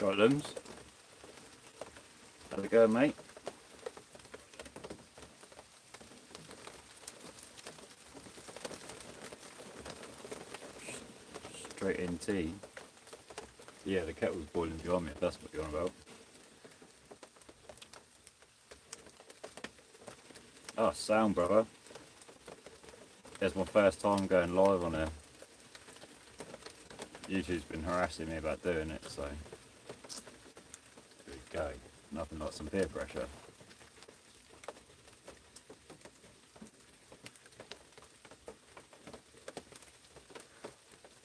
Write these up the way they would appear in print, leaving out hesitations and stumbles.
Right, Lums. How's it going, mate? Straight in tea. Yeah, the kettle's boiling behind me, if that's what you're on about. Oh, sound, brother. It's my first time going live on there. YouTube's been harassing me about doing it, so here we go. Nothing like some peer pressure.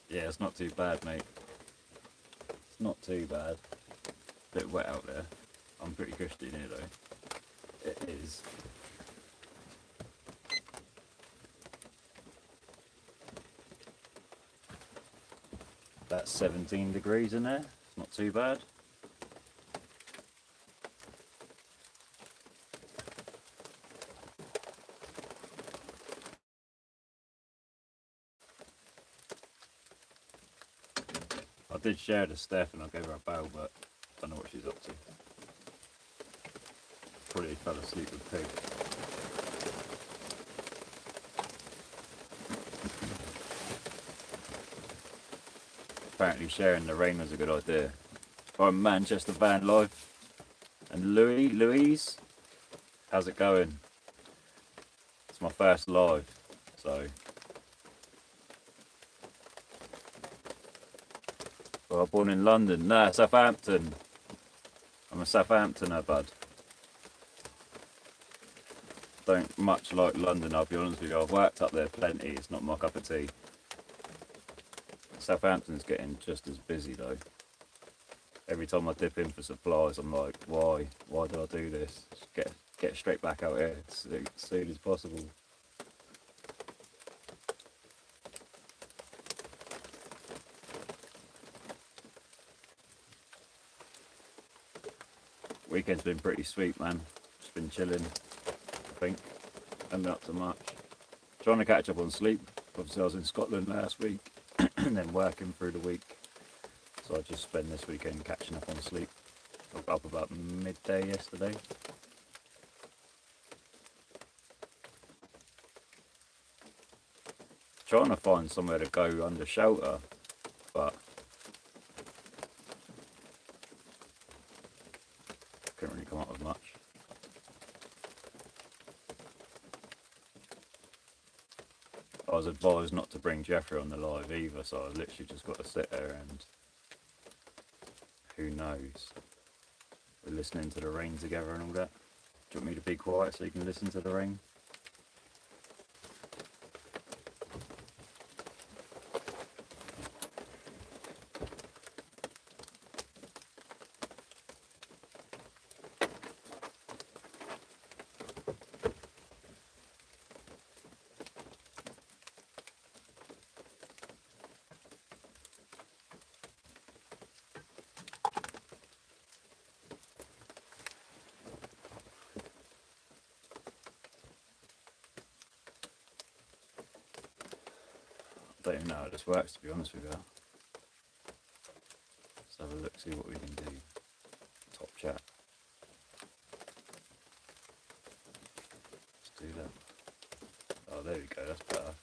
Yeah, it's not too bad, mate. It's not too bad. Bit wet out there. I'm pretty cushy in here, though. It is. That's 17 degrees in there. It's not too bad. I did share to Steph and I gave her a bow, but I don't know what she's up to. Probably fell asleep with Pig. Apparently sharing the rain was a good idea. I'm Manchester Van Life. And Louise, how's it going? It's my first live, so. Well, I was born in London. Nah, Southampton. I'm a Southamptoner, bud. Don't much like London, I'll be honest with you. I've worked up there plenty, it's not my cup of tea. Southampton's getting just as busy though. Every time I dip in for supplies, I'm like, why? Why do I do this? Just get straight back out here as soon as possible. Weekend's been pretty sweet, man. Just been chilling, I think. Haven't been up to much. Trying to catch up on sleep. Obviously I was in Scotland last week and then working through the week. So I just spent this weekend catching up on sleep. I got up about midday yesterday. Trying to find somewhere to go under shelter, but couldn't really come up with much. I was advised not to bring Jeffrey on the live either, so I literally just got to sit there and who knows. We're listening to the rain together and all that. Do you want me to be quiet so you can listen to the rain? I don't even know how this works, to be honest with you. Let's have a look, see what we can do. Top chat. Let's do that. Oh, there we go, that's better.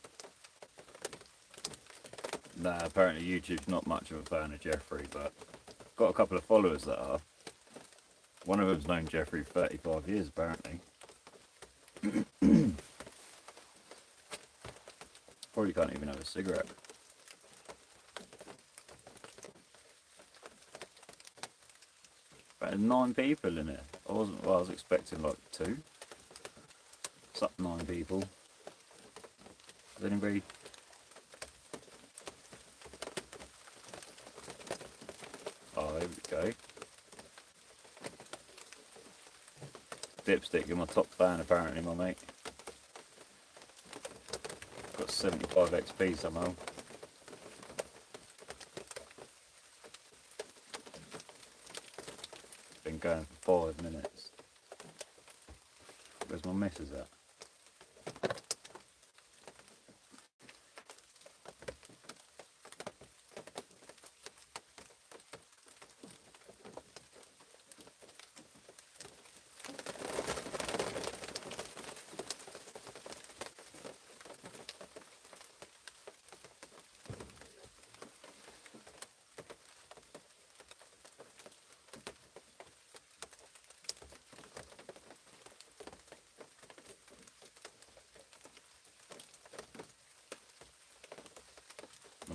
Nah, apparently YouTube's not much of a fan of Jeffrey, but got a couple of followers that are. One of them's known Jeffrey 35 years, apparently. Probably can't even have a cigarette. About 9 people in it. I was expecting like 2. It's up 9 people. Does anybody? Oh, there we go. Dipstick, you're my top fan apparently, my mate. Got 75 XP somehow. Been going for 5 minutes. Where's my missus at?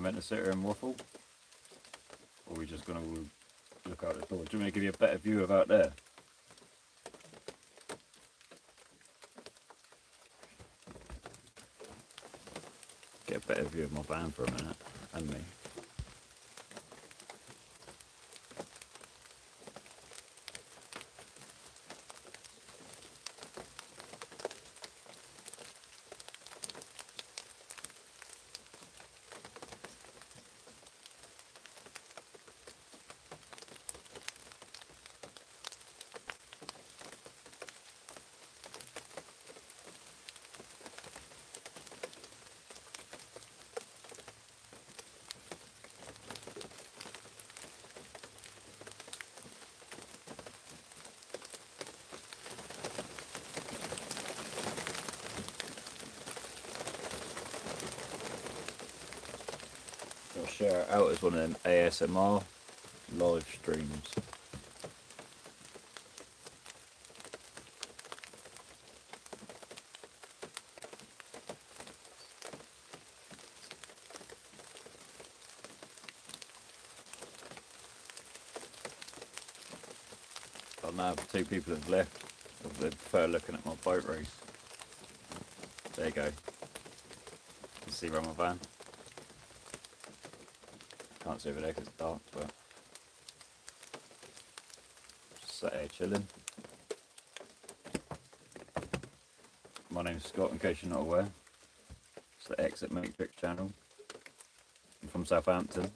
We're meant to sit here and waffle? Or are we just going to look out the door? Do you want me to give you a better view of out there? Get a better view of my van for a minute, and me. I'll share it out as one of them ASMR live streams. I now have 2 people have left. They prefer looking at my boat race. There you go. You can see around my van. Can't see over there because it's dark, but just sat here chilling. My name's Scott, in case you're not aware. It's the Exit Matrix channel. I'm from Southampton.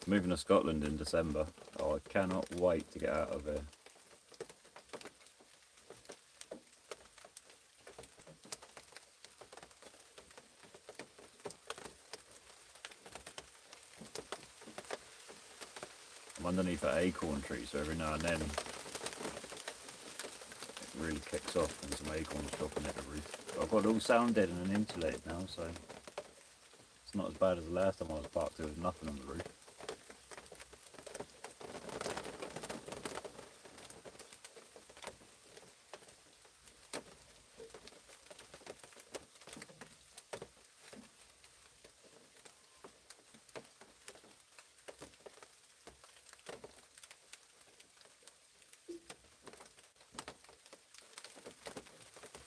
Moving to Scotland in December. Oh, I cannot wait to get out of here. I'm underneath an acorn tree, so every now and then it really kicks off and some acorns dropping at the roof. But I've got it all sounded and insulated now, so it's not as bad as the last time I was parked. There was nothing on the roof.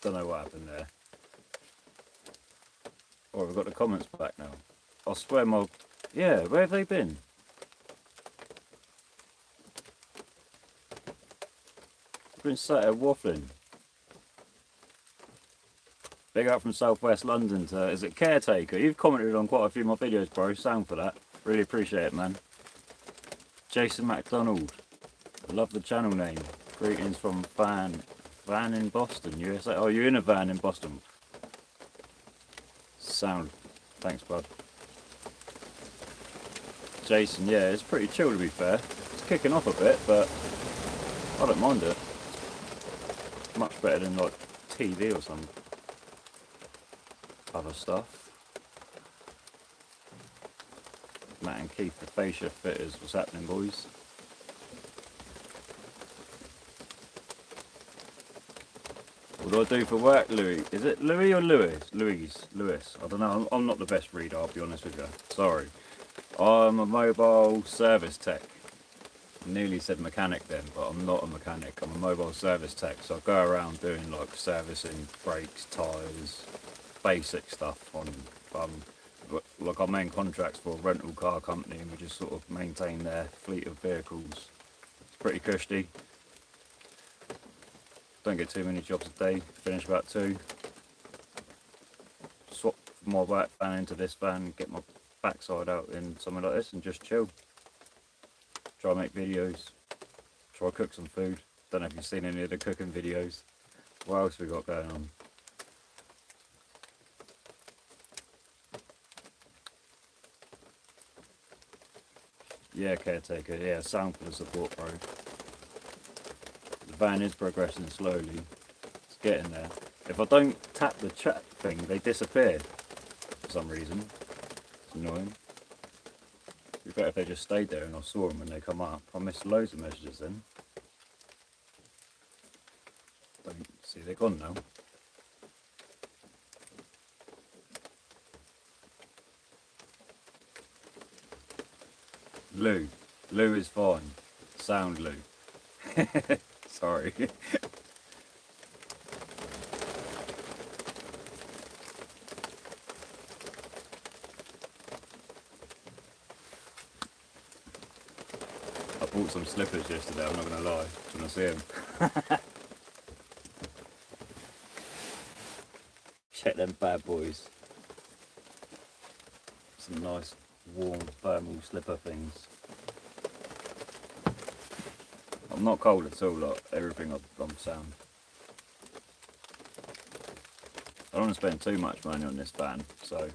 Don't know what happened there. Oh, we've got the comments back now. I swear my... Yeah, where have they been? I've been sat here waffling. Big up from Southwest London to... Is it Caretaker? You've commented on quite a few of my videos, bro. Sound for that. Really appreciate it, man. Jason MacDonald. I love the channel name. Greetings from Van in Boston, USA. Oh, you're in a van in Boston. Sound. Thanks, bud. Jason, yeah, it's pretty chill to be fair. It's kicking off a bit, but I don't mind it. Much better than like TV or some other stuff. Matt and Keith, the fascia fitters. What's happening, boys? What do I do for work, Louis? Is it Louis or Lewis? Lewis. I don't know. I'm not the best reader, I'll be honest with you. Sorry. I'm a mobile service tech. I nearly said mechanic then, but I'm not a mechanic. I'm a mobile service tech. So I go around doing like servicing, brakes, tyres, basic stuff on like our main contracts for a rental car company, and we just sort of maintain their fleet of vehicles. It's pretty cushy. Don't get too many jobs a day, finish about 2. Swap my van into this van, get my backside out in something like this and just chill. Try and make videos, try cook some food. Don't know if you've seen any of the cooking videos. What else we got going on? Yeah, Caretaker, yeah, sound for the support, bro. The van is progressing slowly. It's getting there. If I don't tap the chat thing, they disappear for some reason. It's annoying. It'd be better if they just stayed there and I saw them when they come up. I missed loads of messages then. Don't see, they're gone now. Lou. Lou is fine. Sound Lou. Sorry. I bought some slippers yesterday, I'm not going to lie. Do you want to see them? Check them bad boys. Some nice warm thermal slipper things. I'm not cold at all, like everything I'm sound. I don't want to spend too much money on this van, so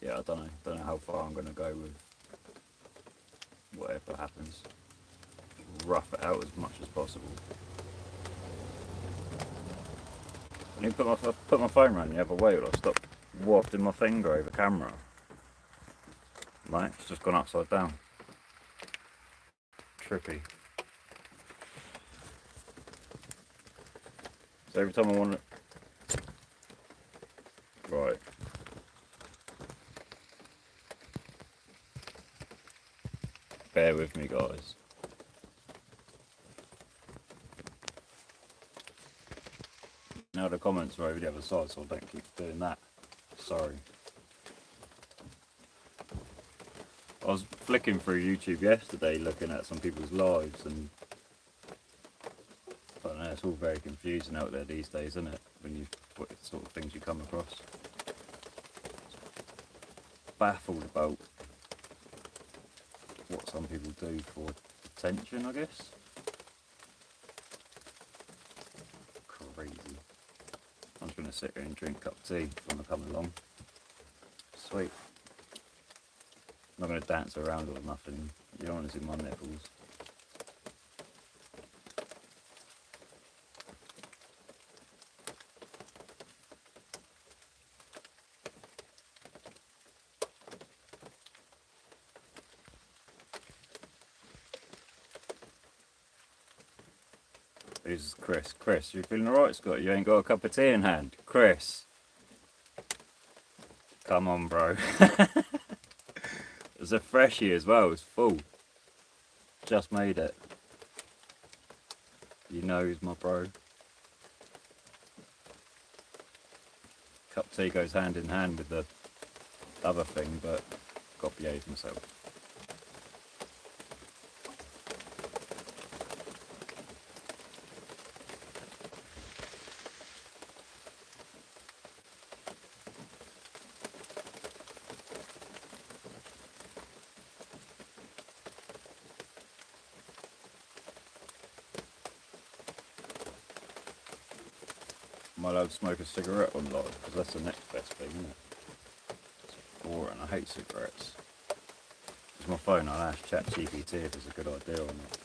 yeah, I don't know how far I'm going to go with whatever happens. Rough it out as much as possible. I need to put my phone around the other way, or I'll stop wafting my finger over camera. Right, it's just gone upside down. Trippy. So every time I want to... Right. Bear with me, guys. Now the comments are over the other side, so I don't keep doing that. Sorry. I was flicking through YouTube yesterday looking at some people's lives, and I don't know, it's all very confusing out there these days, isn't it? When you, what sort of things you come across. Baffled about what some people do for attention, I guess. Crazy. I'm just going to sit here and drink a cup of tea when I come along. Sweet. I'm not going to dance around or nothing. You don't want to see my nipples. Who's Chris? Chris, you feeling alright, Scott? You ain't got a cup of tea in hand? Chris. Come on, bro. It's a freshie as well, it's full. Just made it. You know who's my bro. Cup of tea goes hand in hand with the other thing, but got to behave myself. Am I allowed to smoke a cigarette on live? Because that's the next best thing, isn't it? It's boring, I hate cigarettes. It's my phone, I'll ask ChatGPT if it's a good idea or not.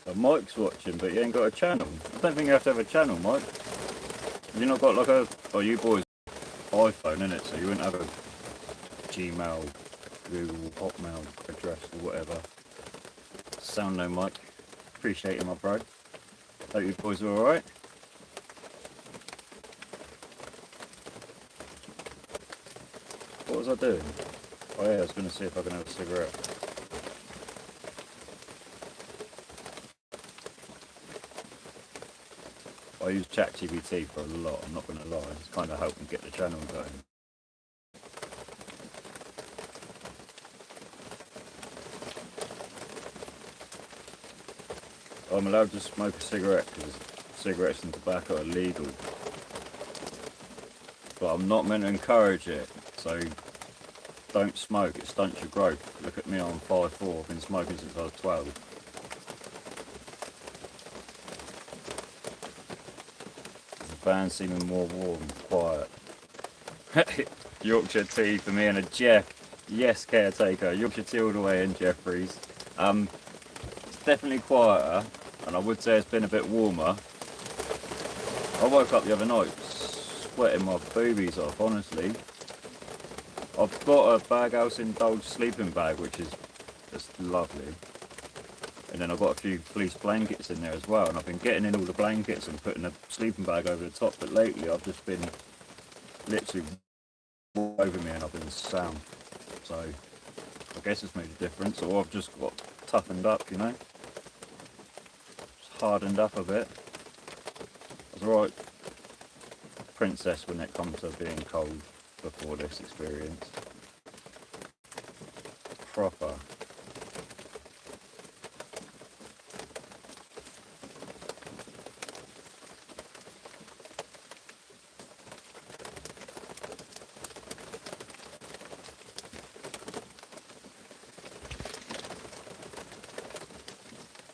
But Mike's watching, but you ain't got a channel. I don't think you have to have a channel, Mike. You not got like a... Oh, you boys iPhone, innit? So you wouldn't have a Gmail, Google, Hotmail address or whatever. Sound no, Mike. Appreciate you, my bro. Hope you boys are alright. What was I doing? Oh yeah, I was going to see if I can have a cigarette. I use ChatGPT for a lot, I'm not going to lie. It's kind of helping get the channel going. I'm allowed to smoke a cigarette because cigarettes and tobacco are legal. But I'm not meant to encourage it, so don't smoke, it stunts your growth. Look at me, I'm 5'4", I've been smoking since I was 12. Van seeming more warm, quiet. Yorkshire tea for me and a Jeff. Yes, caretaker. Yorkshire tea all the way in, Jeffries. It's definitely quieter, and I would say it's been a bit warmer. I woke up the other night sweating my boobies off, honestly. I've got a Baghouse Indulge sleeping bag, which is just lovely. And then I've got a few fleece blankets in there as well, and I've been getting in all the blankets and putting a sleeping bag over the top, but lately I've just been literally over me and I've been sound. So I guess it's made a difference, or I've just got toughened up, you know? Just hardened up a bit. I was a right princess when it comes to being cold before this experience. Proper.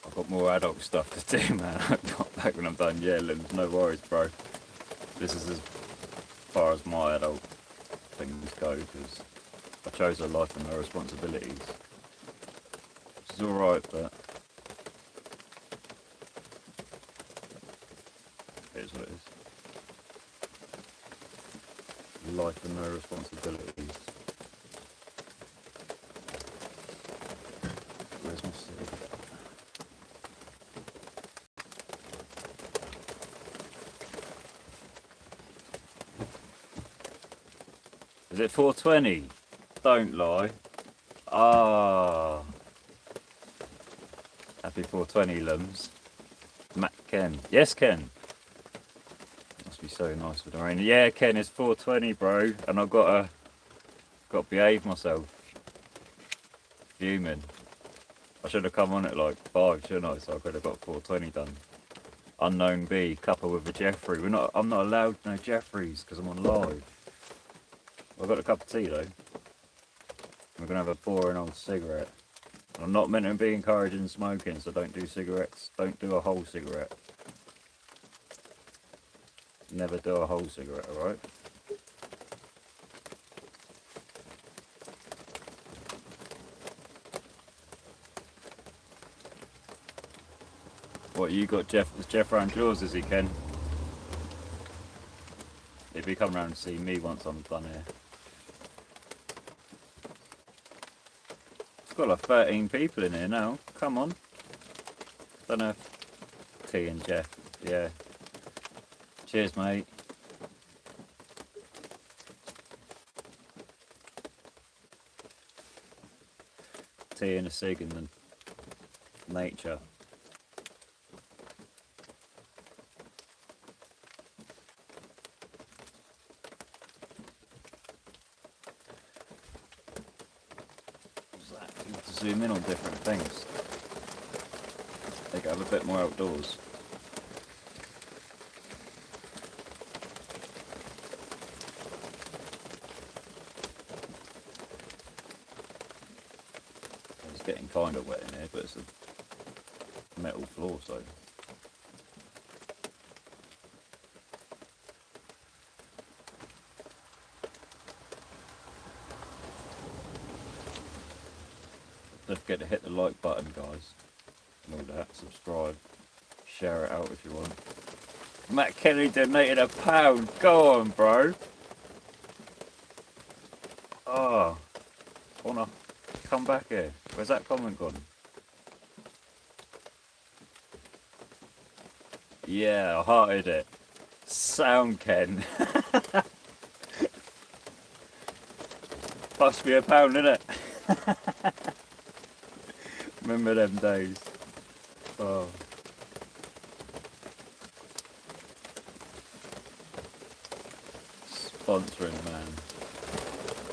I've got more adult stuff to do, man. I've got back when I'm done yelling. No worries, bro. This is as far as my adult things go, because I chose a life and no responsibilities. Which is alright, but it is what it is. Life and no responsibilities. Where's my city? Is it 420? Don't lie. Ah. Happy 420, Lums. Matt Ken. Yes, Ken. Must be so nice with the rain. Yeah, Ken, it's 420, bro. And I've got to behave myself. Fuming. I should have come on at like 5, shouldn't I? So I could have got 420 done. Unknown B, couple with a Jeffrey. I'm not allowed no Jeffreys because I'm on live. I've got a cup of tea though. We're gonna have a boring old cigarette. I'm not meant to be encouraging smoking, so don't do cigarettes. Don't do a whole cigarette. Never do a whole cigarette, alright? What, you got Jeff around yours as he can? If he come round and see me once I'm done here. Got like 13 people in here now. Come on. Don't know if T and Jeff. Yeah. Cheers, mate. Tea and a cig and then nature. Zoom in on different things. They can have a bit more outdoors. It's getting kind of wet in here, but it's a metal floor, so. Don't forget to hit the like button, guys, and all that. Subscribe, share it out if you want. Matt Kelly donated £1. Go on, bro. Oh, I wanna come back here. Where's that comment gone? Yeah, I hearted it. Sound, Ken. Must be £1, innit? Remember them days. Oh. Sponsoring, man.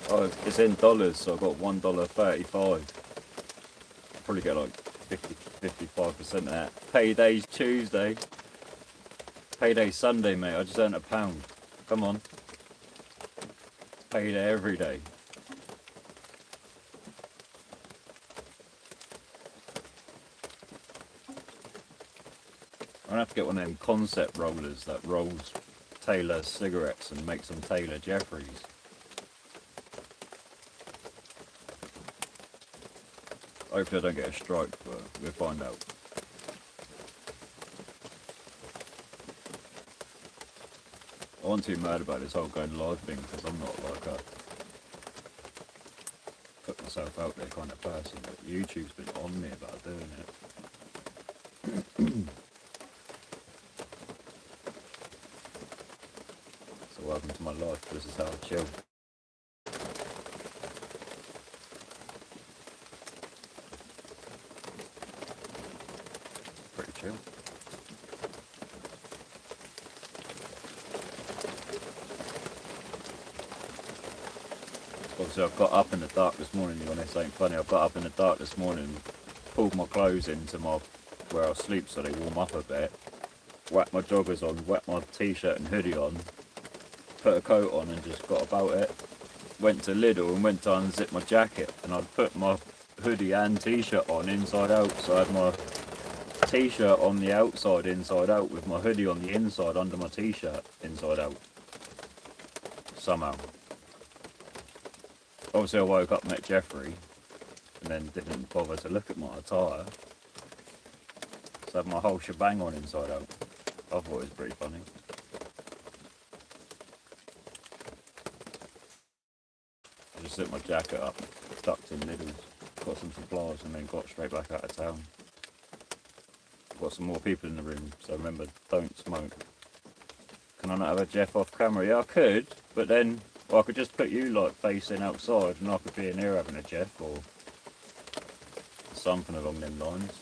Oh, it's in dollars, so I got $1.35. Probably get like 55% of that. Payday's Tuesday. Payday's Sunday, mate. I just earned £1. Come on. Payday every day. I'm gonna have to get one of them concept rollers that rolls Taylor cigarettes and makes them Taylor Jeffreys. Hopefully I don't get a strike, but we'll find out. I wasn't too mad about this whole going live thing because I'm not like a put myself out there kind of person, but YouTube's been on me about doing it. So welcome to my life, this is how I chill. Pretty chill. Obviously I've got up in the dark this morning, you know, this ain't funny, I've got up in the dark this morning, pulled my clothes into where I sleep so they warm up a bit, whacked my joggers on, whacked my t-shirt and hoodie on, put a coat on and just got about it. Went to Lidl and went to unzip my jacket and I'd put my hoodie and t-shirt on inside out, so I had my t-shirt on the outside inside out with my hoodie on the inside under my t-shirt inside out. Somehow. Obviously I woke up, met Jeffrey, and then didn't bother to look at my attire. So I had my whole shebang on inside out. I thought it was pretty funny. I just zipped my jacket up, stuck in Lidl's, got some supplies and then got straight back out of town. Got some more people in the room, so remember, don't smoke. Can I not have a Jeff off camera? Yeah, I could, but then I could just put you like facing outside and I could be in here having a Jeff or something along them lines.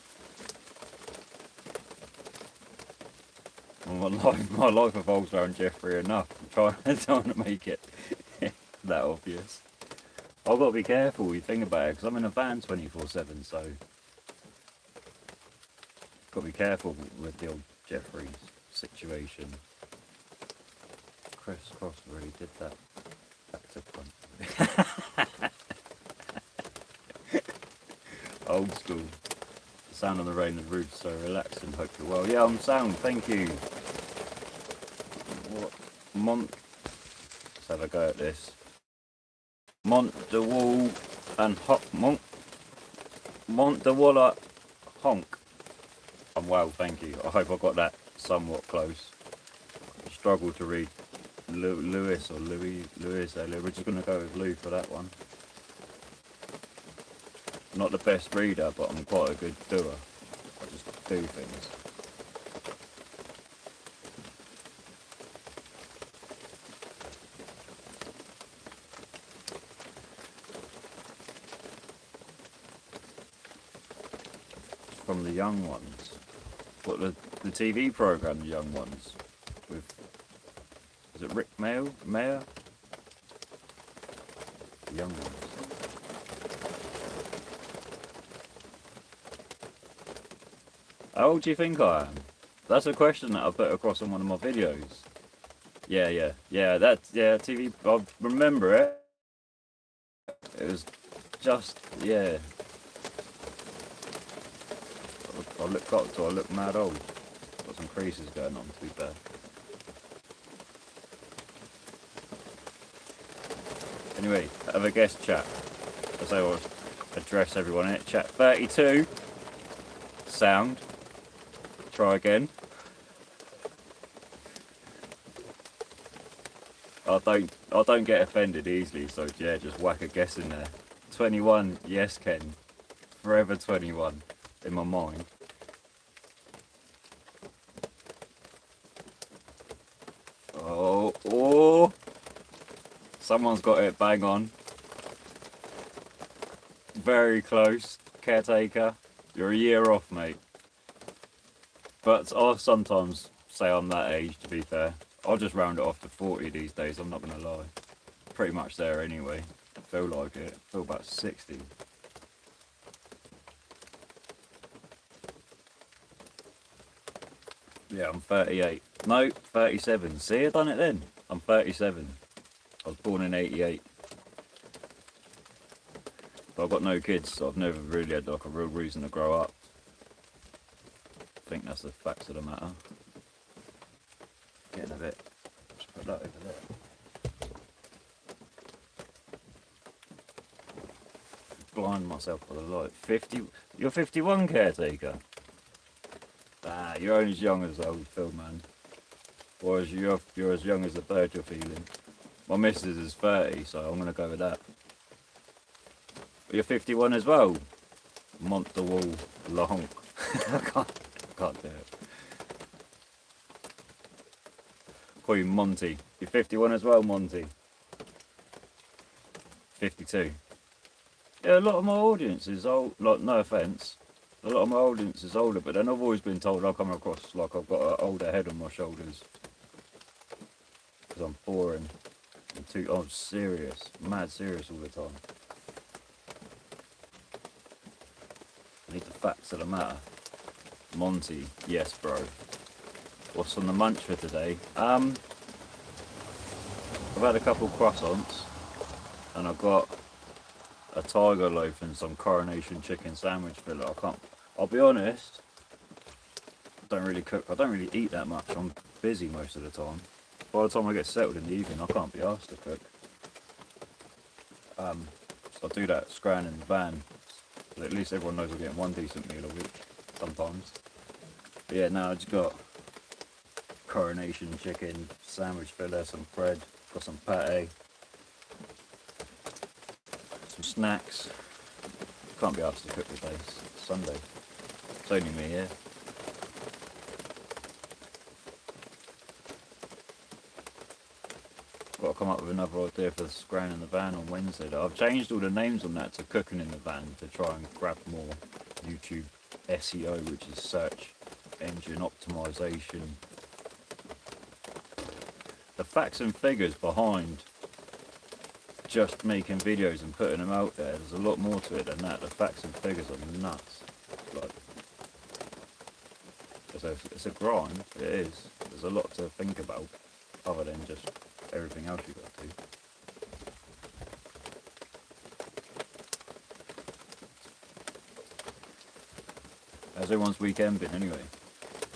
Well, my life evolves around Jeffrey enough. I'm trying to make it that obvious. I've got to be careful when you think about it because I'm in a van 24/7, so got to be careful with the old Jeffrey's situation. Chris Cross really did that. Back to front. Old school. The sound on the rain, the roof's so relaxing. Hope you're well. Yeah, I'm sound. Thank you. What let's have a go at this. Mont de Wall and Mont de Walla Honk. I'm well, thank you. I hope I got that somewhat close. Struggle to read Lewis or Louis. We're just going to go with Lou for that one. Not the best reader, but I'm quite a good doer. I just do things. From the young ones. What, the TV program, The Young Ones? With, is it Rick Mayer? The Young Ones. How old do you think I am? That's a question that I put across on one of my videos. Yeah, TV, I remember it. It was just, yeah. I look mad old. Got some creases going on, to be fair. Anyway, have a guest chat. As I always address everyone in it. Chat 32. Sound. Try again. I don't get offended easily, so yeah, just whack a guess in there. 21, yes Ken. Forever 21 in my mind. Oh, someone's got it bang on. Very close. Caretaker, you're a year off, mate. But I'll sometimes say I'm that age, to be fair. I'll just round it off to 40 these days, I'm not going to lie. Pretty much there anyway. I feel like it. I feel about 60. Yeah, I'm 38. No, 37. See, I done it then. I'm 37. I was born in 88. But I've got no kids, so I've never really had like a real reason to grow up. I think that's the facts of the matter. Getting a bit. Just put that over there. blind myself by the light. 50. You're 51 caretaker. Ah, you're only as young as old Phil, man. Whereas you're as young as the bird you're feeling. My missus is 30, so I'm gonna go with that. But you're 51 as well. Monster wall long. I can't do it. Call you Monty. You're 51 as well, Monty. 52. Yeah, a lot of my audience is old. Like, no offence, a lot of my audience is older, but then I've always been told I come across like I've got an older head on my shoulders because I'm boring. I'm serious, mad serious all the time. I need the facts of the matter. Monty, yes, bro. What's on the munch for today? I've had a couple croissants, and I've got a tiger loaf and some coronation chicken sandwich fillet. I'll be honest, I don't really cook. I don't really eat that much. I'm busy most of the time. By the time I get settled in the evening, I can't be asked to cook. So I do that scran in the van. So at least everyone knows I'm getting one decent meal a week, sometimes. But yeah, now I just got coronation chicken, sandwich fillet, some bread, got some pate, some snacks. Can't be asked to cook today, it's Sunday. It's only me here. Got to come up with another idea for the scran in the van on Wednesday. I've changed all the names on that to cooking in the van to try and grab more YouTube SEO, which is search engine optimization. The facts and figures behind just making videos and putting them out there, there's a lot more to it than that. The facts and figures are nuts. Like, it's a grind, it is. There's a lot to think about other than just everything else you've got to do. How's everyone's weekend been anyway?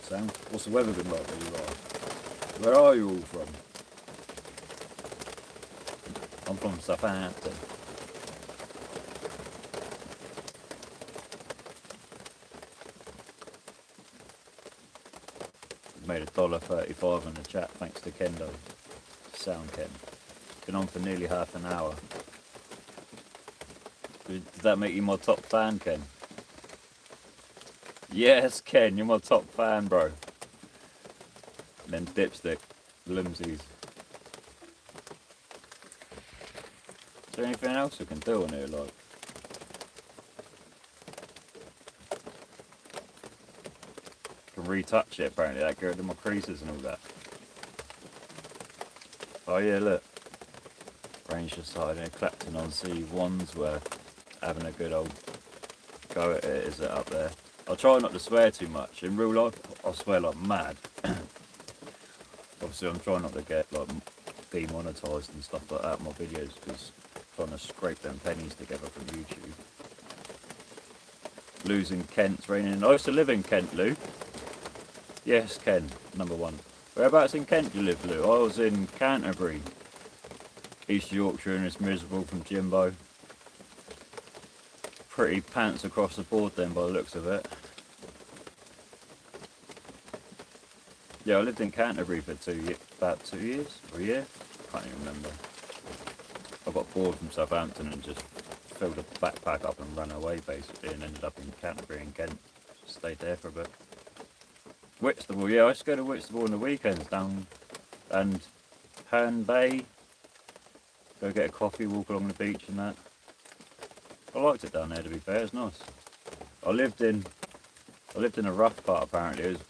Sam, what's the weather been like where you are? Where are you all from? I'm from Southampton. Made $1.35 in the chat thanks to Kendo. Sound Ken. Been on for nearly half an hour. Did that make you my top fan, Ken? Yes, Ken, you're my top fan, bro. And then Dipstick, Limsies. Is there anything else I can do on here, like? I can retouch it, apparently, that get rid of my creases and all that. Oh yeah, look. Range side in Clapton on Sea, Wandsworth. Having a good old go at it, is it up there? I'll try not to swear too much. In real life, I swear like mad. Obviously, I'm trying not to get like demonetised and stuff like that in my videos because I'm trying to scrape them pennies together from YouTube. Lou's in Kent's raining. I used to live in Kent, Lou. Yes, Ken, number one. Whereabouts in Kent do you live, Lou? I was in Canterbury, East Yorkshire, and it's miserable from Jimbo. Pretty pants across the board then by the looks of it. Yeah, I lived in Canterbury for about 2 years, or a year? Can't even remember. I got bored from Southampton and just filled a backpack up and ran away basically and ended up in Canterbury in Kent. Just stayed there for a bit. Whitstable, yeah, I used to go to Whitstable on the weekends down and Herne Bay. Go get a coffee, walk along the beach and that. I liked it down there, to be fair, it's nice. I lived in a rough part apparently. It was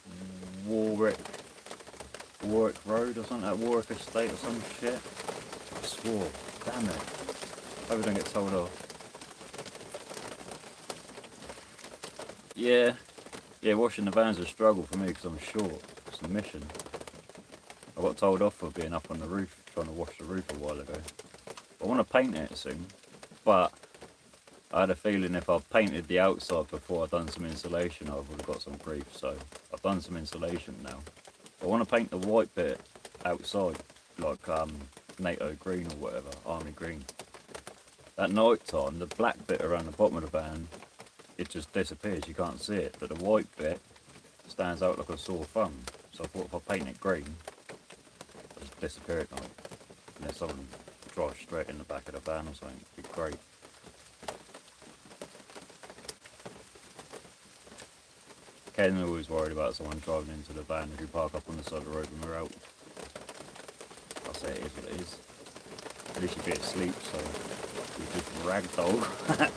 Warwick Road or something, like Warwick Estate or some shit. I swore, damn it. Hope I don't get told off. Yeah, washing the van's a struggle for me because I'm short. It's a mission. I got told off for being up on the roof, trying to wash the roof a while ago. I want to paint it soon, but I had a feeling if I painted the outside before I'd done some insulation, I would have got some grief. So I've done some insulation now. I want to paint the white bit outside, like NATO green or whatever, army green. At night time, the black bit around the bottom of the van, it just disappears. You can't see it, but the white bit stands out like a sore thumb. So I thought if I paint it green, it'll just disappear at night. And then someone drives straight in the back of the van or something. It'd be great. Ken's always worried about someone driving into the van if you park up on the side of the road when we're out. I'll say it is what it is. At least you'd be asleep, so you just ragdoll.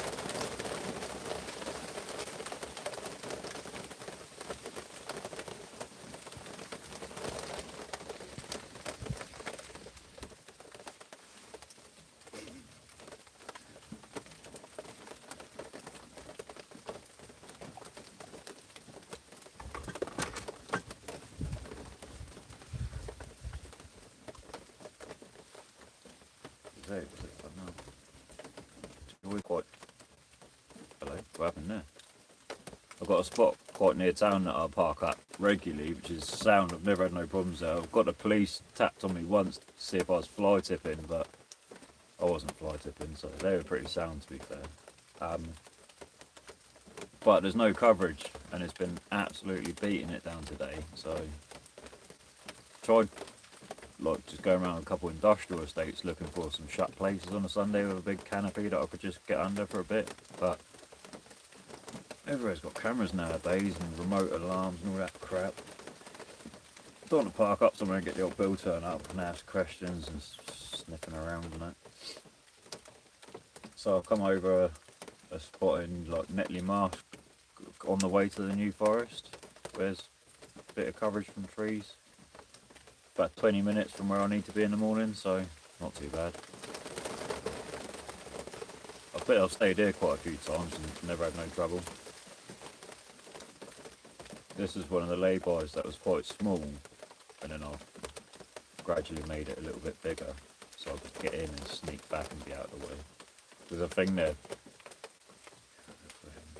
What happened there? I've got a spot quite near town that I park at regularly, which is sound. I've never had no problems there. I've got the police tapped on me once to see if I was fly tipping, but I wasn't fly tipping, so they were pretty sound to be fair. But there's no coverage, and it's been absolutely beating it down today. So tried like just going around a couple industrial estates looking for some shut places on a Sunday with a big canopy that I could just get under for a bit, but everywhere's got cameras nowadays and remote alarms and all that crap. Don't want to park up somewhere and get the old bill turn up and ask questions and sniffing around and that. So I've come over a spot in like Netley Marsh on the way to the New Forest. There's a bit of coverage from trees. About 20 minutes from where I need to be in the morning, so not too bad. I bet I've stayed here quite a few times and never had no trouble. This is one of the lay-bys that was quite small, and then I've gradually made it a little bit bigger, so I could get in and sneak back and be out of the way. There's a thing there.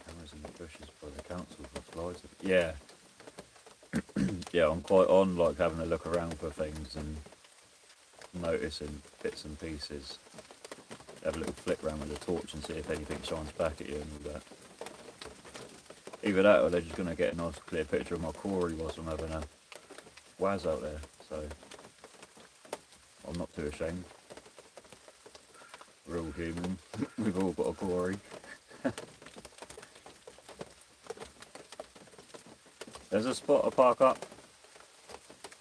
Cameras in the bushes by the council for flies. Yeah. Yeah, I'm quite on like having a look around for things and noticing bits and pieces. Have a little flick around with the torch and see if anything shines back at you and all that. Either that or they're just going to get a nice clear picture of my quarry whilst I'm having a waz out there, so I'm not too ashamed. We're all human, we've all got a quarry. There's a spot to park up.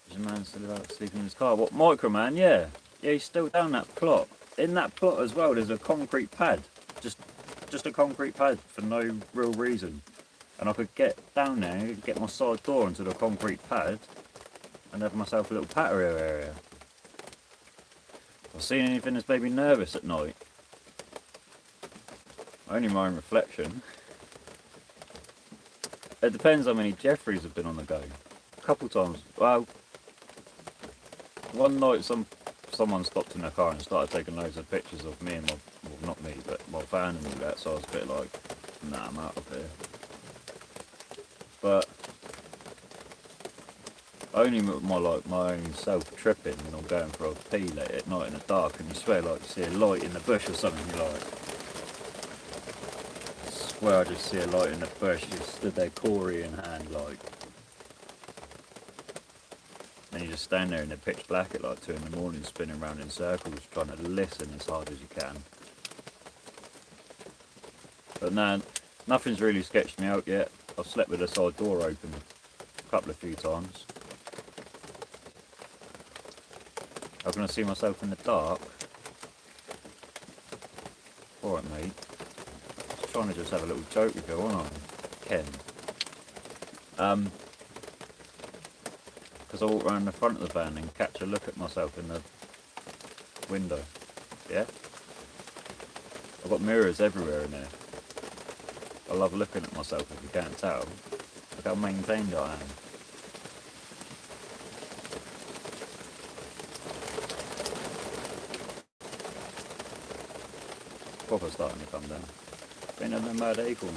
There's a man still out sleeping in his car. What, Microman? Yeah. Yeah, he's still down that plot. In that plot as well, there's a concrete pad. Just a concrete pad for no real reason. And I could get down there, get my side door into the concrete pad and have myself a little patio area. If I've seen anything that's made me nervous at night, only my own reflection. It depends how many Jeffreys have been on the go. A couple times. Well, one night someone stopped in their car and started taking loads of pictures of me and my, well, not me, but my van and all that, so I was a bit like, nah, I'm out of here. But only my own self tripping when I'm going for a pee late at night in the dark, and you swear like you see a light in the bush or something. You're like, I swear I just see a light in the bush. Just stood there, Corey in hand, like, and you just stand there in the pitch black at like 2 in the morning, spinning around in circles, trying to listen as hard as you can. But no, nothing's really sketched me out yet. I've slept with the side door open a few times. How can I see myself in the dark? Alright, mate. Just trying to just have a little joke with you, aren't I? Ken. Because I walk around the front of the van and catch a look at myself in the window. Yeah? I've got mirrors everywhere in there. I love looking at myself, if you can't tell. Look how maintained I am. Proper starting to come down. Ain't had no mad acorn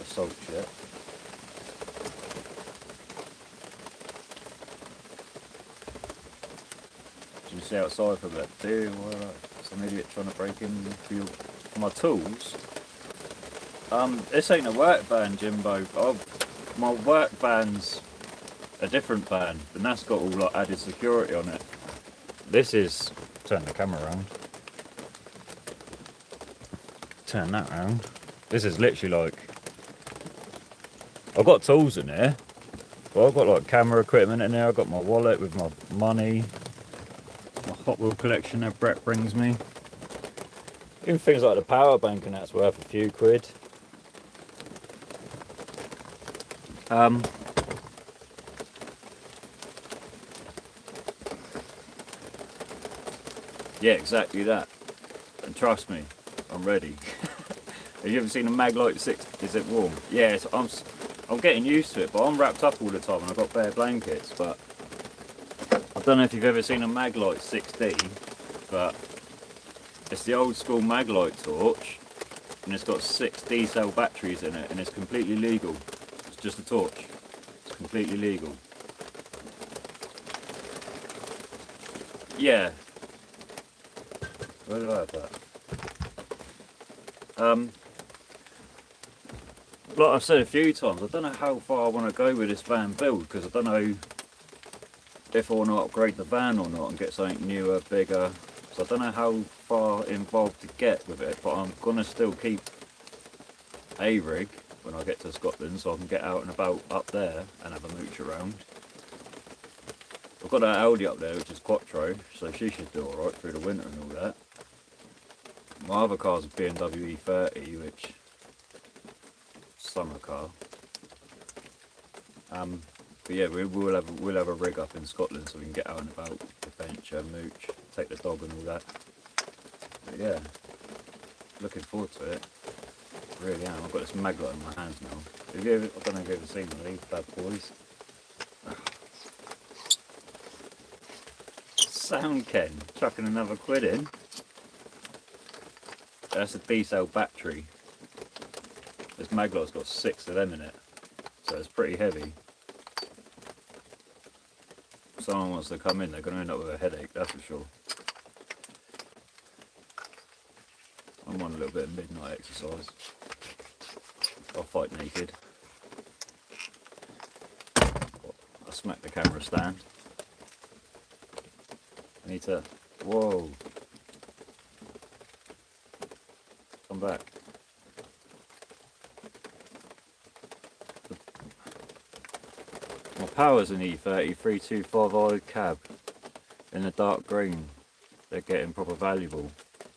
assault yet. Did you see outside for a bit? Dude, some an idiot trying to break in for my tools. This ain't a work van, Jimbo. My work van's a different van, and that's got all like added security on it. This is, turn the camera around. Turn that around. This is literally like, I've got tools in here, but I've got like camera equipment in there. I've got my wallet with my money, my Hot Wheel collection that Brett brings me. Even things like the power bank and that's worth a few quid. Yeah, exactly that. And trust me, I'm ready. Have you ever seen a Maglite 6? Is it warm? Yeah, I'm getting used to it, but I'm wrapped up all the time and I've got bare blankets. But I don't know if you've ever seen a Maglite 6D, but it's the old school Maglite torch, and it's got 6 D-cell batteries in it, and it's completely legal. It's just a torch. It's completely legal. Yeah. Where did I have that? Like I've said a few times, I don't know how far I want to go with this van build, because I don't know if I want to upgrade the van or not and get something newer, bigger. So I don't know how far involved to get with it, but I'm going to still keep a rig when I get to Scotland, so I can get out and about up there and have a mooch around. I've got that Audi up there, which is Quattro, so she should do alright through the winter and all that. My other car's a BMW E30, which summer car. But yeah, we'll have a rig up in Scotland so we can get out and about, adventure, mooch, take the dog and all that. But yeah, looking forward to it. Really am. I've got this Maglite in my hands now. I don't know if you've ever seen one of these bad boys. Sound Ken, chucking another quid in. That's a D-cell battery. This Maglite's got 6 of them in it, so it's pretty heavy. If someone wants to come in, they're going to end up with a headache, that's for sure. I'm on a little bit of midnight exercise. I'll fight naked. I smacked the camera stand. I need to... Whoa. Come back. My power's an E30 325i cab in the dark green. They're getting proper valuable.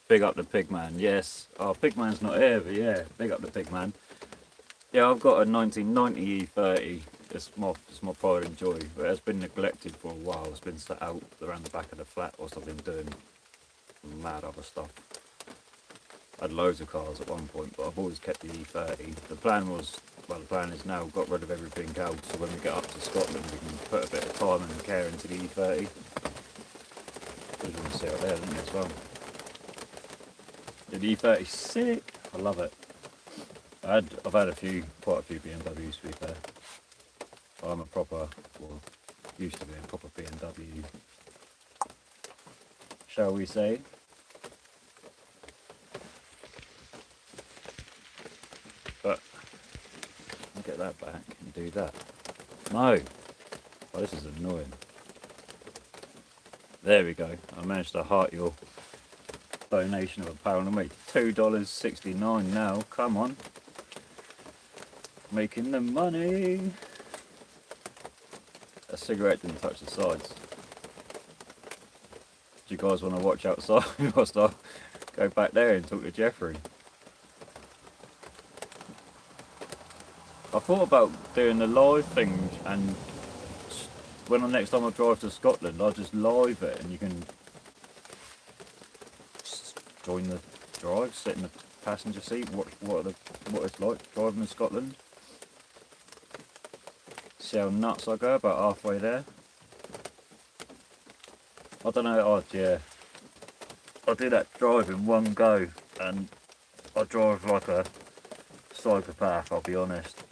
Big up the Pigman, yes. Oh, Pigman's not here, but yeah, big up the Pigman. Yeah, I've got a 1990 E30. It's my pride and joy, but it's been neglected for a while. It's been set out around the back of the flat whilst I've been doing mad other stuff. I had loads of cars at one point, but I've always kept the E30. The plan is now got rid of everything else, so when we get up to Scotland we can put a bit of time and care into the E30. There's one to see out there, isn't there, as well. The E30's sick. I love it. I've had quite a few BMWs to be fair. I'm a proper, well, used to be a proper BMW, shall we say. But I'll get that back and do that. No. Oh, this is annoying. There we go. I managed to heart your donation of £1 and me. $2.69 now. Come on. Making the money. A cigarette didn't touch the sides. Do you guys want to watch outside whilst I go back there and talk to Jeffrey? I thought about doing the live thing, and when the next time I drive to Scotland I'll just live it and you can just join the drive, sit in the passenger seat, watch what it's like driving in Scotland. See how nuts I go, about halfway there. I don't know, I'll do that drive in one go and I drive like a psychopath, I'll be honest.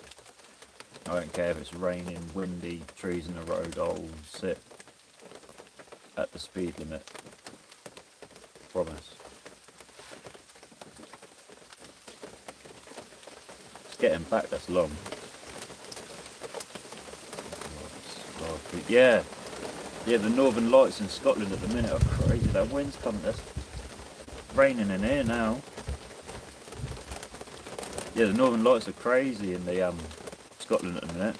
I don't care if it's raining, windy, trees in the road, I'll sit at the speed limit. Promise. getting back that's long. Yeah, yeah, the Northern Lights in Scotland at the minute are crazy. That wind's coming. That's raining in here now. Yeah, the Northern Lights are crazy in the Scotland at the minute.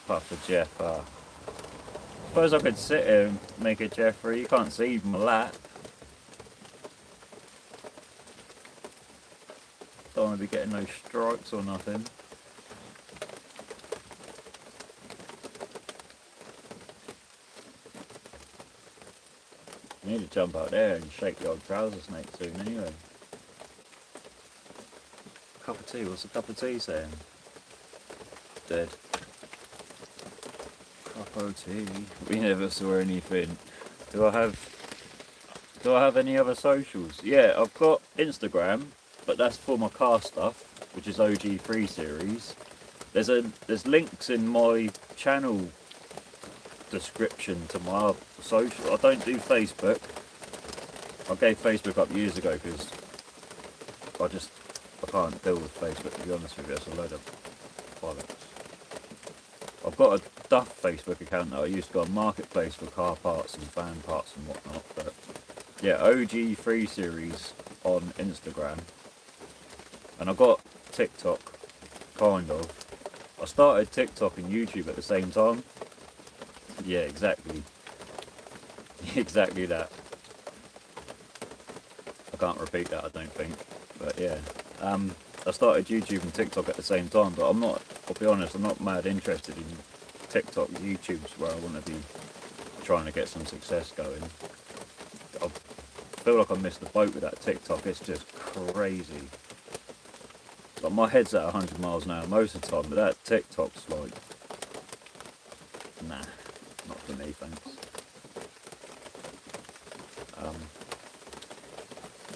Apart for Jeff, suppose I could sit here and make a Jeffrey. You can't see my lap. Don't want to be getting no strikes or nothing. You need to jump out there and shake the old trouser snake soon anyway. Cup of tea, what's a cup of tea saying? Dead. Cup of tea. We never saw anything. Do I have any other socials? Yeah, I've got Instagram, but that's for my car stuff, which is OG3 series. There's links in my channel description to my social. I don't do Facebook. I gave Facebook up years ago because I can't deal with Facebook, to be honest with you. It's a load of bollocks. I've got a Duff Facebook account that I used to go on Marketplace for car parts and fan parts and whatnot. But yeah, OG3 series on Instagram. And I got TikTok, kind of. I started TikTok and YouTube at the same time. Yeah, exactly. Exactly that. I can't repeat that, I don't think. But yeah. I started YouTube and TikTok at the same time, but I'll be honest, I'm not mad interested in TikTok. YouTube's where I want to be trying to get some success going. I feel like I missed the boat with that TikTok. It's just crazy. Like, my head's at 100 miles an hour most of the time, but that TikTok's like, nah, not for me, thanks.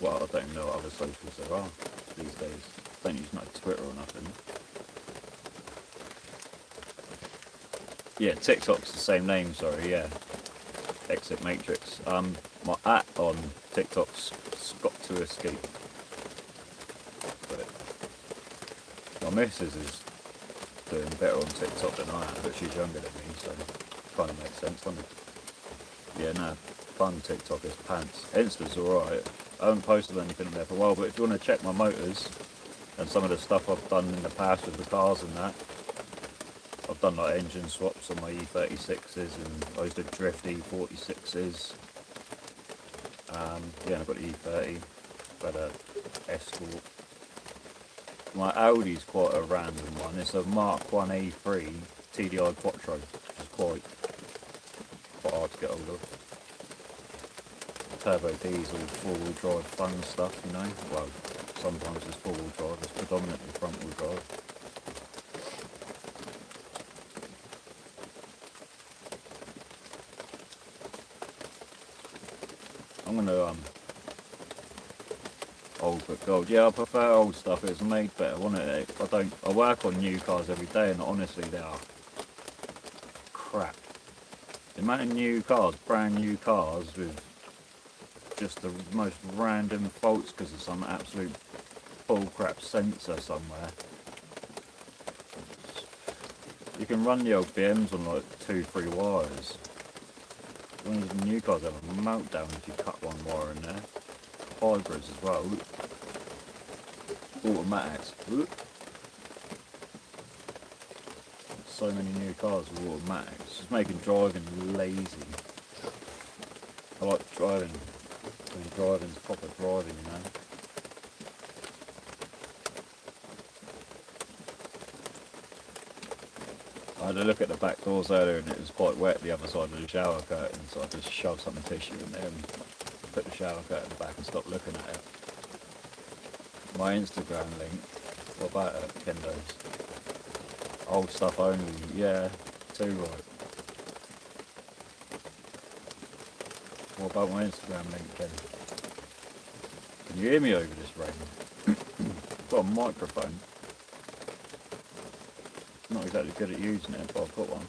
Well, I don't know what other socials there are these days. Don't use no Twitter or nothing. Yeah, TikTok's the same name, sorry, yeah. Exit Matrix. My @ on TikTok's Scott to Escape. But my missus is doing better on TikTok than I am, but she's younger than me, so it kind of makes sense, doesn't it? Yeah, no, fun TikTok is pants. Insta's alright. I haven't posted anything there for a while, but if you want to check my motors and some of the stuff I've done in the past with the cars and that, I've done like engine swaps on my E36s and I used to drift E46s. Yeah, I've got the E30, but Escort. My Audi's quite a random one. It's a Mark 1 A3 TDI Quattro, which is quite hard to get hold of. Turbo diesel, four-wheel drive fun stuff, you know. Well, sometimes it's four-wheel drive, it's predominantly front-wheel drive. I'm gonna old but gold. Yeah, I prefer old stuff. It's made better, wasn't it? I work on new cars every day, and honestly, they are crap. The amount of new cars, brand new cars with just the most random faults because of some absolute bullcrap sensor somewhere. You can run the old BMs on like 2-3 wires. One of the new cars have a meltdown if you cut one wire in there. Hybrids as well. Automatics. So many new cars with automatics. It's just making driving lazy. I like driving. When driving's proper driving, you know. I had a look at the back doors earlier and it was quite wet the other side of the shower curtain, so I just shoved some tissue in there and put the shower curtain back and stopped looking at it. My Instagram link, what about it, Kendo's? Old stuff only, yeah, too right. What about my Instagram link, Ken? Can you hear me over this rain? I've got a microphone. Not exactly good at using it, but I've got one.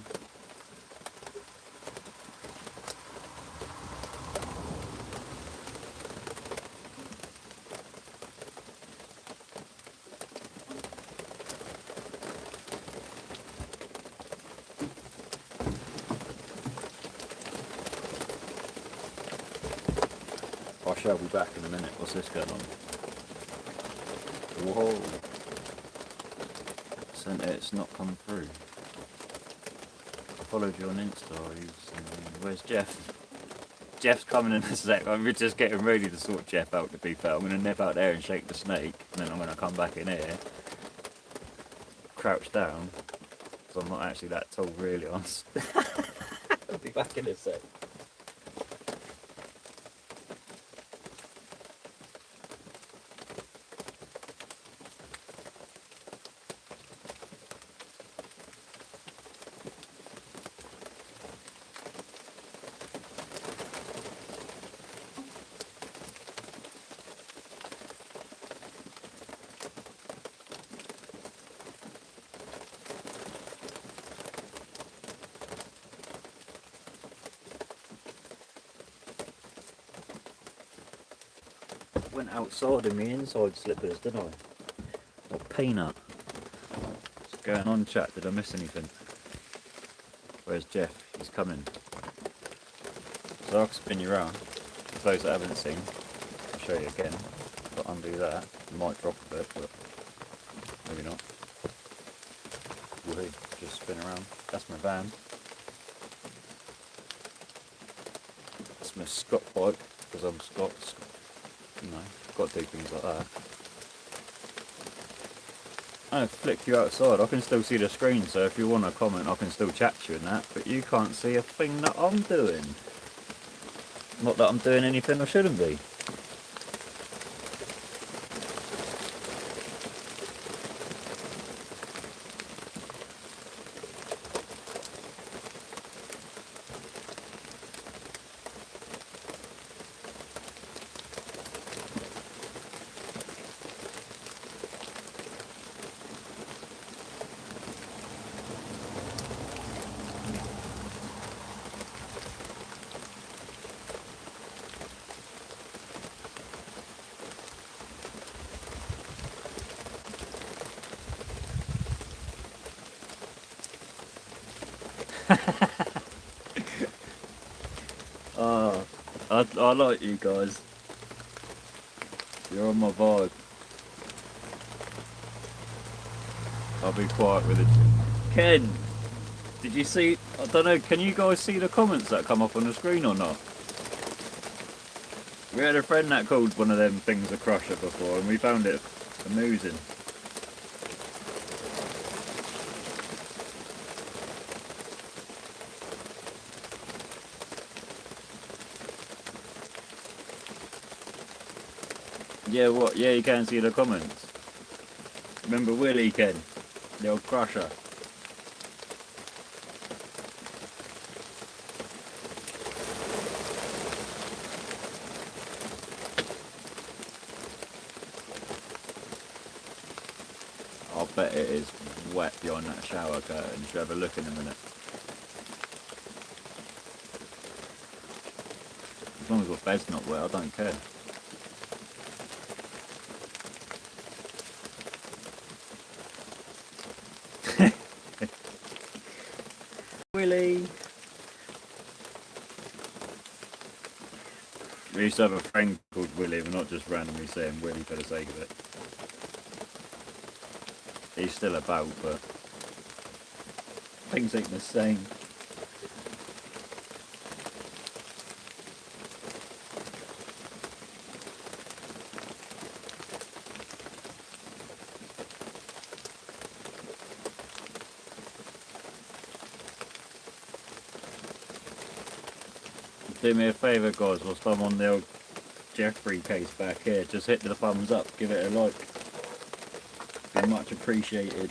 I shall be back in a minute. What's this going on? Whoa. Sent it, it's not come through. I followed you on Insta. Where's Jeff? Jeff's coming in a sec. I'm just getting ready to sort Jeff out, to be fair. I'm going to nip out there and shake the snake, and then I'm going to come back in here, crouch down, because I'm not actually that tall, really. I'll be back in a sec. Went outside in my inside slippers, didn't I? A peanut. What's going on, chat? Did I miss anything? Where's Jeff? He's coming. So I'll spin you around. For those that haven't seen, I'll show you again. But undo that. You might drop a bit, but maybe not. Woohoo. Just spin around. That's my van. That's my Scott bike, because I'm Scots. You know, got to do things like that. I flick you outside, I can still see the screen, so if you want to comment I can still chat to you and that, but you can't see a thing that I'm doing. Not that I'm doing anything I shouldn't be. I like you guys. You're on my vibe. I'll be quiet with it. Ken, did you see? I don't know. Can you guys see the comments that come up on the screen or not? We had a friend that called one of them things a crusher before, and we found it amusing. Yeah, what? Yeah, you can see the comments. Remember Willie, Ken? The old crusher. I'll bet it is wet behind that shower curtain. Should have a look in a minute. As long as the bed's not wet, I don't care. Willie. We used to have a friend called Willie. We're not just randomly saying Willie for the sake of it. He's still about, but things ain't the same. Do me a favour guys, whilst I'm on the old Jeffrey case back here, just hit the thumbs up, give it a like. Be much appreciated.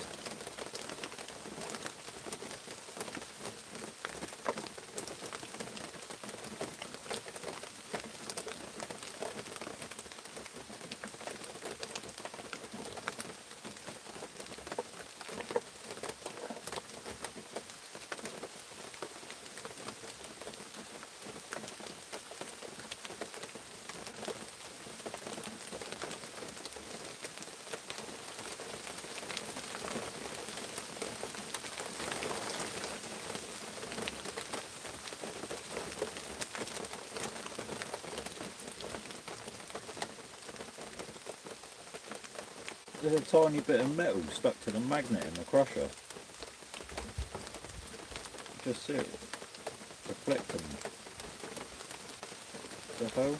There's a tiny bit of metal stuck to the magnet in the crusher. Just see it reflecting. The hell?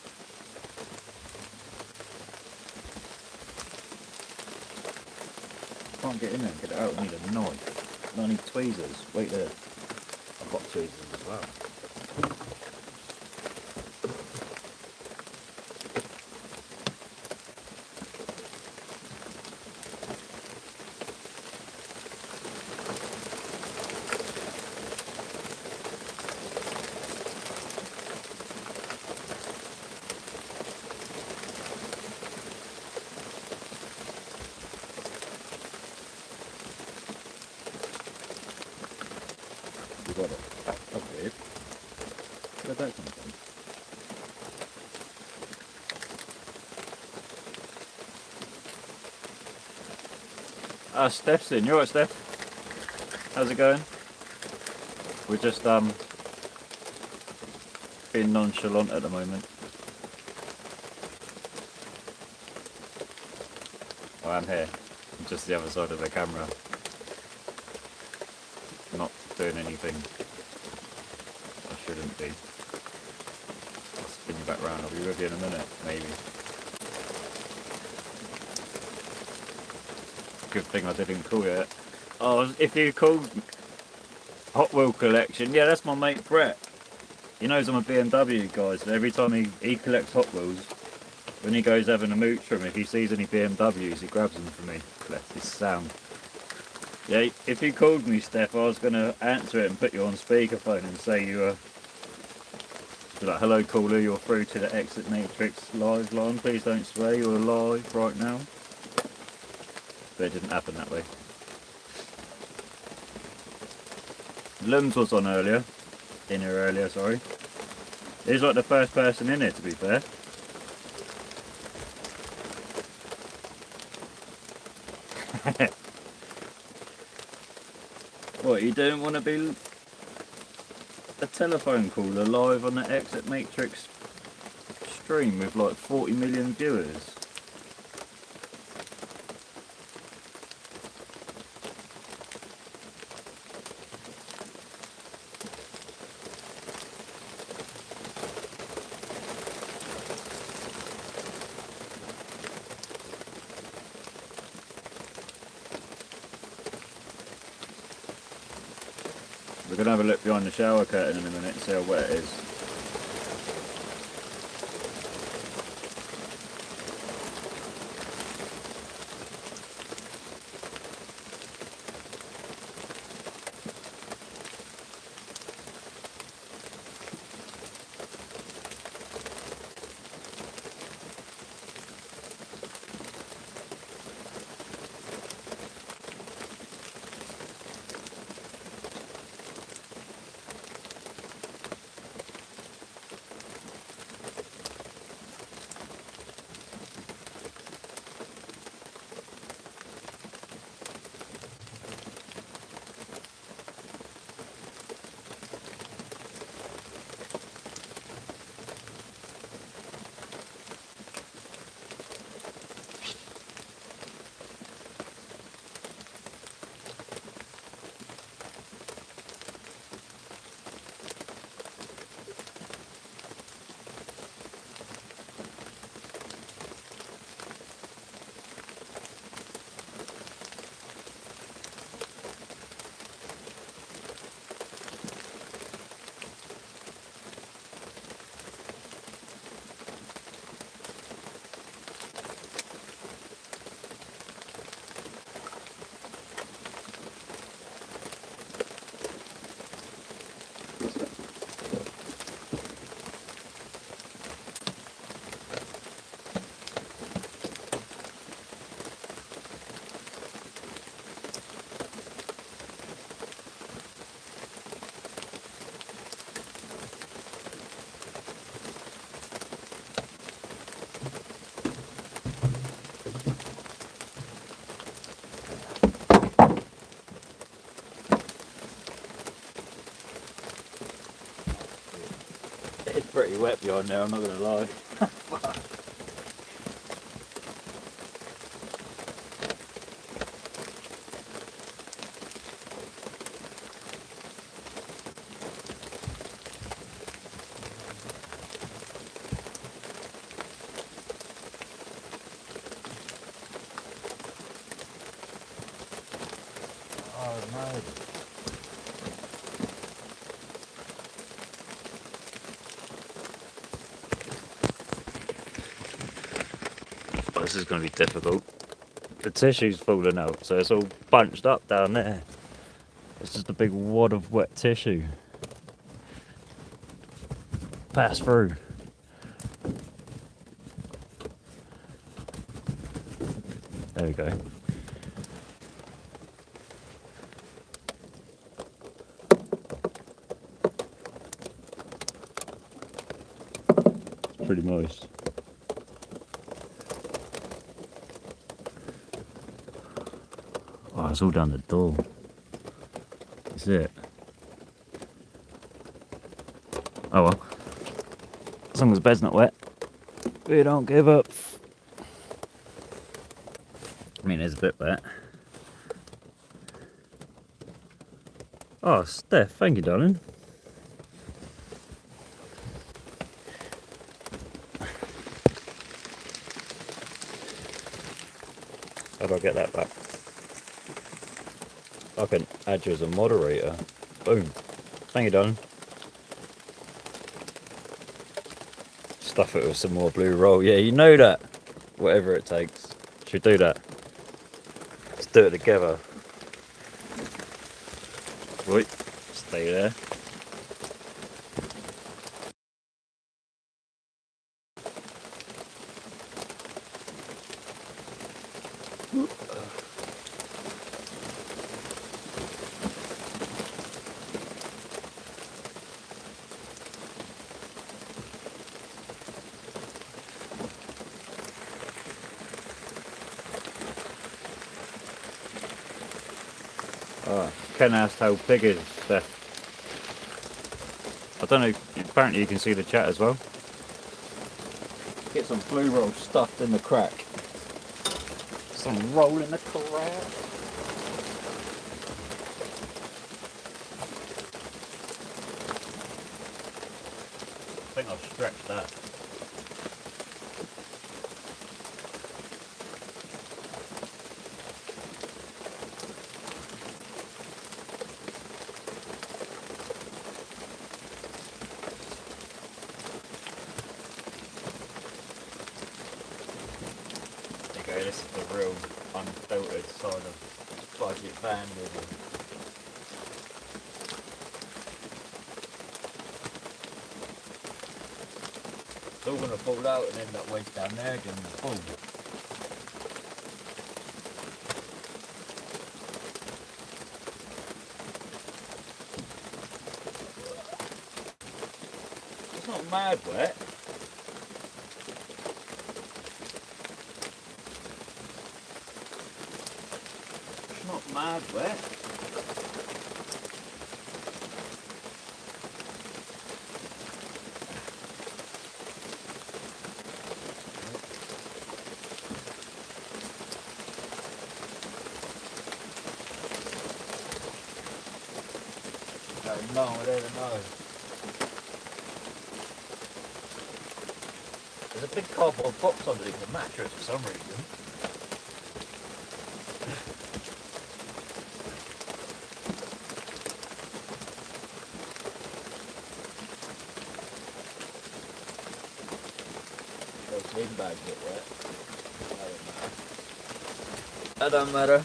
Can't get in there and get it out. I need a knife. I need tweezers. Wait there. I've got tweezers as well. You got it. That's weird. Where'd that come from? Steph's in. You alright, Steph? How's it going? We're just being nonchalant at the moment. Oh, I'm here. I'm just the other side of the camera. Not doing anything I shouldn't be. I'll spin you back round. I'll be with you in a minute, maybe. Good thing I didn't call it. Oh, if you called Hot Wheel Collection, yeah, that's my mate Brett. He knows I'm a BMW guy, so every time he collects Hot Wheels, when he goes having a mooch from him, if he sees any BMWs, he grabs them for me. Bless his sound. Yeah, if you called me, Steph, I was going to answer it and put you on speakerphone and say you were like, hello caller, you're through to the Exit Matrix live line. Please don't swear, you're live right now. But it didn't happen that way. Lums was on earlier. In here earlier, sorry. He's like the first person in here, to be fair. What, you don't want to be a telephone caller live on the Exit Matrix stream with like 40 million viewers? We're going to have a look behind the shower curtain in a minute and see how wet it is. It's pretty wet behind there, I'm not going to lie. this is going to be difficult. The tissue's falling out, so it's all bunched up down there. It's just a big wad of wet tissue. Pass through. There we go. It's pretty moist. Oh, it's all down the door. That's it. Oh well. As long as the bed's not wet, we don't give up. I mean, it's a bit wet. Oh, Steph, thank you, darling. How do I get that back? I can add you as a moderator. Boom. Thank you, darling. Stuff it with some more blue roll. Yeah, you know that. Whatever it takes. Should we do that? Let's do it together. Wait, stay there. Ken asked how big is Steph. I don't know, apparently you can see the chat as well. Get some blue roll stuffed in the crack. Some roll in the crack. I think I've stretched that. This is the real unfiltered side of budget bandit. It's all going to fall out and end up way down there again in the pool. It's not mad wet. Mad wet. No, I don't know. There's a big cardboard box underneath the mattress for some reason. Sleeping bags get wet. That don't matter.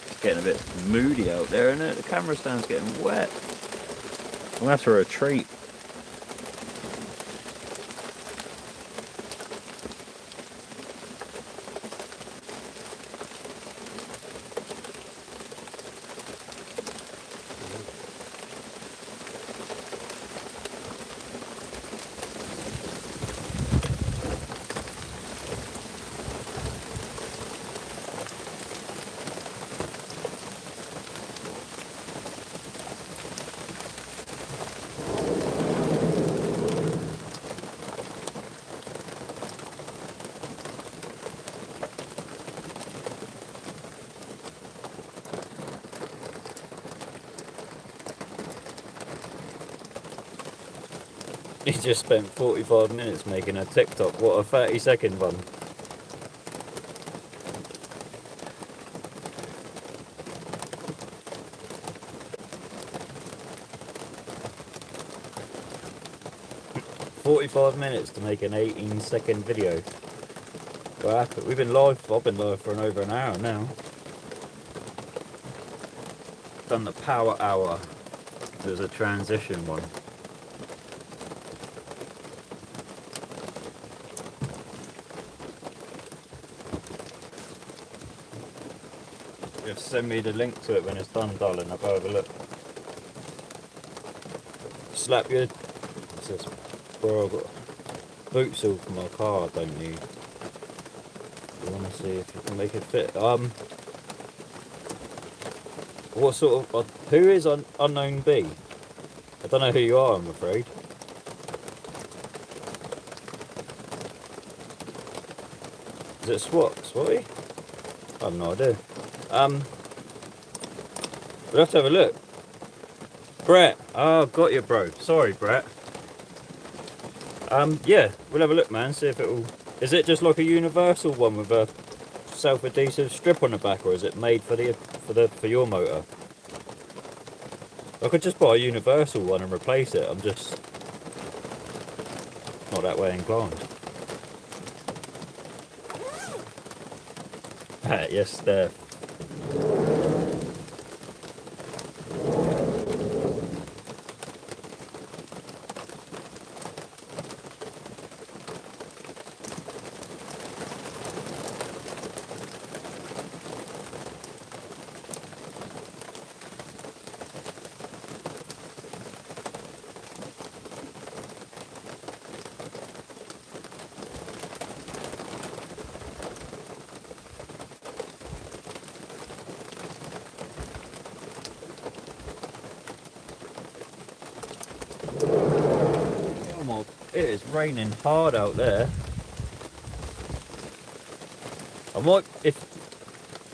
It's getting a bit moody out there, isn't it? The camera stand's getting wet. Well, that's a retreat. He just spent 45 minutes making a TikTok. What a 30-second one. 45 minutes to make an 18-second video. Well, we've been live, I've been live for over an hour now. Done the power hour. There's a transition one. Just send me the link to it when it's done, darling. I'll go have a look. Slap your... What's this? Bro, I've got boots all for my car, I don't need. I want to see if you can make it fit. What sort of... who is Unknown B? I don't know who you are, I'm afraid. Is it Swatty? I have no idea. We'll have to have a look. Brett. Oh, got you, bro. Sorry, Brett. Yeah, we'll have a look, man. See if it'll... Is it just like a universal one with a self-adhesive strip on the back, or is it made for your motor? I could just buy a universal one and replace it. I'm just not that way inclined. Yes, there. It is raining hard out there. I might,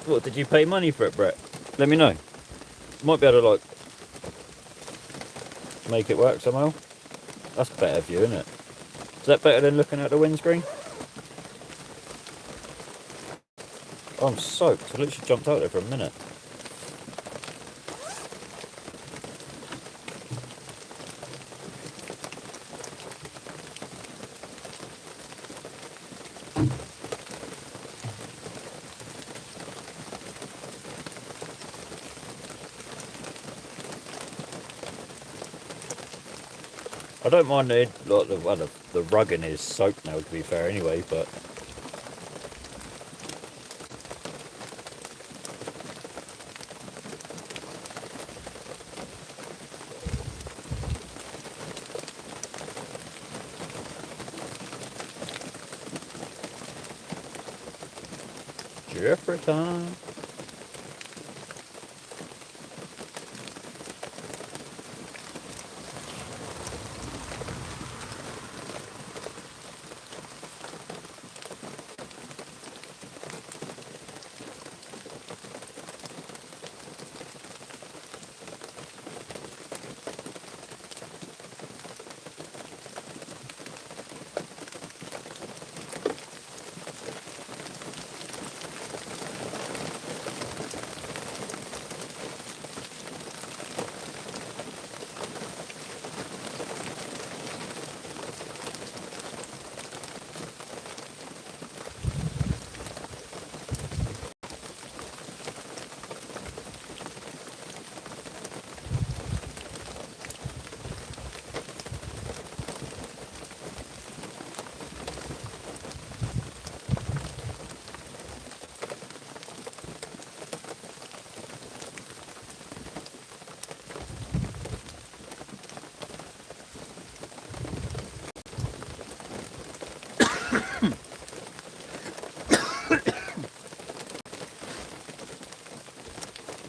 what, did you pay money for it, Brett? Let me know. Might be able to, like, make it work somehow. That's a better view, isn't it? Is that better than looking at the windscreen? Oh, I'm soaked. I literally jumped out there for a minute. I don't mind the rugging is soaked now, to be fair, anyway, but Jeffrey time.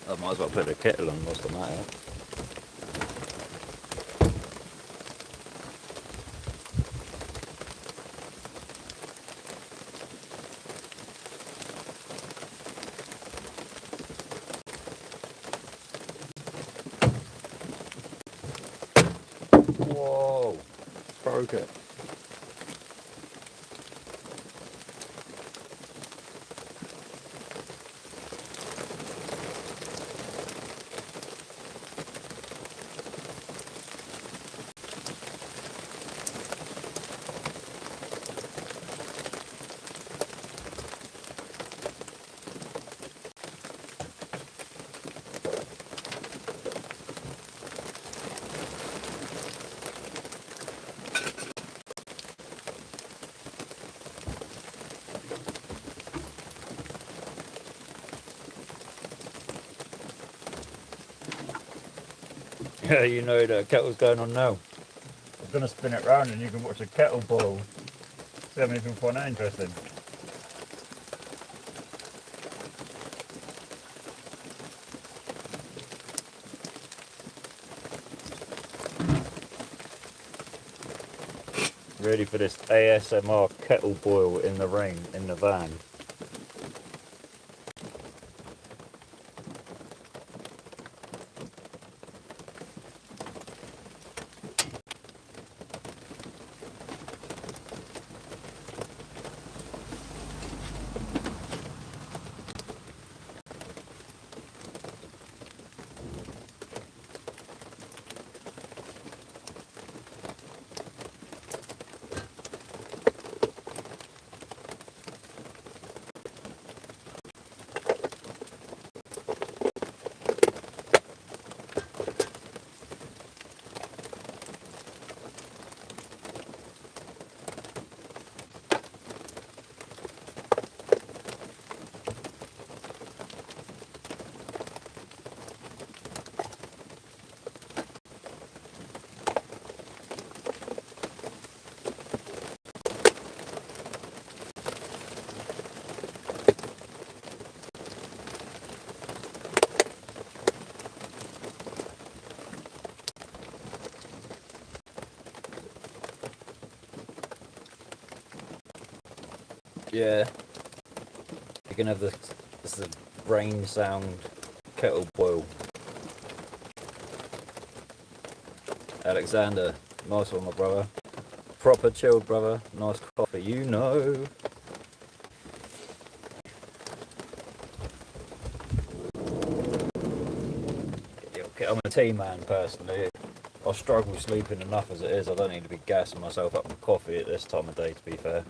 I might as well put the kettle on whilst I'm at it. Whoa, broke it. You know the kettle's going on now. I'm gonna spin it round and you can watch a kettle boil. See how many people find that interesting. Ready for this ASMR kettle boil in the rain in the van. Yeah, you can have this rain sound kettle boil. Alexander, nice one, my brother. Proper chilled, brother. Nice coffee, you know. I'm a tea man personally. I struggle sleeping enough as it is. I don't need to be gassing myself up with coffee at this time of day, to be fair.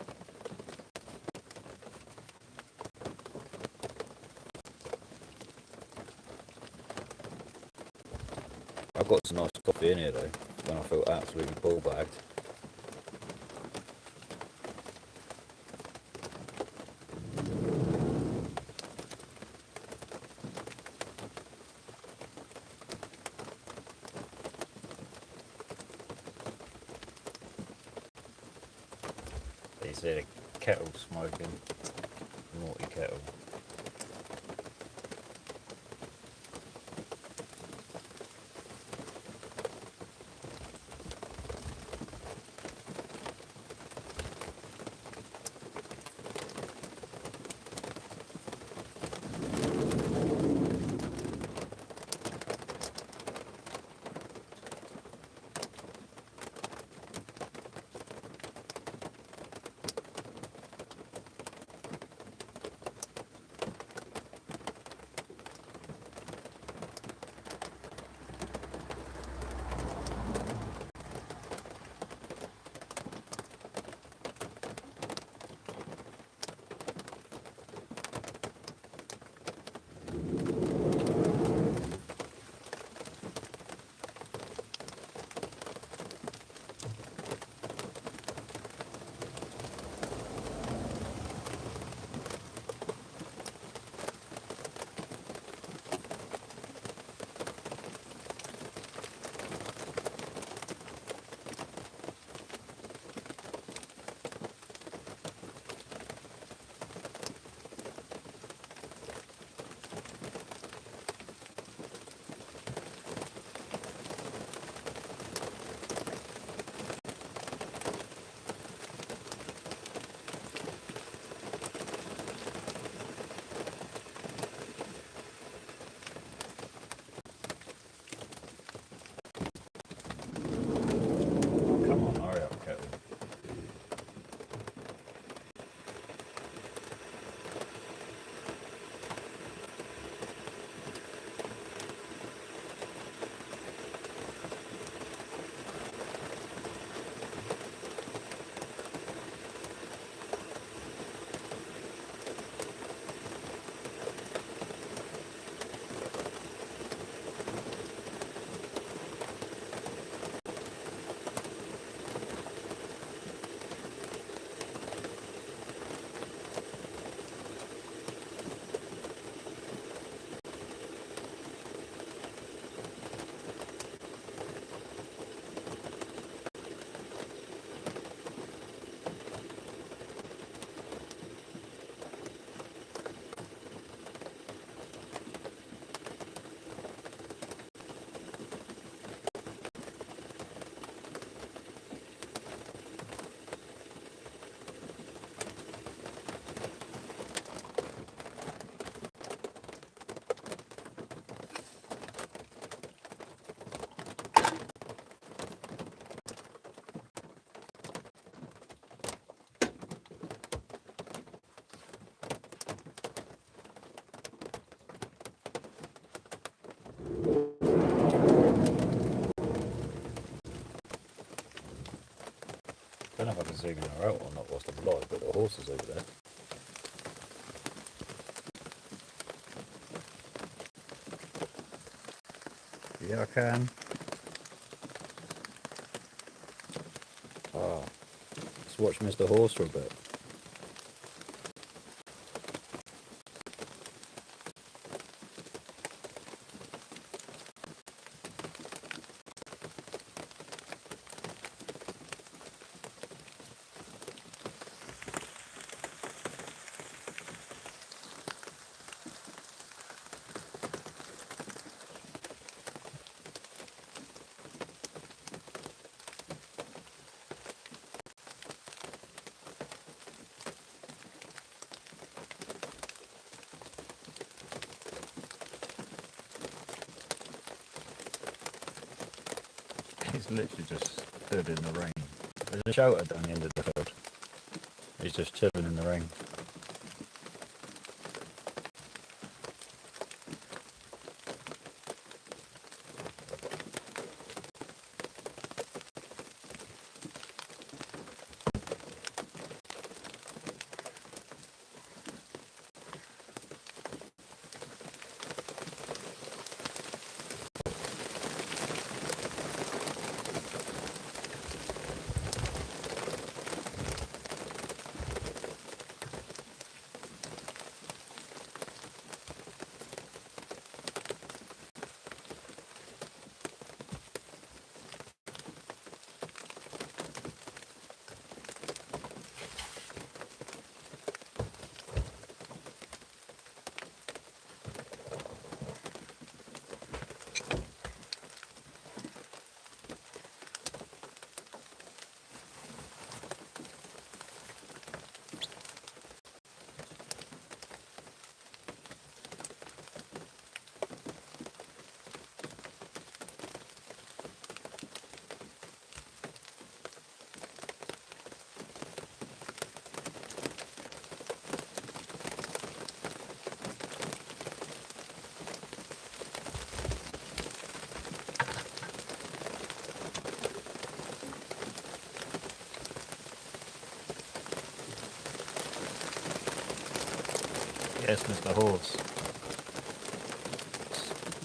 I've got some nice coffee in here though, when I feel absolutely bull bagged. You see the kettle smoking. Naughty kettle. zooming her out or not whilst I'm live, but the horse is over there. Yeah, I can. Ah, let's watch Mr. Horse for a bit. He's literally just stood in the rain. There's a shelter down the end of the field. He's just chilling in the rain. Yes, Mr. Horse.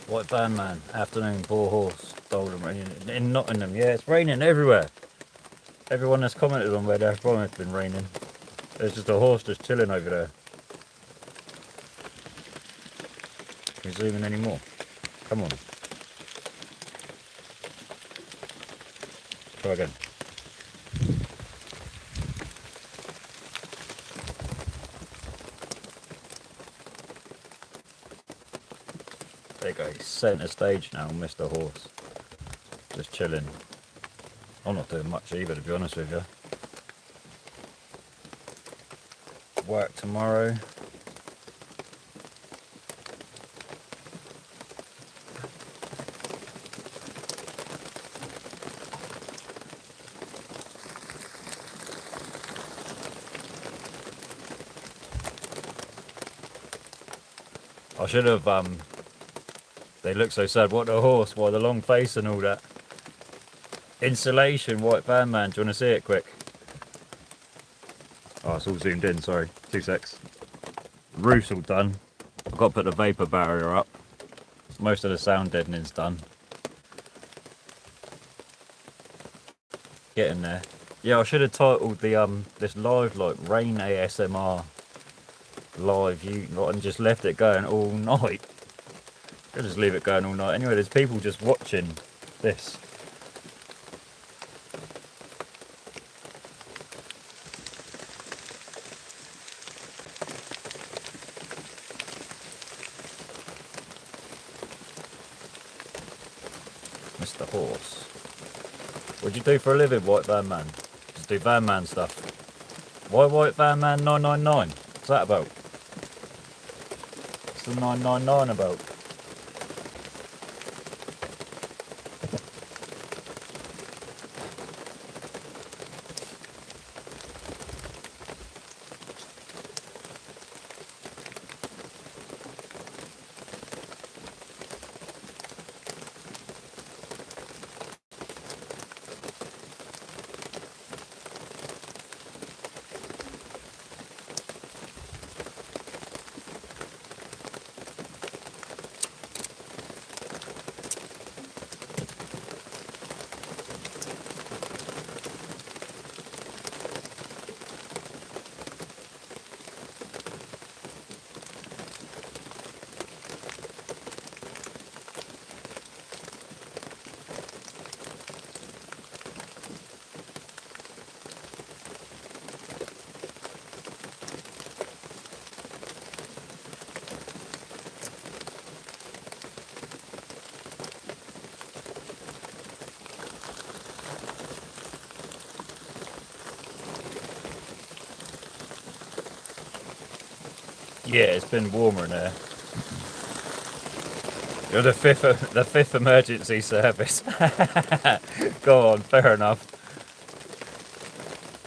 White Van Man, afternoon, poor horse, Doldham, raining in Nottingham. Yeah, it's raining everywhere. Everyone that's commented on where they're from, it's been raining. There's just a horse just chilling over there. Can you zoom in any more? Come on. Try again. There you go, he's centre stage now, Mr. Horse. Just chilling. I'm not doing much either, to be honest with you. Work tomorrow. I should have, they look so sad. What the horse, why the long face and all that. Insulation, White Van Man, do you want to see it quick? Oh, it's all zoomed in, sorry. 2 secs. Roof's all done. I've got to put the vapour barrier up. Most of the sound deadening's done. Getting there. Yeah, I should have titled the this live like Rain ASMR live and just left it going all night. I'll just leave it going all night. Anyway, there's people just watching this. Mr. Horse. What'd you do for a living, White Van Man? Just do Van Man stuff. Why White Van Man 999? What's that about? What's the 999 about? Yeah, it's been warmer in there. You're the fifth emergency service. Go on, fair enough.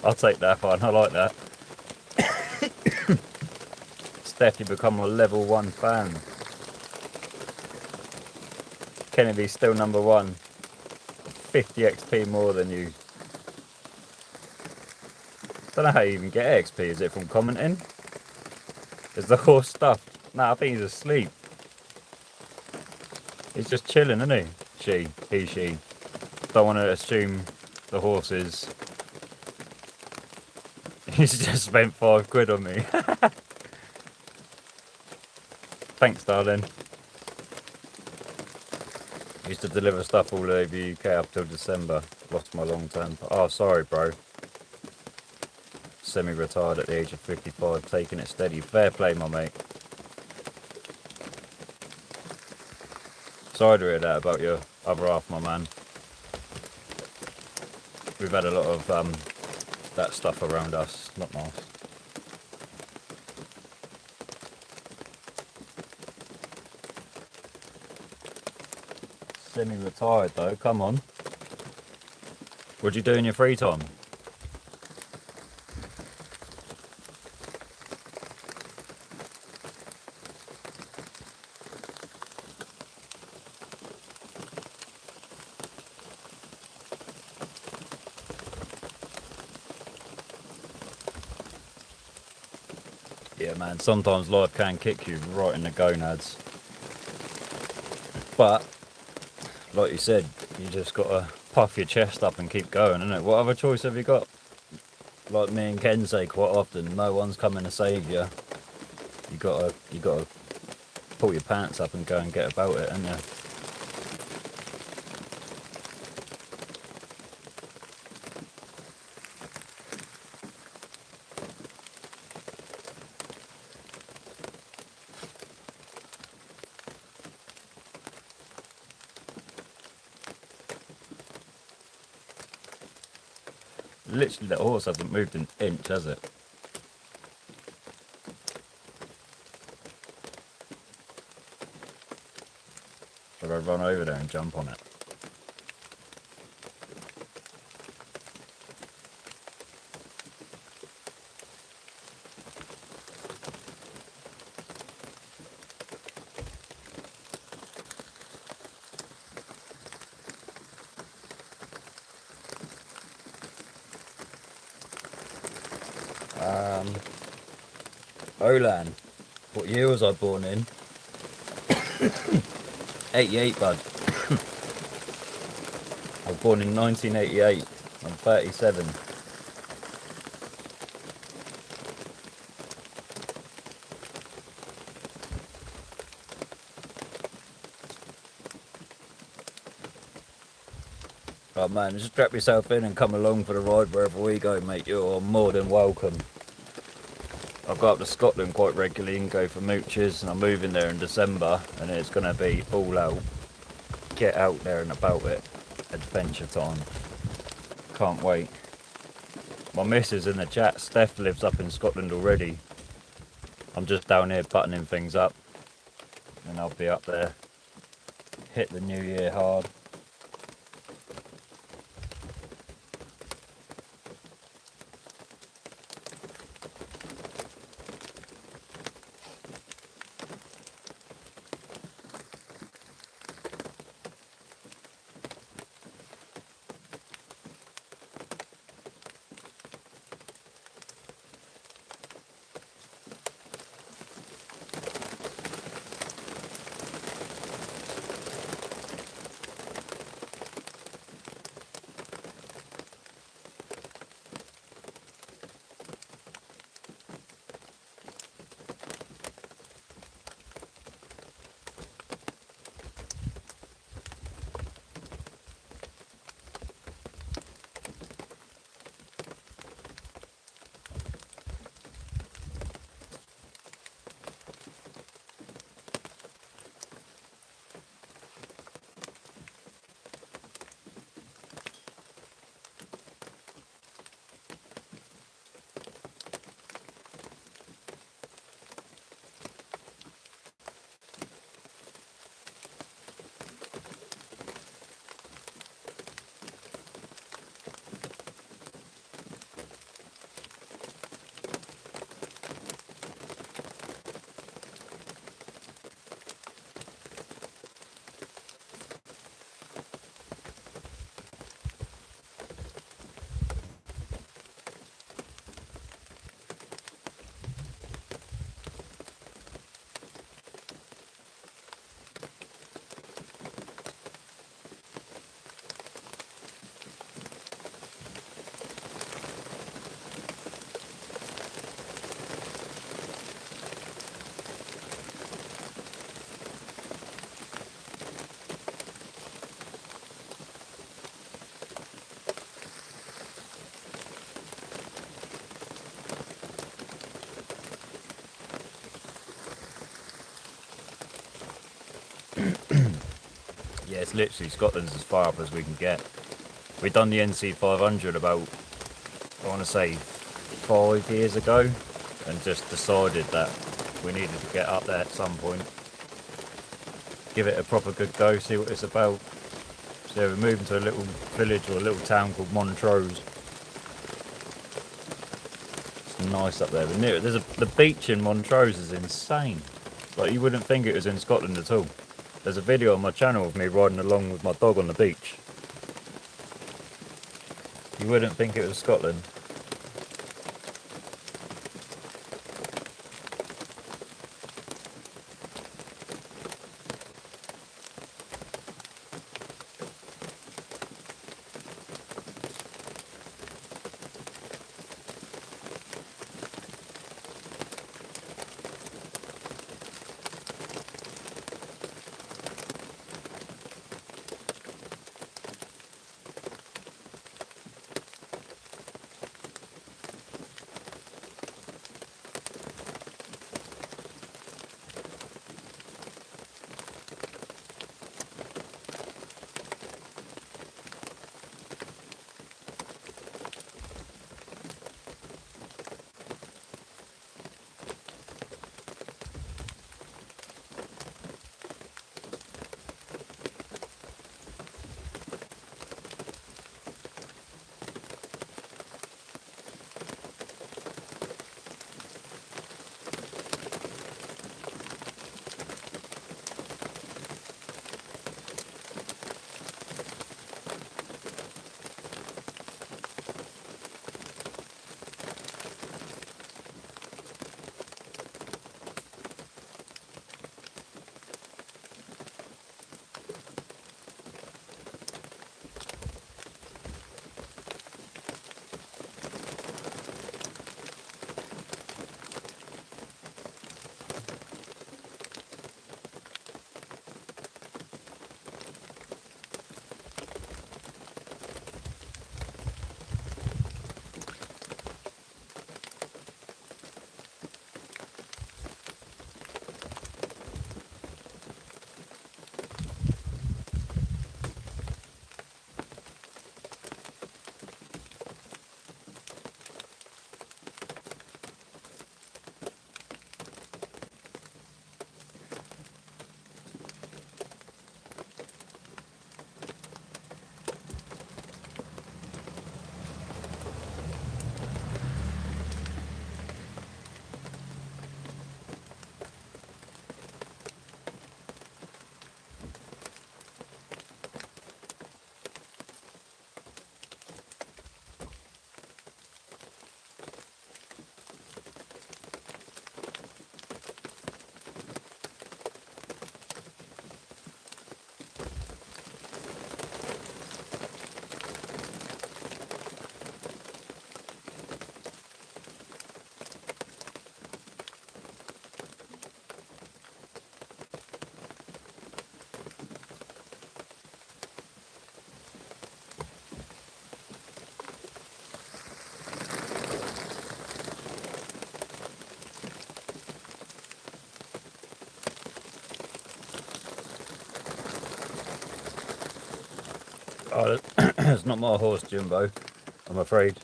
I'll take that one. I like that. Steph, you become a level 1 fan. Kennedy's still number 1. 50 XP more than you. Don't know how you even get XP. Is it from commenting? Is the horse stuffed? Nah, I think he's asleep. He's just chilling, isn't he? She. Don't want to assume the horse is. He's just spent £5 on me. Thanks, darling. Used to deliver stuff all over the UK up till December. Lost my long term. Oh, sorry, bro. Semi-retired at the age of 55, taking it steady. Fair play, my mate. Sorry to hear that about your other half, my man. We've had a lot of that stuff around us. Not nice. Semi-retired though, come on. What do you do in your free time? Yeah, man, sometimes life can kick you right in the gonads. But, like you said, you just gotta puff your chest up and keep going, innit? What other choice have you got? Like me and Ken say quite often, no one's coming to save you. You gotta pull your pants up and go and get about it, ain't you? Literally, that horse hasn't moved an inch, has it? Should I run over there and jump on it? Olan, what year was I born in? 88, bud. I was born in 1988. I'm 37. Oh man, just strap yourself in and come along for the ride wherever we go, mate. You're more than welcome. I go up to Scotland quite regularly and go for mooches, and I'm moving there in December, and it's going to be all out. Get out there and about it. Adventure time. Can't wait. My missus in the chat, Steph, lives up in Scotland already. I'm just down here buttoning things up, and I'll be up there. Hit the new year hard. Yeah, it's literally Scotland's as far up as we can get. We done the NC 500 about, I want to say, 5 years ago, and just decided that we needed to get up there at some point, give it a proper good go, see what it's about. So we're moving to a little village or a little town called Montrose. It's nice up there. The beach in Montrose is insane. Like, you wouldn't think it was in Scotland at all. There's a video on my channel of me riding along with my dog on the beach. You wouldn't think it was Scotland. Oh, it's not my horse, Jimbo. I'm afraid.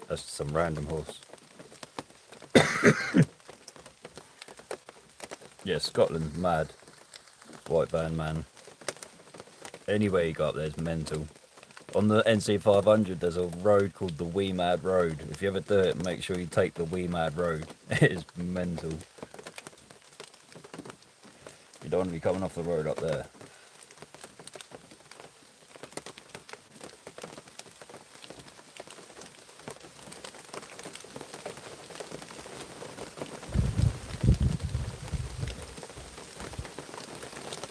That's some random horse. Yeah, Scotland's mad. White van man. Anyway, you got up there's mental. On the NC 500, there's a road called the Wee Mad Road. If you ever do it, make sure you take the Wee Mad Road. It is mental. You don't want to be coming off the road up there.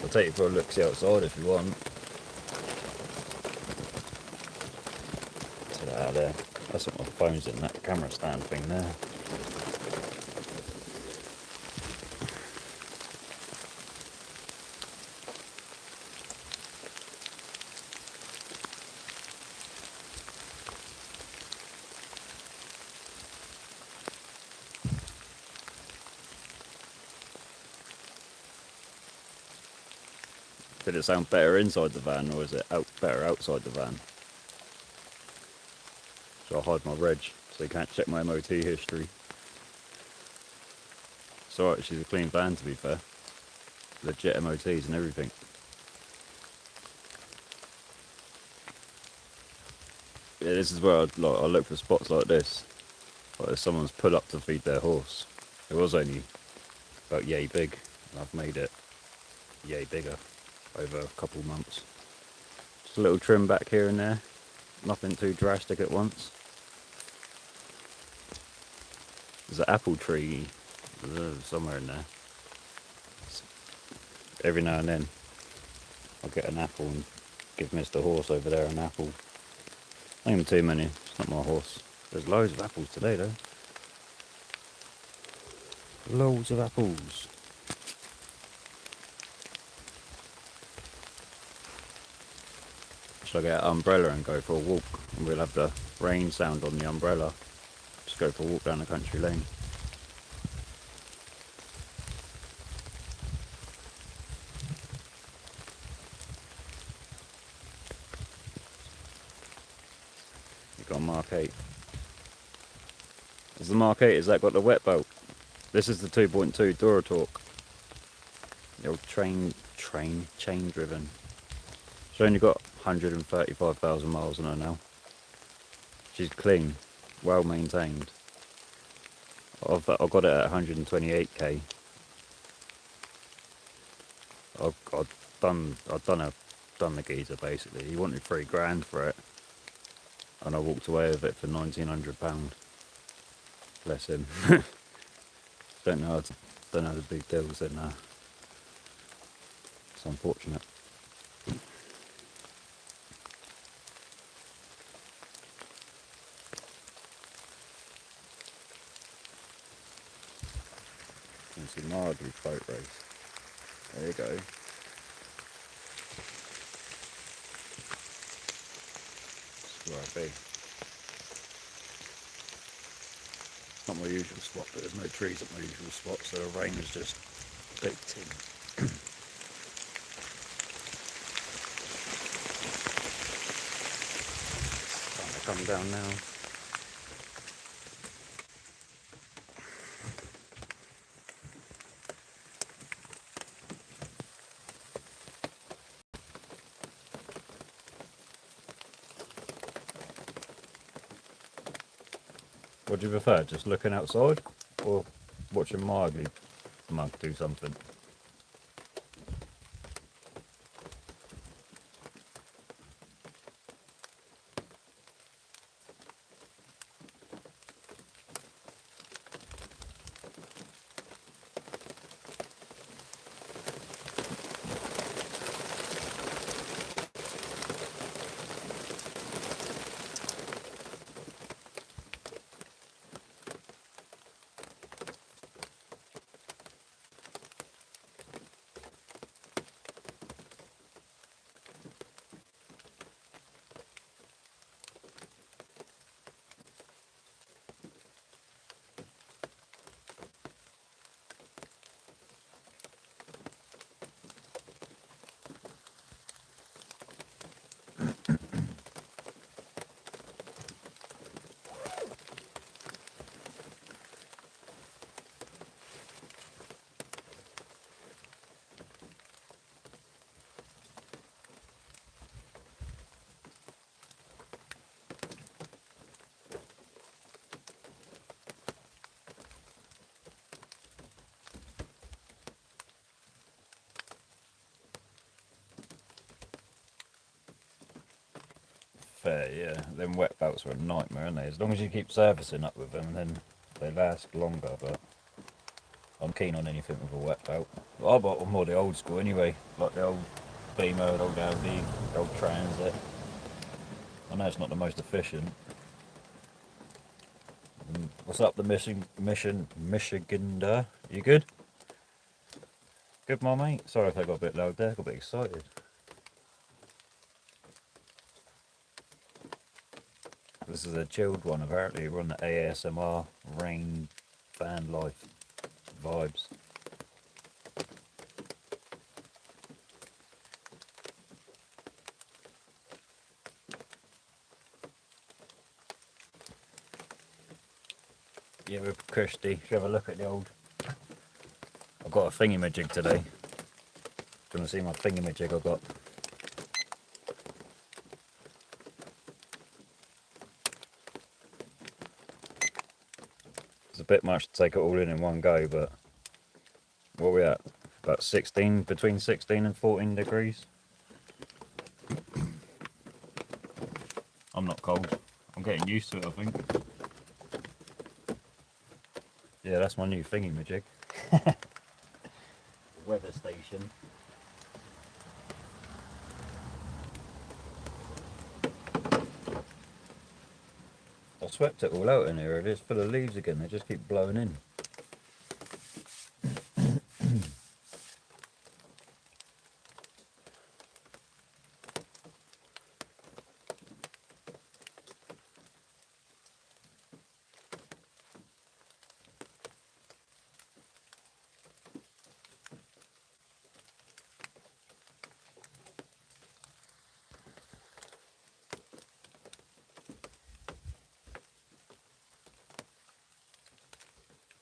I'll take you for a look-see outside if you want. See that out there? That's what my phone's in, that camera stand thing there. Did it sound better inside the van, or is it better outside the van? So I'll hide my reg, so you can't check my MOT history. It's alright, she's a clean van to be fair. Legit MOTs and everything. Yeah, this is where I look for spots like this. Like if someone's pulled up to feed their horse. It was only about yay big, and I've made it yay bigger over a couple months. Just a little trim back here and there. Nothing too drastic at once. There's an apple tree somewhere in there. Every now and then I'll get an apple and give Mr. Horse over there an apple. Not even too many, it's not my horse. There's loads of apples today though. Loads of apples. Should I get an umbrella and go for a walk? And we'll have the rain sound on the umbrella. Just go for a walk down the country lane. You've got a Mark 8. Is the Mark 8, has that got the wet belt? This is the 2.2 Duratorque. The old chain driven. She's only got 135,000 miles on her now. She's clean, well maintained. I've got it at 128k. I've done the geezer basically. He wanted £3,000 for it, and I walked away with it for £1,900. Bless him. don't know the big deals in there. It's unfortunate. It's a Marley boat race. There you go. That's where I'll be. It's not my usual spot, but there's no trees at my usual spot, so the rain is just baked in. Starting to come down now. What do you prefer, just looking outside or watching my ugly mug do something? Fair, yeah. Them wet belts are a nightmare, aren't they? As long as you keep servicing up with them, then they last longer, but I'm keen on anything with a wet belt. I bought them more the old school anyway, like the old Beamer, the old Audi, the old Transit. I know it's not the most efficient. What's up, the Michigander? You good? Good, my mate? Sorry if I got a bit loud there, got a bit excited. This is a chilled one, apparently. We're on the ASMR rain van life vibes. Yeah, with Kirsty. Should have a look at the old. I've got a thingy-majig today. Do you want to see my thingy-majig I got? It's a bit much to take it all in one go, but what are we at? About 16, between 16 and 14 degrees. I'm not cold. I'm getting used to it, I think. Yeah, that's my new thingy-majig. Weather station. I swept it all out in here. It is full of leaves again. They just keep blowing in.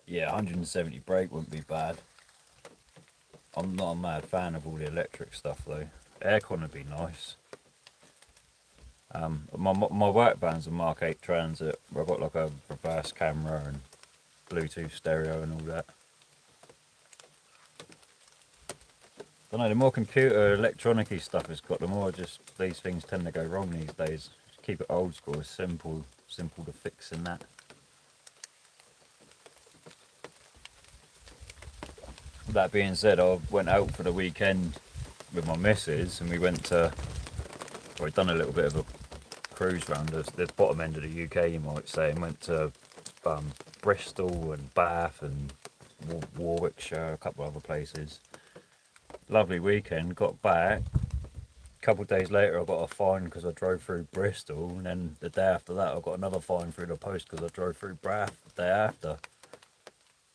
Yeah, 170 brake wouldn't be bad. I'm not a mad fan of all the electric stuff though. Aircon would be nice. My work van's a Mark 8 Transit. I've got like a reverse camera and Bluetooth stereo and all that. I don't know, the more computer electronic-y stuff it's got, the more just these things tend to go wrong these days. Just keep it old school, it's simple to fix and that. That being said, I went out for the weekend with my missus and we went to, well, we'd done a little bit of a cruise round the bottom end of the UK, you might say, and went to Bristol and Bath and Warwickshire, a couple of other places. Lovely weekend. Got back. A couple of days later, I got a fine because I drove through Bristol, and then the day after that, I got another fine through the post because I drove through Bath the day after.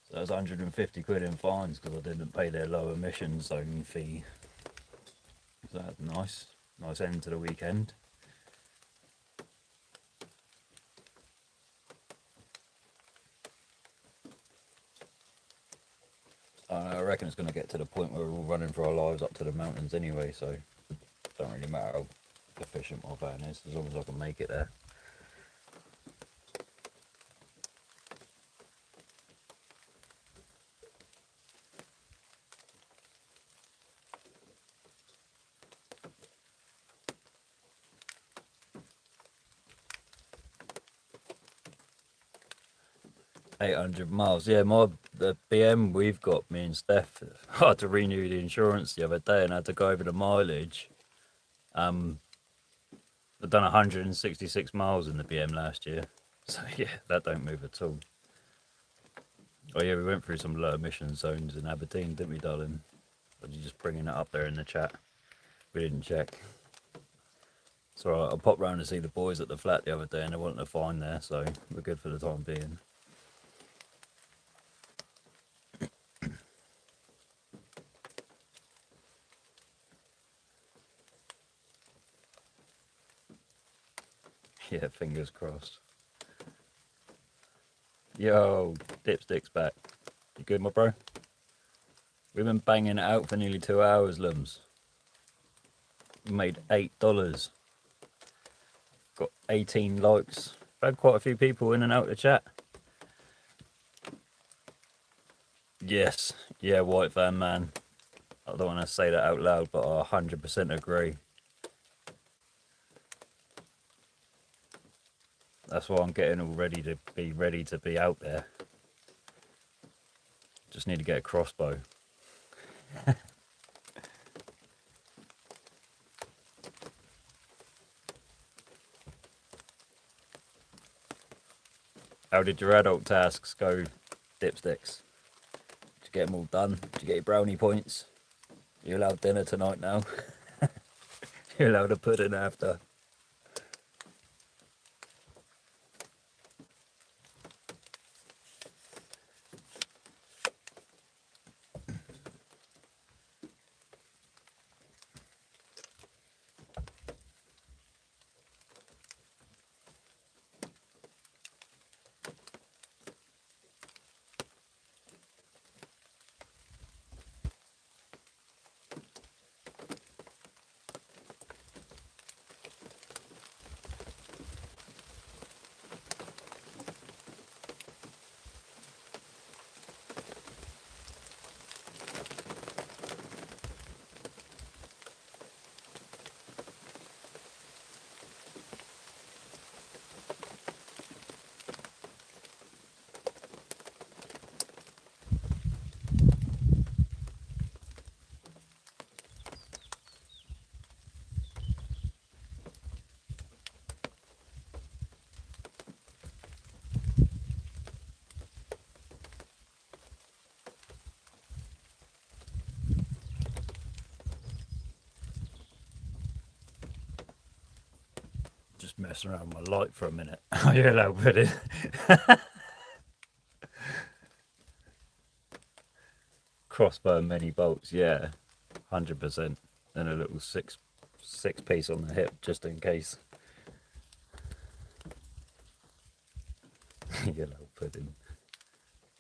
So that was 150 quid in fines because I didn't pay their low emission zone fee. So that's nice end to the weekend. I reckon it's going to get to the point where we're all running for our lives up to the mountains anyway, so it don't really matter how efficient my van is, as long as I can make it there. $800. Yeah, the BM we've got, me and Steph, I had to renew the insurance the other day and I had to go over the mileage. I've done 166 miles in the BM last year, so yeah, that don't move at all. Oh yeah, we went through some low emission zones in Aberdeen, didn't we, darling? Or you just bringing it up there in the chat? We didn't check. So I popped round to see the boys at the flat the other day and they wanted to find there, so we're good for the time being. Yeah, fingers crossed. Yo, Dipstick's back. You good, my bro? We've been banging it out for nearly 2 hours, Lums. We made $8. Got 18 likes. Had quite a few people in and out of the chat. Yes, yeah, White Van Man. I don't want to say that out loud, but I 100% agree. That's why I'm getting all ready to be out there. Just need to get a crossbow. How did your adult tasks go, Dipsticks? Did you get them all done? Did you get your brownie points? You allowed dinner tonight now? You're allowed a pudding after. Just messing around with my light for a minute. Oh, yeah, that'll put it. Crossbow and many bolts, yeah, 100%. And a little six piece on the hip just in case. Yellow pudding.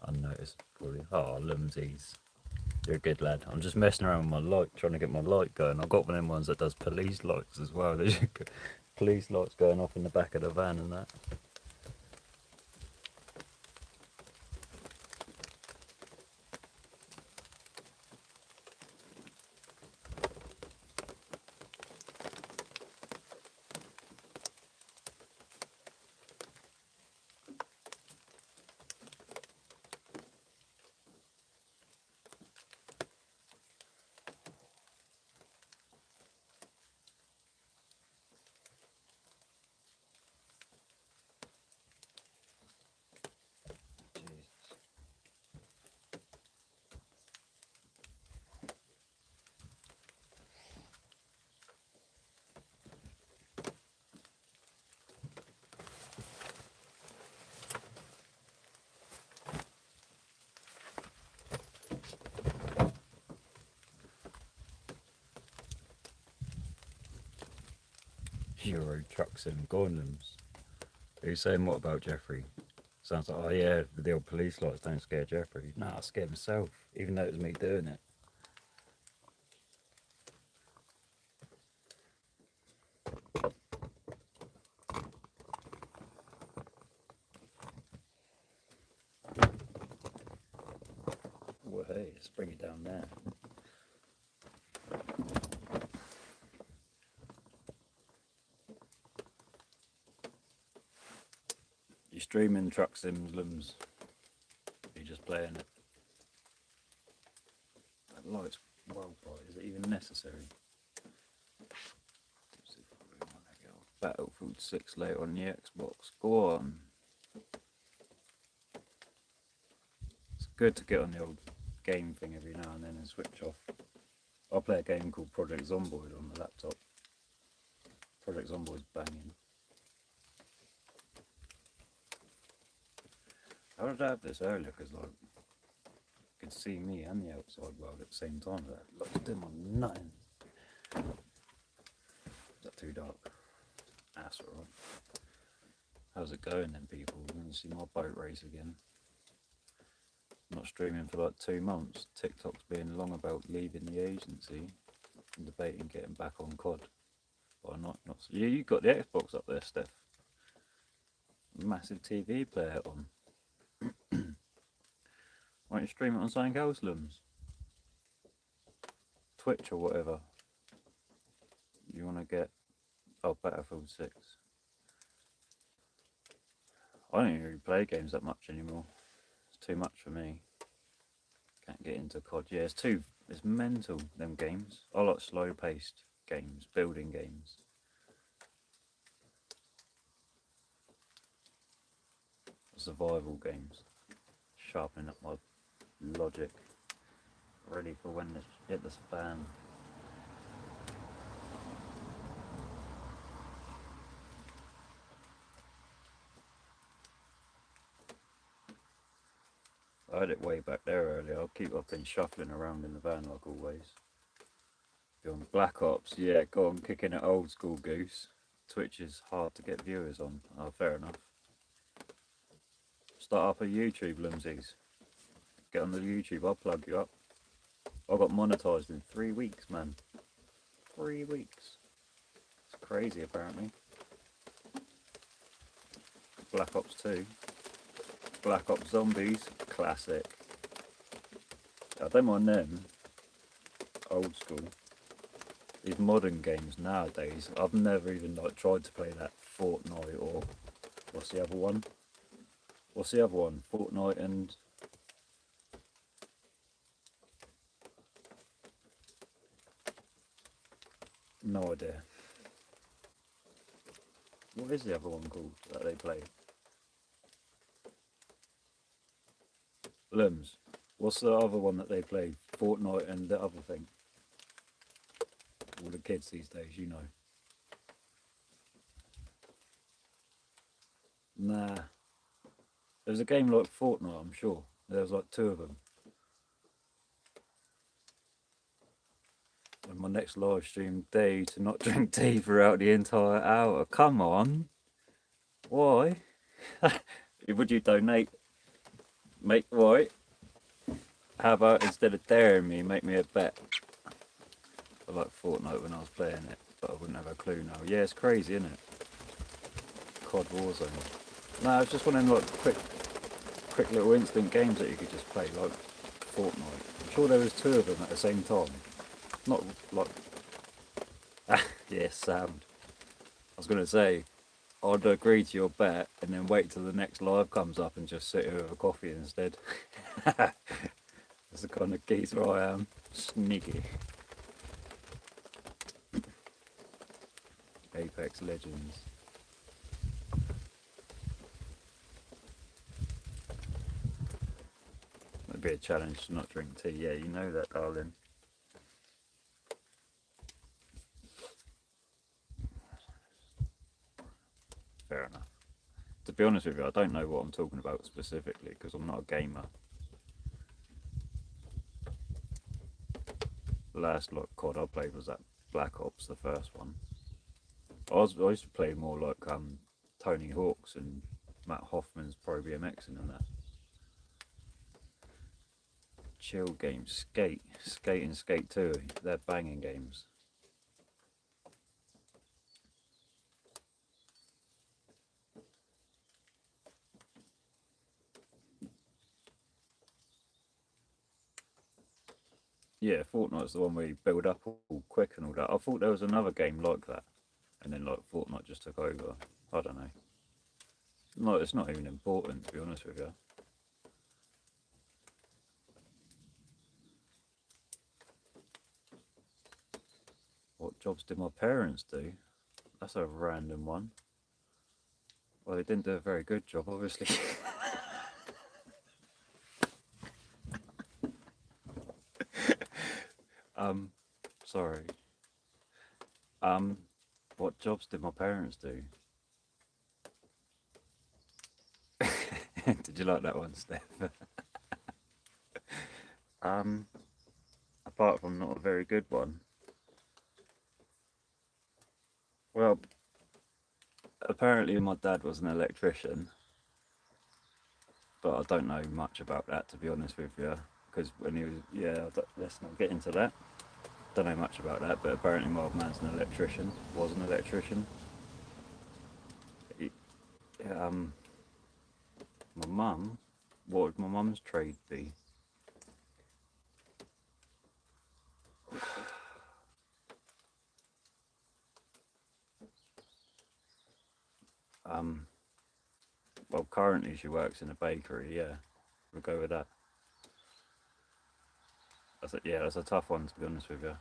Unnoticed, probably. Oh, Lumsies. You're a good lad. I'm just messing around with my light, trying to get my light going. I've got one of them ones that does police lights as well. There's police lights going off in the back of the van and that. Euro trucks and Gornlams. Who's saying what about Jeffrey? Sounds like, oh yeah, the old police lights don't scare Jeffrey. Nah, I scared myself, even though it was me doing it. Well, hey, let's bring it down there. You streaming Truck Sims Limbs? You're just playing it. That light's well bright. Is it even necessary? Battlefield 6 later on the Xbox. Go on. It's good to get on the old game thing every now and then and switch off. I play a game called Project Zomboid on the laptop. Project Zomboid's banging. How did I have this earlier? Because like, I could see me and the outside world at the same time. That looks dim on nothing. Is that too dark? That's alright. How's it going then, people? We're going to see my boat race again. Not streaming for like 2 months. TikTok's being long about leaving the agency and debating getting back on COD. Or not. Yeah, you got the Xbox up there, Steph. Massive TV player on. Why don't you stream it on something else, Lums? Twitch or whatever. You want to get... Oh, Battlefield 6. I don't even really play games that much anymore. It's too much for me. Can't get into COD. Yeah, it's mental, them games. I like slow-paced games, building games. Survival games. Sharpening up my logic. Ready for when the hit the fan. I had it way back there earlier. I've been shuffling around in the van like always. Go on Black Ops, yeah, go on kicking it old school, Goose. Twitch is hard to get viewers on. Oh, fair enough. Start up a YouTube, Lumsies. Get on the YouTube, I'll plug you up. I got monetized in 3 weeks, man. 3 weeks. It's crazy, apparently. Black Ops 2. Black Ops Zombies, classic. I don't mind them. Old school. These modern games nowadays, I've never even like tried to play that Fortnite or what's the other one? What's the other one? Fortnite and no idea. What is the other one called that they play? Limbs. What's the other one that they play? Fortnite and the other thing. All the kids these days, you know. Nah. There was a game like Fortnite, I'm sure. There was like two of them. And my next live stream day to not drink tea throughout the entire hour. Come on. Why? Would you donate? Make what? How about instead of daring me, make me a bet? I like Fortnite when I was playing it, but I wouldn't have a clue now. Yeah, it's crazy, isn't it? COD Warzone. No, I was just one of them like quick little instant games that you could just play, like Fortnite. I'm sure there was two of them at the same time. Not like yeah, sound. I was gonna say I'd agree to your bet and then wait till the next live comes up and just sit here with a coffee instead. That's the kind of geezer I am. Sneaky. Apex Legends. It'd be a challenge to not drink tea. Yeah, you know that, darling. Fair enough. To be honest with you, I don't know what I'm talking about specifically because I'm not a gamer. The last like COD I played was that Black Ops, the first one. I used to play more like Tony Hawk's and Matt Hoffman's Pro BMXing and that. Chill games, Skate and Skate 2, they're banging games. Yeah, Fortnite's the one where you build up all quick and all that. I thought there was another game like that, and then like Fortnite just took over. I don't know. No, it's not even important to be honest with you. What jobs did my parents do? That's a random one. Well, they didn't do a very good job, obviously. Sorry. What jobs did my parents do? Did you like that one, Steph? Apart from not a very good one. Well, apparently my dad was an electrician, but I don't know much about that to be honest with you. Because when he was, let's not get into that. Don't know much about that, but apparently my old man's an electrician. Was an electrician. He, my mum, what would my mum's trade be? Well, currently she works in a bakery. Yeah, we'll go with that. That's a tough one to be honest with you.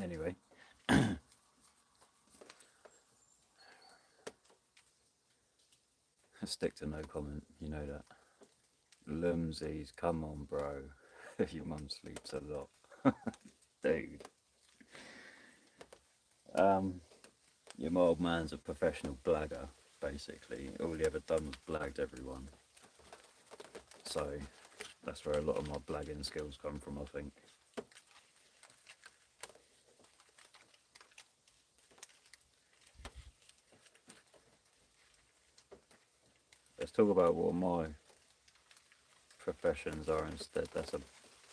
Anyway, stick to no comment. You know that. Lumsies, come on, bro. Your mum sleeps a lot, dude. Yeah, my old man's a professional blagger. Basically, all he ever done was blagged everyone. So that's where a lot of my blagging skills come from, I think. Let's talk about what my professions are instead. That's a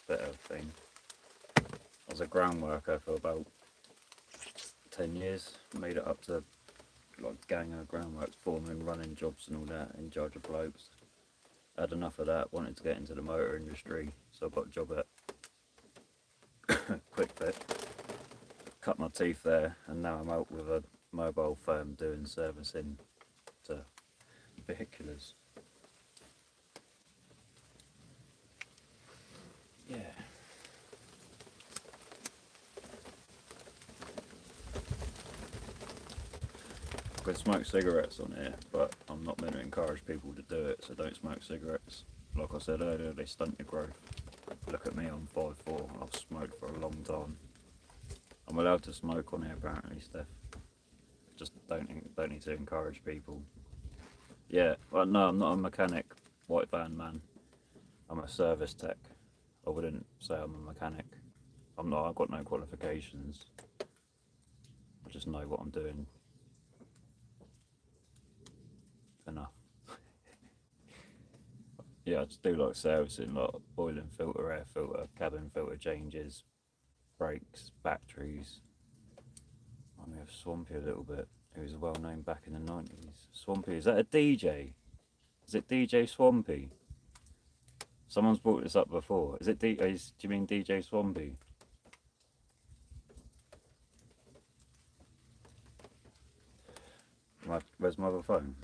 better thing. I was a ground worker for about 10 years. Made it up to like gang of groundworks, foreman, running jobs and all that, in charge of blokes. Had enough of that, wanted to get into the motor industry, so I got a job at Quick Fit. Cut my teeth there, and now I'm out with a mobile firm doing servicing to vehiculars. Yeah. could smoke cigarettes on here, but I'm not meant to encourage people to do it, so don't smoke cigarettes. Like I said earlier, they stunt your growth. Look at me, I'm 5'4", I've smoked for a long time. I'm allowed to smoke on here apparently, Steph. Just don't need to encourage people. Yeah, well no, I'm not a mechanic, white van man. I'm a service tech. I wouldn't say I'm a mechanic. I'm not, I've got no qualifications. I just know what I'm doing. Enough. Yeah, I just do like servicing, like oil and filter, air filter, cabin filter changes, brakes, batteries. I may have Swampy a little bit, who was well known back in the 90s. Swampy, is that a DJ? Is it DJ Swampy? Someone's brought this up before. Is it do you mean DJ Swampy? Where's my other phone?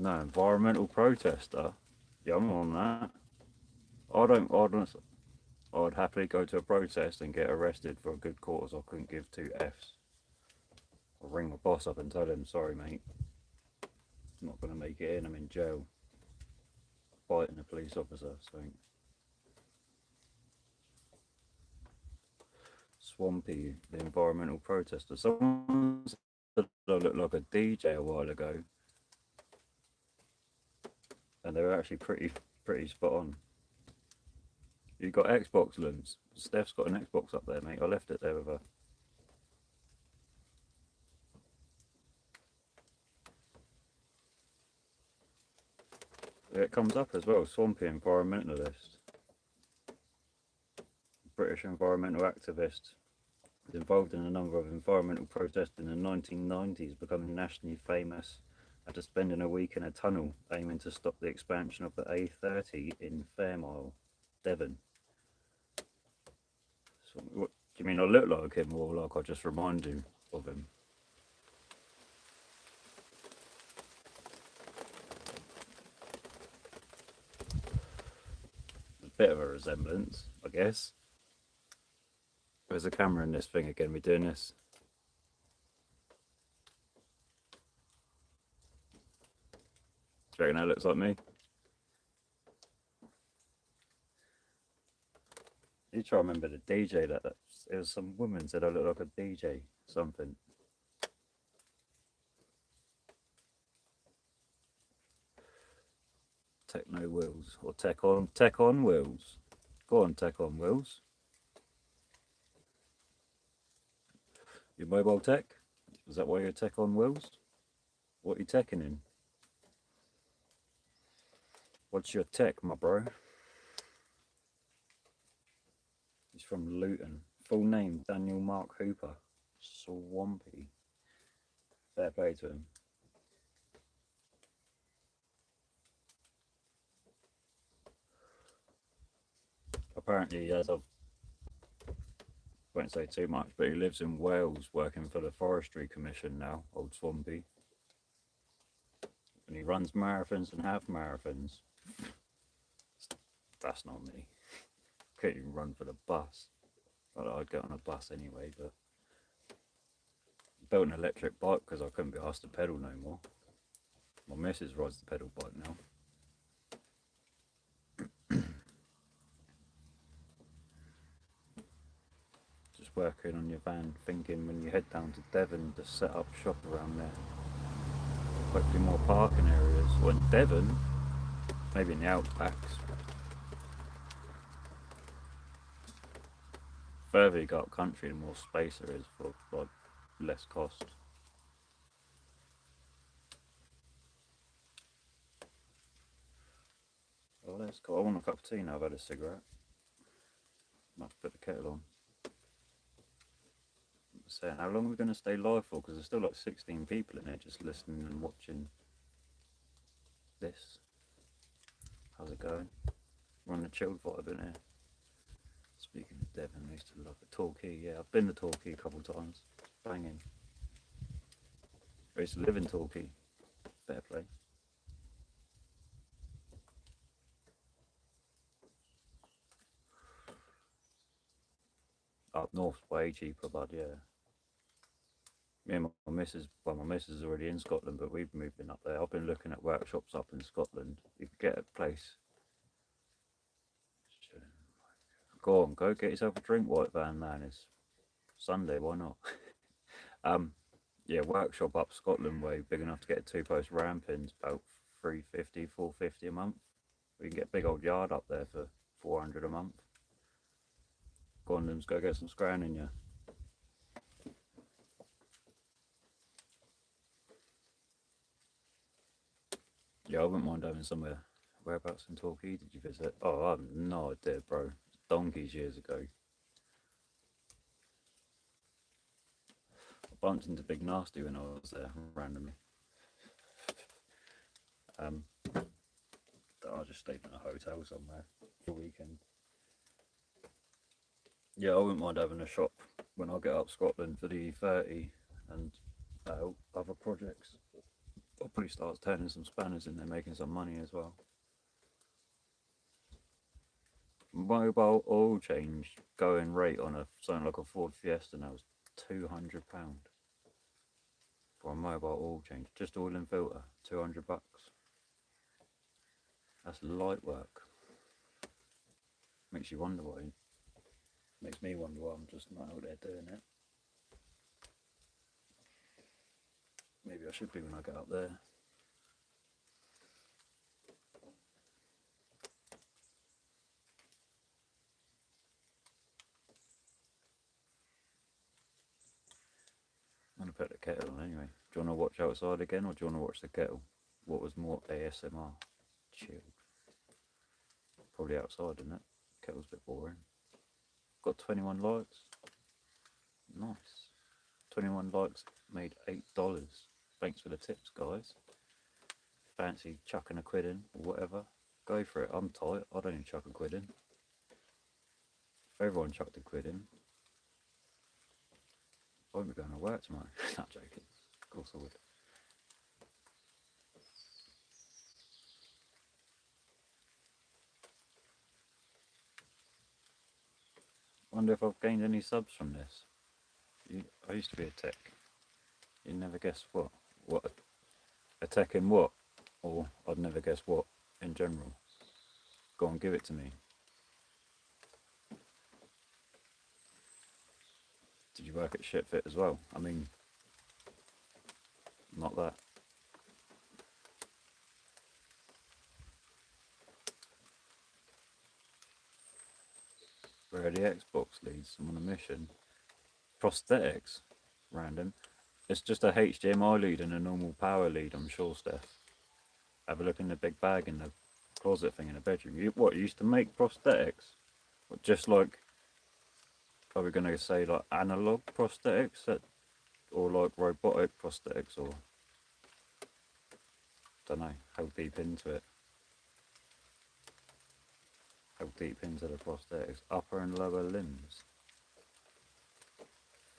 No, environmental protester. Yeah, I'm on that. I'd happily go to a protest and get arrested for a good cause. I couldn't give two Fs. I'll ring my boss up and tell him, sorry mate, I'm not going to make it in, I'm in jail. Fighting a police officer, so. Swampy, the environmental protester. Someone said I looked like a DJ a while ago. And they were actually pretty spot on. You got Xbox limbs. Steph's got an Xbox up there, mate. I left it there with her. It comes up as well, Swampy environmentalist. British environmental activist. Was involved in a number of environmental protests in the 1990s, becoming nationally famous after spending a week in a tunnel aiming to stop the expansion of the A30 in Fairmile, Devon. So, what do you mean I look like him, or like I just remind you of him? A bit of a resemblance, I guess. Where's the camera in this thing again? We're doing this. Do you reckon that looks like me? You try to remember the DJ that it was some woman said I look like a DJ, something. Techno wheels or tech on wheels. Go on, tech on wheels. Your mobile tech? Is that why you're tech on wheels? What are you teching in? What's your tech, my bro? He's from Luton. Full name, Daniel Mark Hooper. Swampy. Fair play to him. Apparently, as I've won't say too much, but he lives in Wales working for the Forestry Commission now, old Swampy. And he runs marathons and half marathons. That's not me. Couldn't even run for the bus. Well, I'd get on a bus anyway, but built an electric bike because I couldn't be asked to pedal no more. My missus rides the pedal bike now. Just working on your van, thinking when you head down to Devon to set up shop around there. Hopefully more parking areas. Well, in Devon, maybe in the outbacks. Further you go up country, the more space there is for like less cost. Oh, that's cool. I want a cup of tea now. I've had a cigarette. I have to put the kettle on. So how long are we going to stay live for? Because there's still like 16 people in here just listening and watching this. How's it going? We're on the chilled vibe in here. Speaking of Devon, I used to love the Torquay. Yeah, I've been to Torquay a couple of times. Banging. I used to live in Torquay. Fair play. Up north's way cheaper, bud, yeah. Me and my missus, well, my missus is already in Scotland, but we've moved in up there. I've been looking at workshops up in Scotland. You can get a place. Go on, go get yourself a drink, White Van Man. It's Sunday, why not? um, yeah, workshop up Scotland way, big enough to get a two-post rampings, about 350, 450 a month. We can get a big old yard up there for 400 a month. Go on, let's go get some scran in you. Yeah, I wouldn't mind having somewhere. Whereabouts in Torquay did you visit? Oh, I have no idea, bro. Donkeys years ago. I bumped into Big Nasty when I was there randomly. I just stayed in a hotel somewhere for the weekend. Yeah, I wouldn't mind having a shop when I get up Scotland for the E30 and other projects. I'll probably start turning some spanners in there, making some money as well. Mobile oil change going rate on something like a Ford Fiesta now is £200 for a mobile oil change. Just oil and filter, £200. That's light work. Makes you wonder why. Makes me wonder why I'm just not out there doing it. Maybe I should be when I get up there. I'm gonna put the kettle on anyway. Do you want to watch outside again, or do you want to watch the kettle? What was more ASMR? Chilled. Probably outside, isn't it? Kettle's a bit boring. Got 21 likes. Nice. 21 likes made $8. Thanks for the tips, guys. Fancy chucking a quid in or whatever? Go for it. I'm tight. I don't even chuck a quid in. If everyone chucked a quid in, I won't be going to work tomorrow. Not joking. Of course I would. Wonder if I've gained any subs from this. I used to be a tech. You'd never guess what. What? A tech in what? Or I'd never guess what in general. Go on, give it to me. Did you work at ShitFit as well? I mean, not that. Where are the Xbox leads? I'm on a mission. Prosthetics? Random. It's just a HDMI lead and a normal power lead, I'm sure, Steph. Have a look in the big bag in the closet thing in the bedroom. You used to make prosthetics? What, just like, probably going to say like analog prosthetics or like robotic prosthetics, or don't know, how deep into it. How deep into the prosthetics, upper and lower limbs.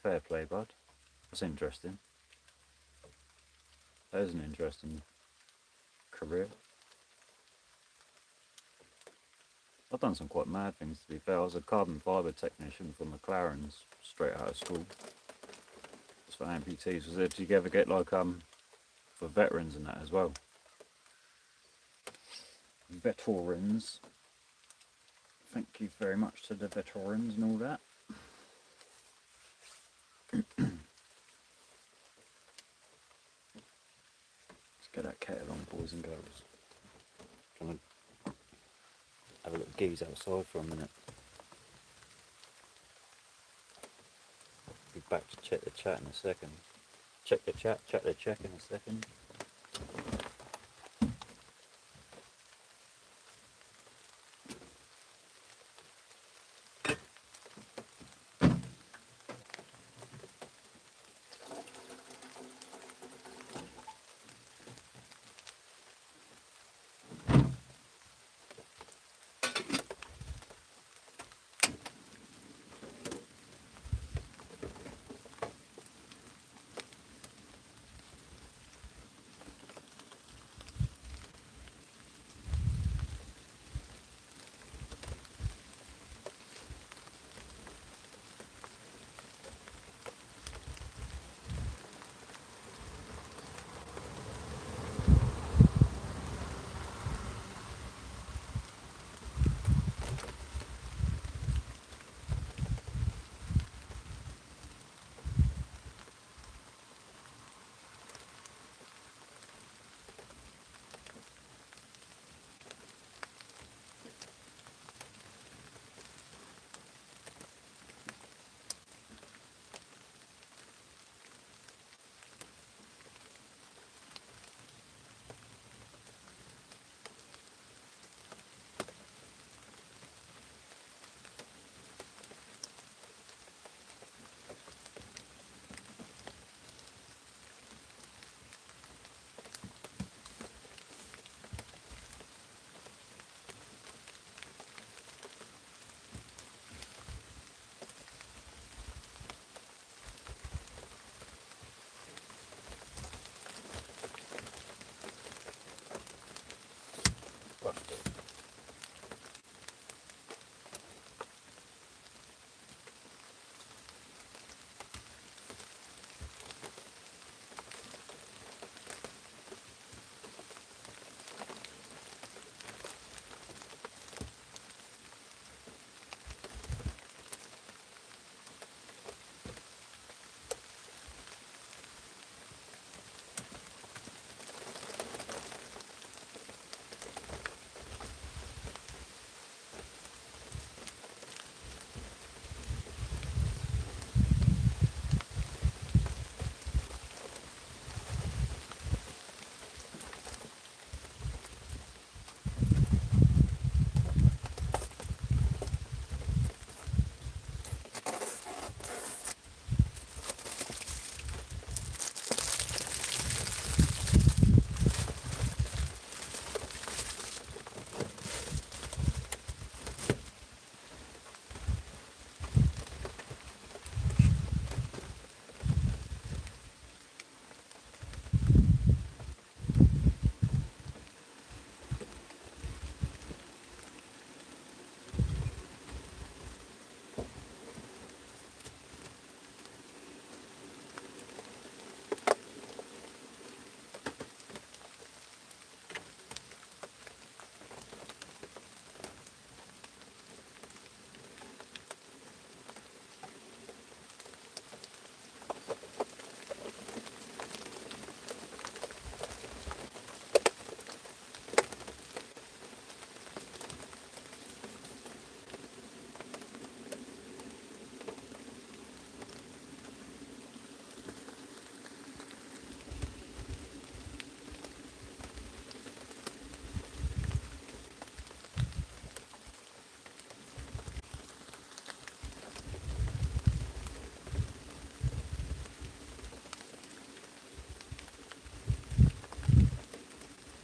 Fair play, bud. That's interesting. That is an interesting career. I've done some quite mad things, to be fair. I was a carbon fibre technician for McLaren's straight out of school. It's for amputees. Did you ever get like for veterans and that as well? Veterans. Thank you very much to the veterans and all that. Let's get that kettle on, boys and girls. Trying to have a little geeze outside for a minute. Be back to check the chat in a second. Check the chat in a second.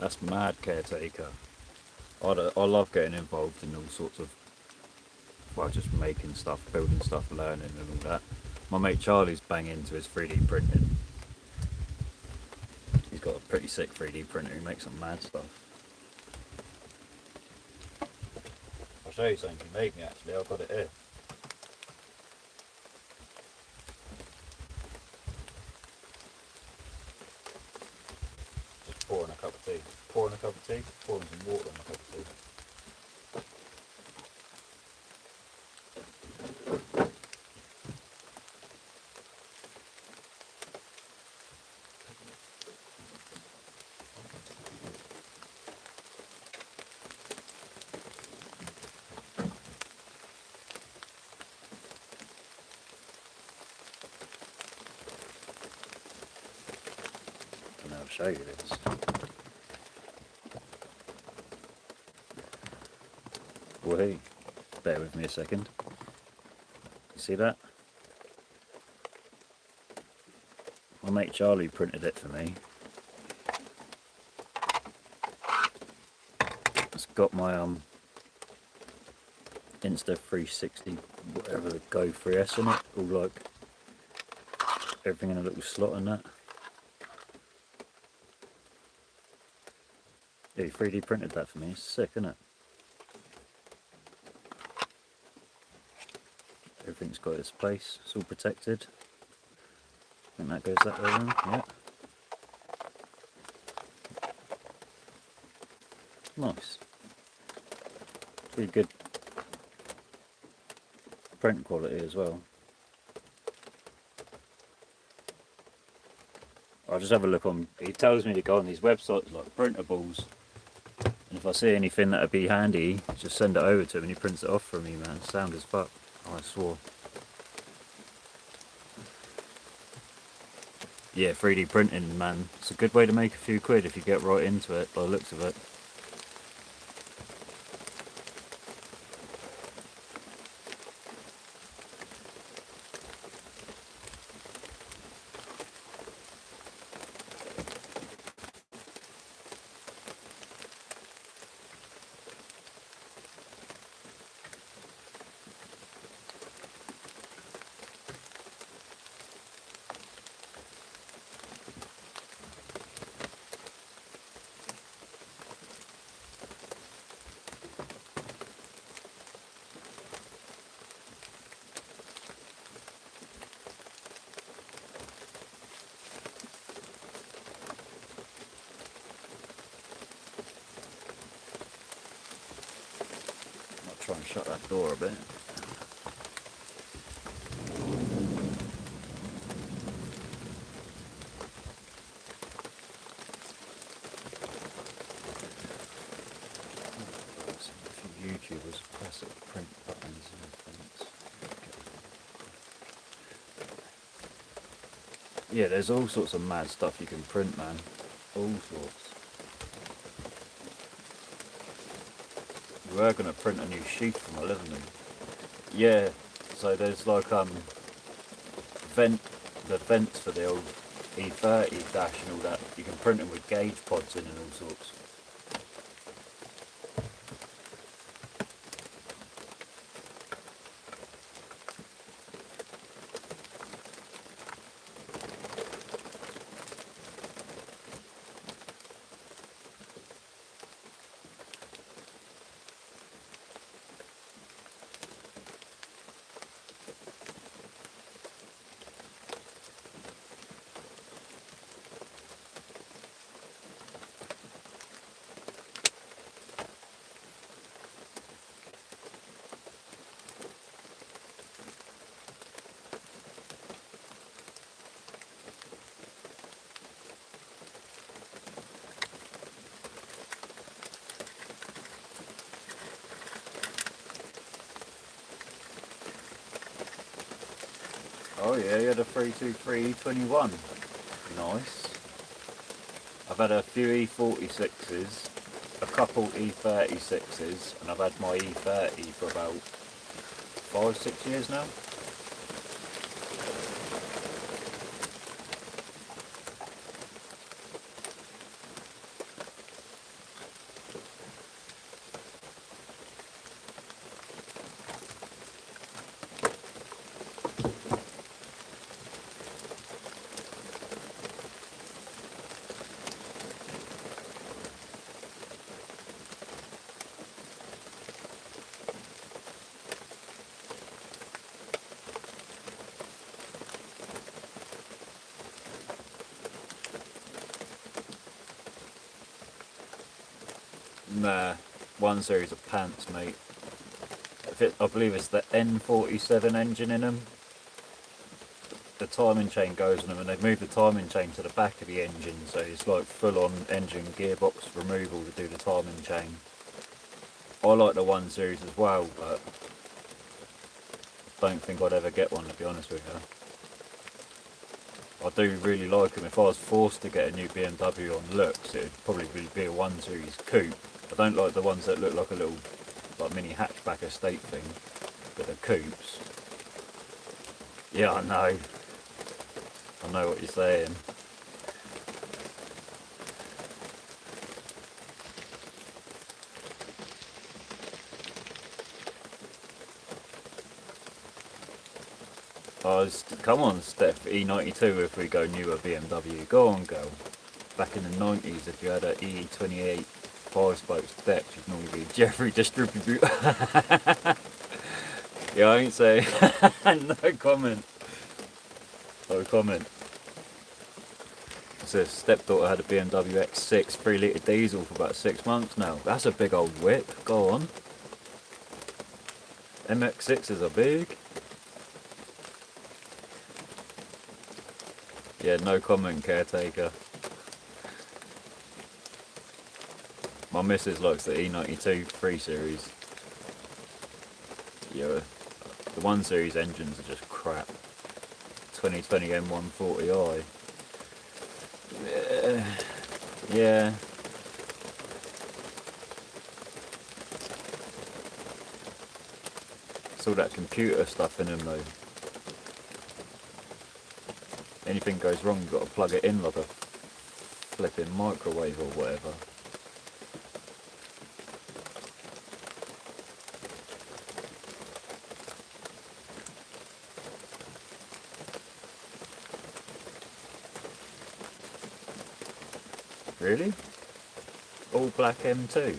That's mad, Caretaker. I love getting involved in all sorts of, well, just making stuff, building stuff, learning and all that. My mate Charlie's bang into his 3D printing. He's got a pretty sick 3D printer. He makes some mad stuff. I'll show you something he made me actually. I've got it here. Just pouring a cup of tea. Pouring a cup of tea. Pouring some water in a cup of tea. And I'll show you this. Wait, bear with me a second. You see that? My mate Charlie printed it for me. It's got my Insta360, whatever, the Go 3S on it, all like everything in a little slot and that. Yeah, he 3D printed that for me. It's sick, isn't it? Everything's got its place. It's all protected. I think that goes that way around. Yeah. Nice. Pretty good print quality as well. I'll just have a look on. He tells me to go on these websites like Printables, and if I see anything that'd be handy, just send it over to him and he prints it off for me, man. Sound as fuck. I swore. Yeah, 3D printing, man. It's a good way to make a few quid if you get right into it, by the looks of it. I'll try and shut that door a bit. YouTubers classic print buttons and things. Yeah, there's all sorts of mad stuff you can print, man. All sorts. We were gonna print a new sheath for my living room. Yeah, so there's like the vents for the old E30 dash and all that. You can print them with gauge pods in and all sorts. Oh yeah, you had a 323 E21. Nice. I've had a few E46s, a couple E36s, and I've had my E30 for about 5-6 years now. Nah, 1 Series of pants, mate. I believe it's the N47 engine in them. The timing chain goes on them, and they've moved the timing chain to the back of the engine, so it's like full-on engine gearbox removal to do the timing chain. I like the 1 Series as well, but don't think I'd ever get one, to be honest with you. I do really like them. If I was forced to get a new BMW on looks, it would probably be a 1 Series coupe. I don't like the ones that look like a little mini hatchback estate thing, but the coupes. Yeah, I know. I know what you're saying. Come on, Steph, E92 if we go newer BMW. Go on, girl. Back in the 90s, if you had an E28 5-spoke step, you'd normally be Jeffrey Distributor. Yeah, I ain't saying. No comment. No comment. So stepdaughter had a BMW X6 3-litre diesel for about 6 months now. That's a big old whip. Go on. MX6s are big. Yeah, no comment, caretaker. My missus likes the E92 3 Series. Yeah, the 1 Series engines are just crap. 2020 M140i. Yeah. It's all that computer stuff in them though. Anything goes wrong, you've got to plug it in like a flipping microwave or whatever. Really? All black M2?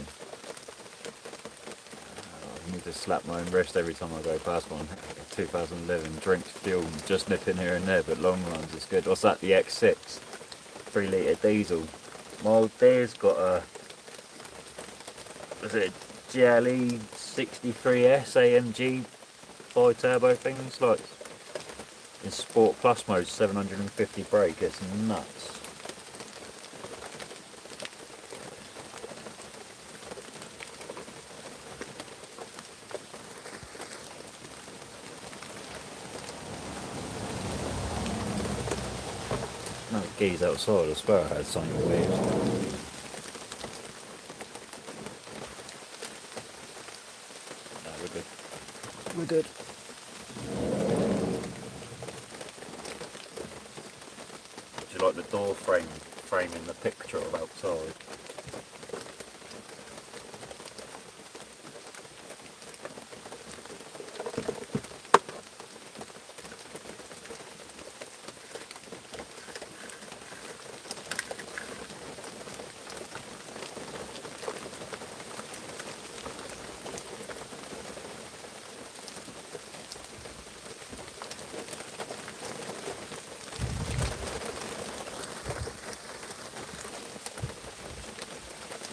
I need to slap my own wrist every time I go past one. 2011 drinks fuel, just nipping here and there, but long runs is good. What's that? The X6 3-litre diesel. My old dear's got a, was it a GLE 63S AMG bi-turbo thing? It's like in Sport Plus mode, 750 brake. It's nuts. No geese outside, I swear I heard something weird. No, we're good. We're good. Do you like the door framing the picture of outside?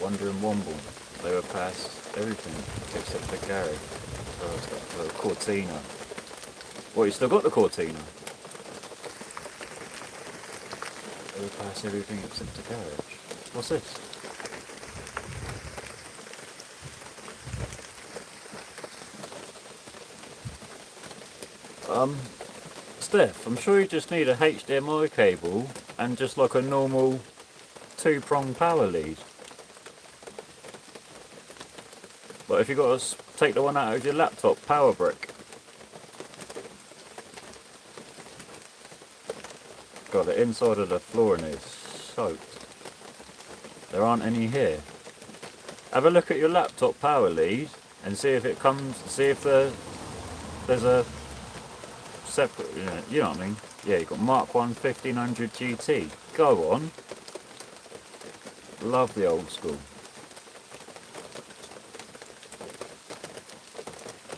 Wandering Womble, they were past everything except the garage. Oh, it's got the Cortina. What, you still got the Cortina? They were past everything except the garage. What's this? Steph, I'm sure you just need a HDMI cable and just like a normal 2-prong power lead. But if you've got to take the one out of your laptop power brick. God, the inside of the flooring is soaked. There aren't any here. Have a look at your laptop power lead and see if it comes, see if there's a separate, you know what I mean? Yeah, you've got Mark 1 1500 GT. Go on. Love the old school.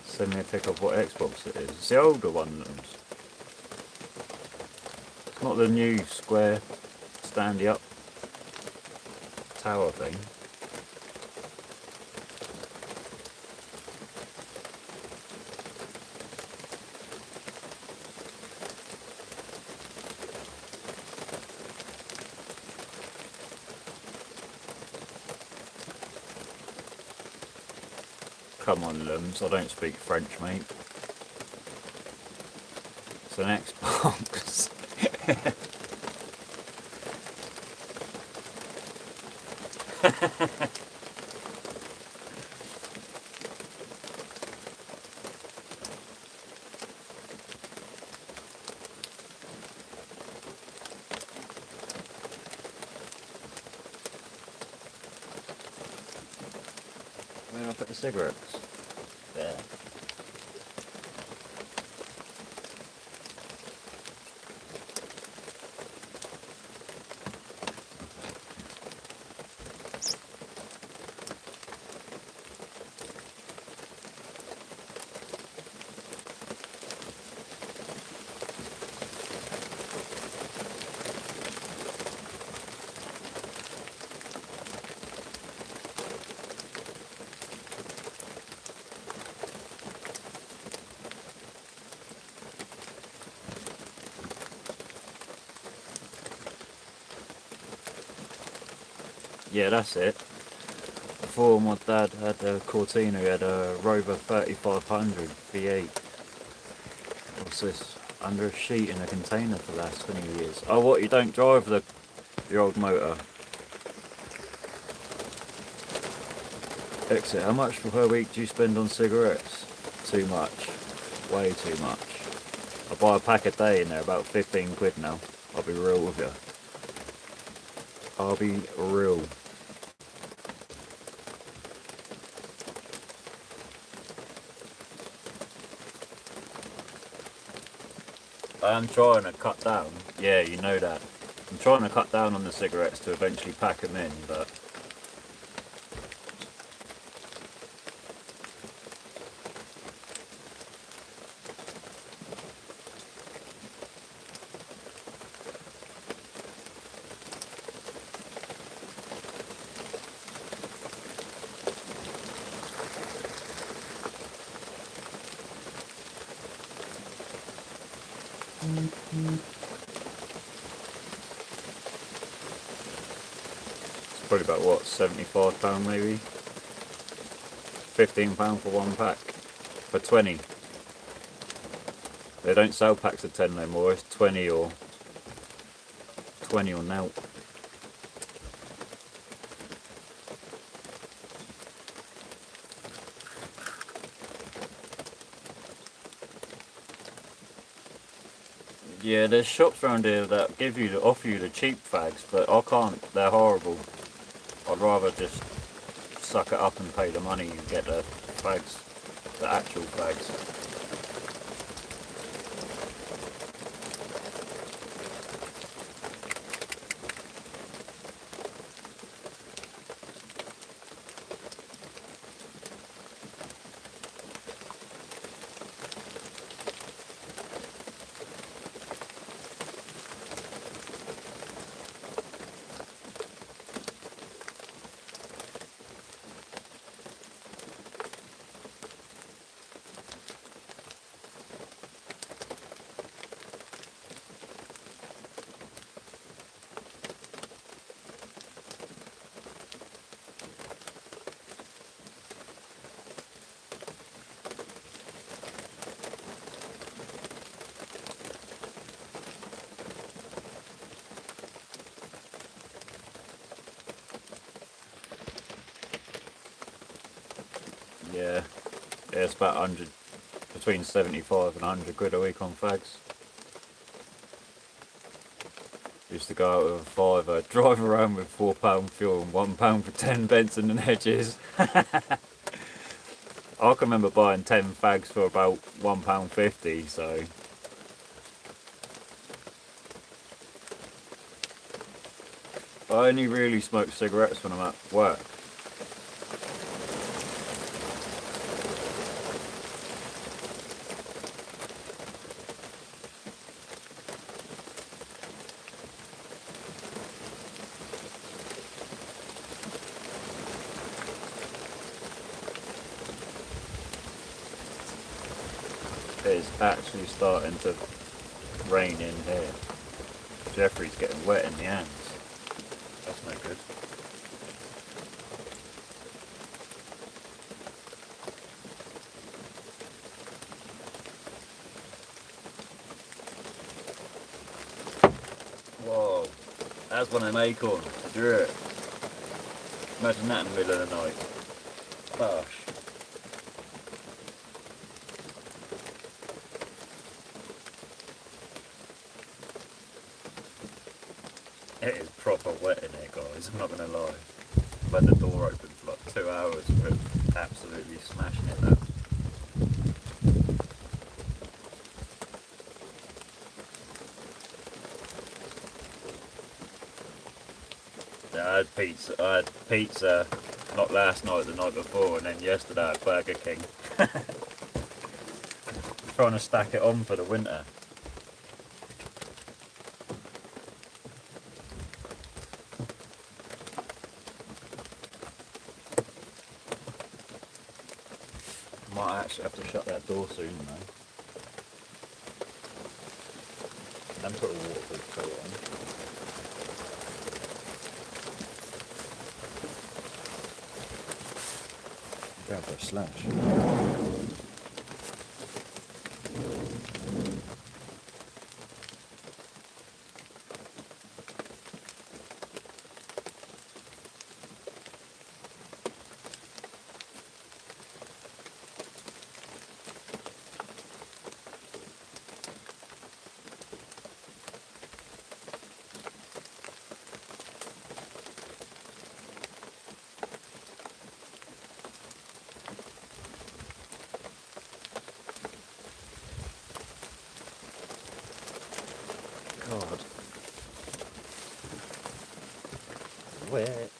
Send me a pic of what Xbox it is. It's the older one. It's not the new square standy up tower thing. Come on, Lums, I don't speak French, mate. It's an Xbox. Where do I put the cigarettes? There. Yeah, that's it. Before my dad had a Cortina, he had a Rover 3500 V8. What's this? Under a sheet in a container for the last 20 years. Oh, what? You don't drive your old motor? Exit. How much per week do you spend on cigarettes? Too much. Way too much. I buy a pack a day and they're about 15 quid now. I'll be real with you. I'll be real. I am trying to cut down. Yeah, you know that. I'm trying to cut down on the cigarettes to eventually pack them in, but it's probably about what, £75 maybe? £15 for one pack. For 20. They don't sell packs of 10 no more, it's 20 or now. Yeah, there's shops around here that offer you the cheap fags, but I can't. They're horrible. I'd rather just suck it up and pay the money and get the fags, the actual fags. Yeah, it's about 100, between 75 and 100 quid a week on fags. Used to go out with a fiver, drive around with £4 fuel and £1 for 10 Benson and Hedges. I can remember buying 10 fags for about £1.50, so. I only really smoke cigarettes when I'm at work. It's actually starting to rain in here. Jeffrey's getting wet in the hands. That's no good. That's one of them acorns. Do you hear it? Imagine that in the middle of the night. Gosh. It is proper wet in here, guys. I'm not going to lie. I've had the door open for like 2 hours. We're absolutely smashing it now. Yeah, I had pizza not last night, the night before, and then yesterday at Burger King. Trying to stack it on for the winter. Might actually have to shut that door soon though. And put a waterproof coat on. Go for a slash. God. Wet.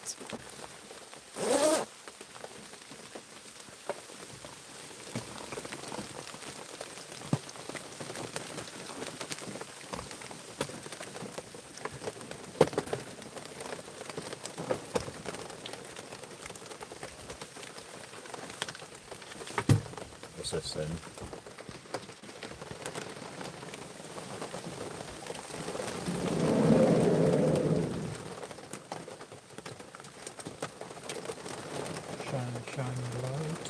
What's this then? Shine light.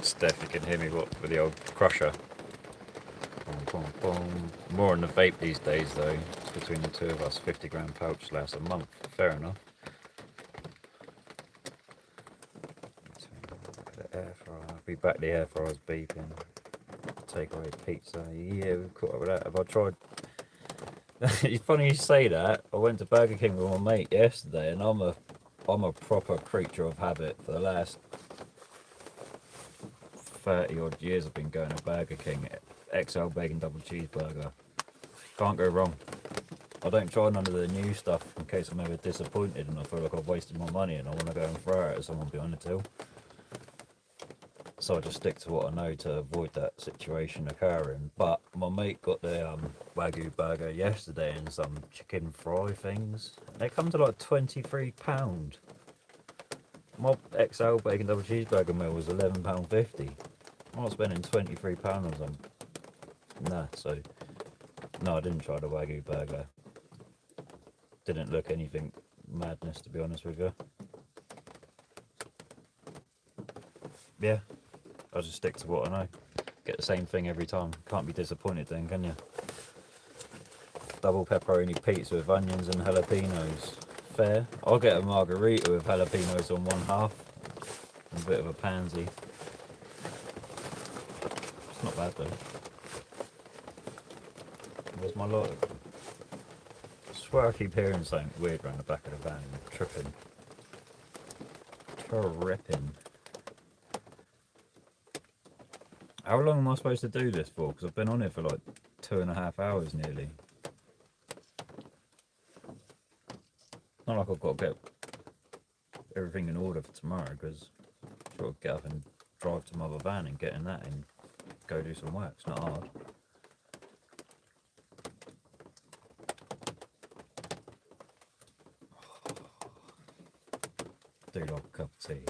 Steph, you can hear me what with the old crusher. Boom, boom, boom. More on the vape these days though. It's between the two of us. 50-gram pouch lasts a month. Fair enough. The air fryer. Be back. The air fryer's beeping. Takeaway pizza. Yeah, we've caught up with that. Have I tried? It's funny you say that. I went to Burger King with my mate yesterday, and I'm a proper creature of habit. For the last 30 odd years, I've been going to Burger King. XL bacon double cheeseburger. Can't go wrong. I don't try none of the new stuff in case I'm ever disappointed and I feel like I've wasted my money and I want to go and throw it at someone behind the till. So I just stick to what I know to avoid that situation occurring. But my mate got the Wagyu burger yesterday and some chicken fry things. They come to like £23. My XL bacon double cheeseburger meal was £11.50. I'm not spending £23 on some. Nah, so no, I didn't try the Wagyu burger. Didn't look anything madness, to be honest with you. Yeah, I'll just stick to what I know. Get the same thing every time. Can't be disappointed then, can you? Double pepperoni pizza with onions and jalapenos. Fair. I'll get a margarita with jalapenos on one half. A bit of a pansy. It's not bad though. Where's my lot? I swear I keep hearing something weird around the back of the van. Tripping. Tripping. How long am I supposed to do this for? Because I've been on it for like 2.5 hours nearly. Not like I've got to get everything in order for tomorrow, because I've got to get up and drive to my other van and get in that and go do some work. It's not hard. Do like a cup of tea.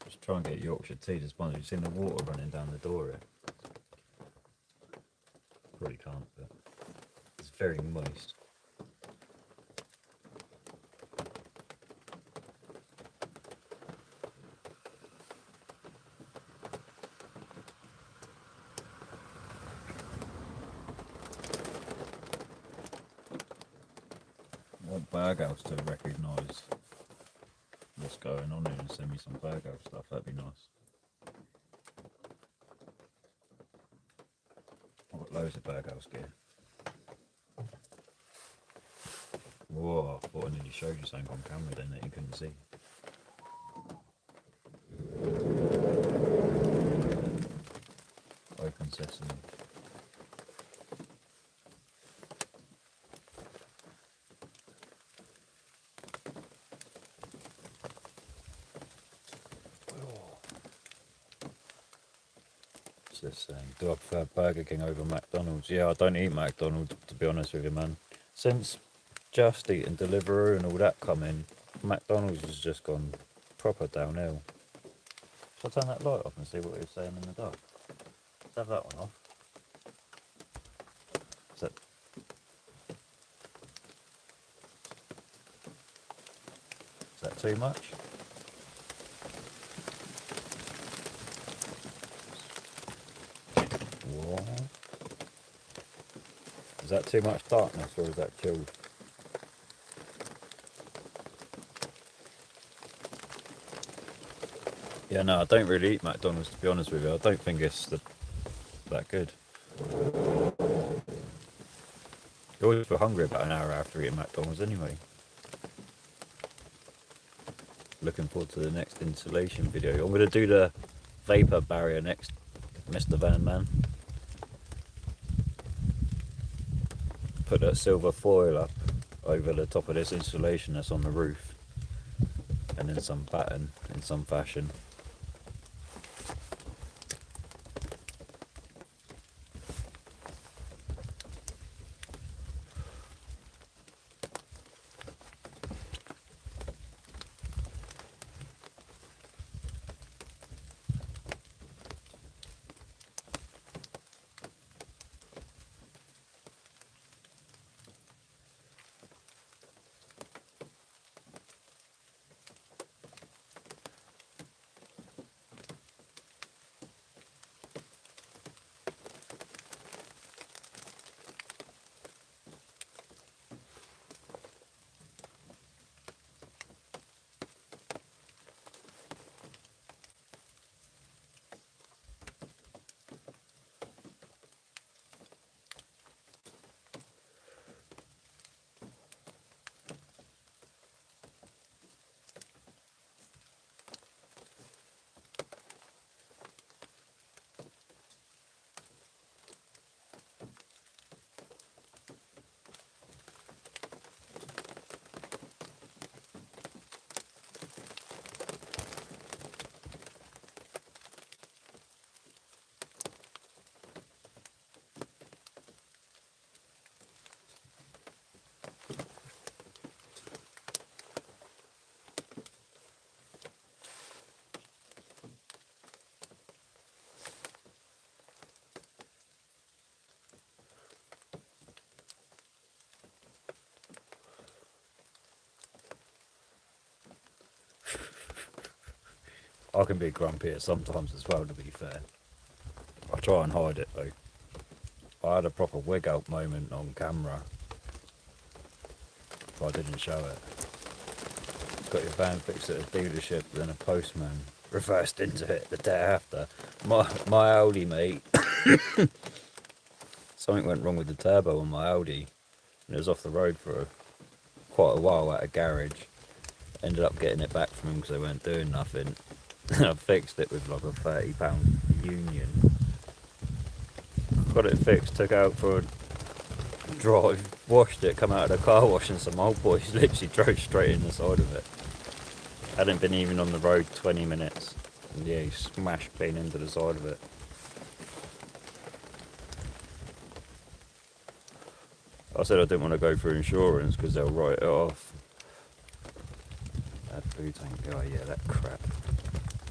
Just try and get Yorkshire tea to sponsor. You've seen the water running down the door here. Probably can't, but it's very moist. Burghouse to recognise what's going on here and send me some Burghouse stuff. That'd be nice. I've got loads of Burghouse gear. Whoa, I thought I nearly showed you something on camera then that you couldn't see. Open sesame. What's this saying? Do I prefer Burger King over McDonald's? Yeah, I don't eat McDonald's, to be honest with you, man. Since Just Eat and Deliveroo and all that come in, McDonald's has just gone proper downhill. Shall I turn that light off and see what it's saying in the dark? Let's have that one off. Is that too much? What? Is that too much darkness or is that chilled? Yeah, no, I don't really eat McDonald's, to be honest with you. I don't think it's that good. You always feel hungry about an hour after eating McDonald's anyway. Looking forward to the next installation video. I'm going to do the vapor barrier next, Mr. Van Man. Put that silver foil up over the top of this installation that's on the roof. And then some pattern in some fashion. I can be grumpy at sometimes as well, to be fair. I try and hide it though. I had a proper wig out moment on camera, but I didn't show it. Got your van fixed at a dealership, then a postman reversed into it the day after. My Audi, mate. Something went wrong with the turbo on my Audi, and it was off the road for quite a while at a garage. Ended up getting it back from them because they weren't doing nothing. I fixed it with like a £30 union. Got it fixed, took it out for a drive, washed it, come out of the car wash, and some old boys literally drove straight in the side of it. Hadn't been even on the road 20 minutes. And yeah, he smashed clean into the side of it. I said I didn't want to go for insurance because they'll write it off. That blue tank guy, yeah, that crap.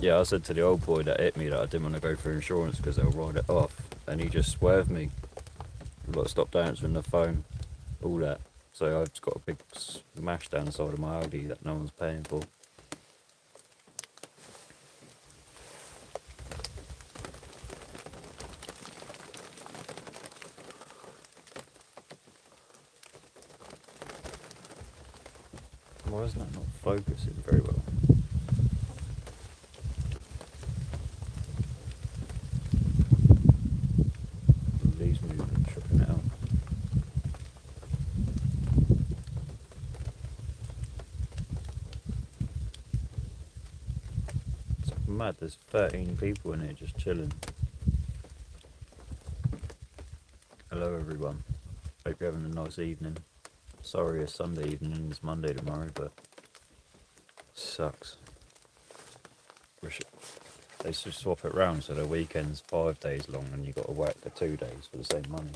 Yeah, I said to the old boy that hit me that I didn't want to go for insurance because they'll write it off. And he just swerved me. Like, stopped answering the phone, all that. So I've just got a big smash down the side of my Audi that no one's paying for. Why isn't that not focusing very well? These moving, tripping it out. It's mad, there's 13 people in here just chilling. Hello everyone. Hope you're having a nice evening. Sorry it's Sunday evening and it's Monday tomorrow, but sucks. They should swap it round so the weekend's 5 days long and you got to work for 2 days for the same money.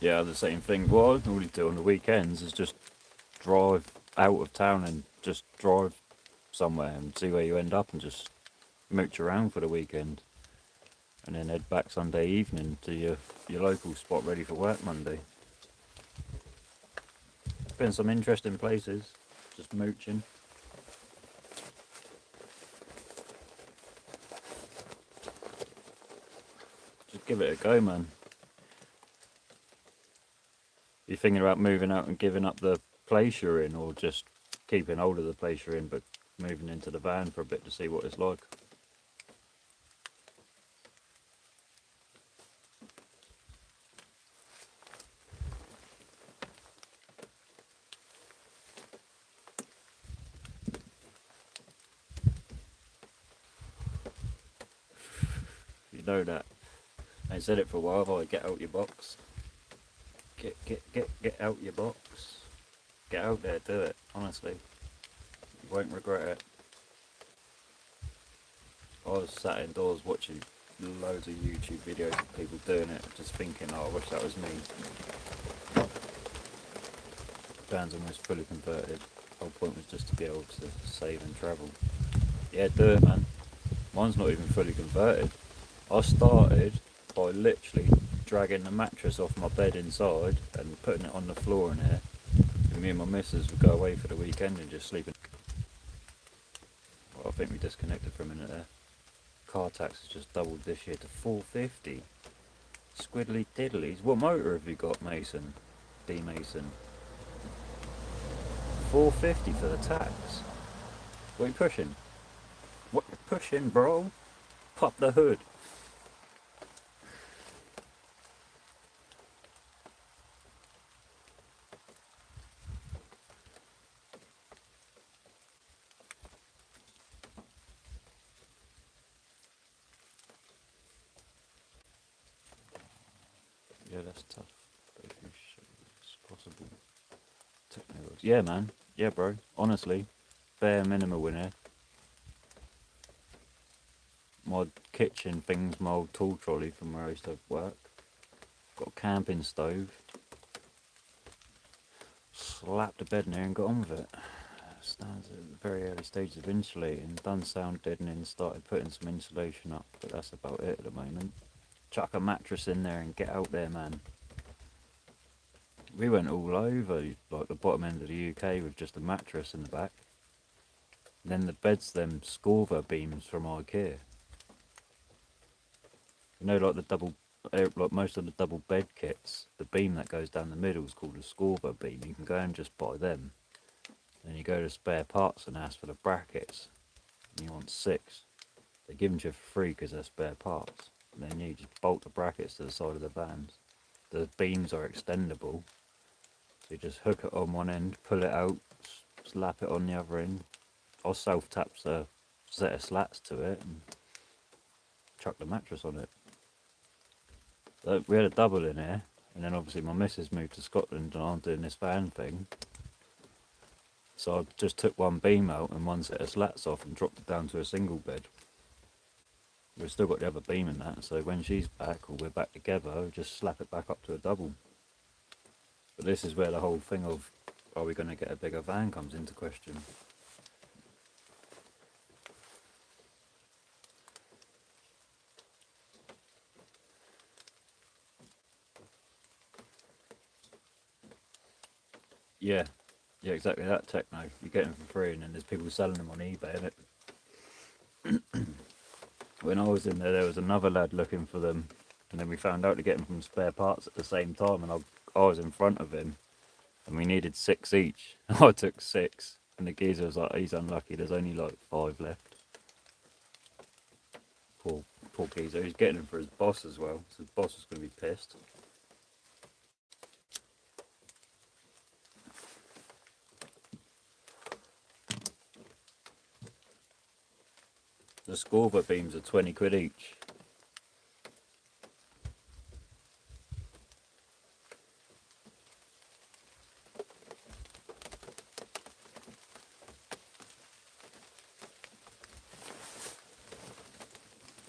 Yeah, the same thing. What I normally do on the weekends is just drive out of town and just drive somewhere and see where you end up and just mooch around for the weekend. And then head back Sunday evening to your local spot ready for work Monday. Been some interesting places, just mooching. Just give it a go, man. You thinking about moving out and giving up the place you're in, or just keeping hold of the place you're in but moving into the van for a bit to see what it's like? You know that. I said it for a while, but get out your box. Get out your box. Get out there, do it, honestly. You won't regret it. I was sat indoors watching loads of YouTube videos of people doing it, just thinking, oh, I wish that was me. Van's almost fully converted. The whole point was just to be able to save and travel. Yeah, do it, man. Mine's not even fully converted. I started by literally dragging the mattress off my bed inside and putting it on the floor in here. And me and my missus would go away for the weekend and just sleep in. Well, I think we disconnected for a minute there. Car tax has just doubled this year to $4.50. Squiddly diddlies. What motor have you got, Mason? D Mason. $4.50 for the tax. What are you pushing? What you pushing, bro? Pop the hood. Yeah, that's tough. But if you should, it's possible. Technically. Yeah, man. Yeah, bro. Honestly, bare minimal in here. My kitchen thing's my old tool trolley from where I used to work. Got a camping stove. Slapped a bed in there and got on with it. Stands at the very early stages of insulating. Done sound deadening, started putting some insulation up, but that's about it at the moment. Chuck a mattress in there and get out there, man. We went all over, like the bottom end of the UK with just a mattress in the back. And then the bed's them Scorva beams from IKEA. You know, like the double, like most of the double bed kits, the beam that goes down the middle is called a Scorva beam. You can go and just buy them. Then you go to spare parts and ask for the brackets, and you want 6. They give them to you for free because they're spare parts. And then you just bolt the brackets to the side of the vans. The beams are extendable, so you just hook it on one end, pull it out, slap it on the other end. I'll self-tap a set of slats to it and chuck the mattress on it. So we had a double in here, and then obviously my missus moved to Scotland and I'm doing this van thing. So I just took one beam out and one set of slats off and dropped it down to a single bed. We've still got the other beam in that, so when she's back or we're back together, we'll just slap it back up to a double. But this is where the whole thing of, are we going to get a bigger van, comes into question. Yeah, exactly that, Techno. You get them for free and then there's people selling them on eBay, innit? When I was in there was another lad looking for them, and then we found out to get them from spare parts at the same time, and I was in front of him, and we needed 6 each. I took 6, and the geezer was like, he's unlucky, there's only like 5 left. Poor geezer, he's getting them for his boss as well, so his boss was going to be pissed. The Scorva beams are 20 quid each.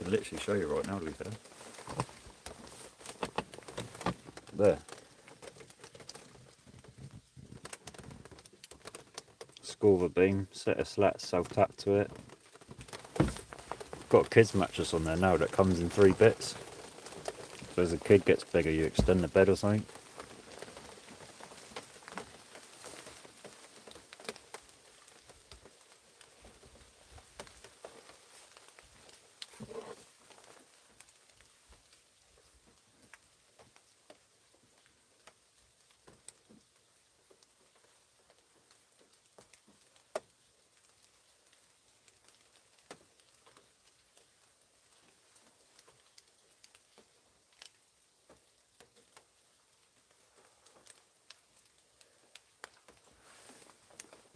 I can literally show you right now, to be fair. There. Scorva beam, set of slats, self-tap to it. Got a kid's mattress on there now that comes in 3 bits. So as the kid gets bigger, you extend the bed or something.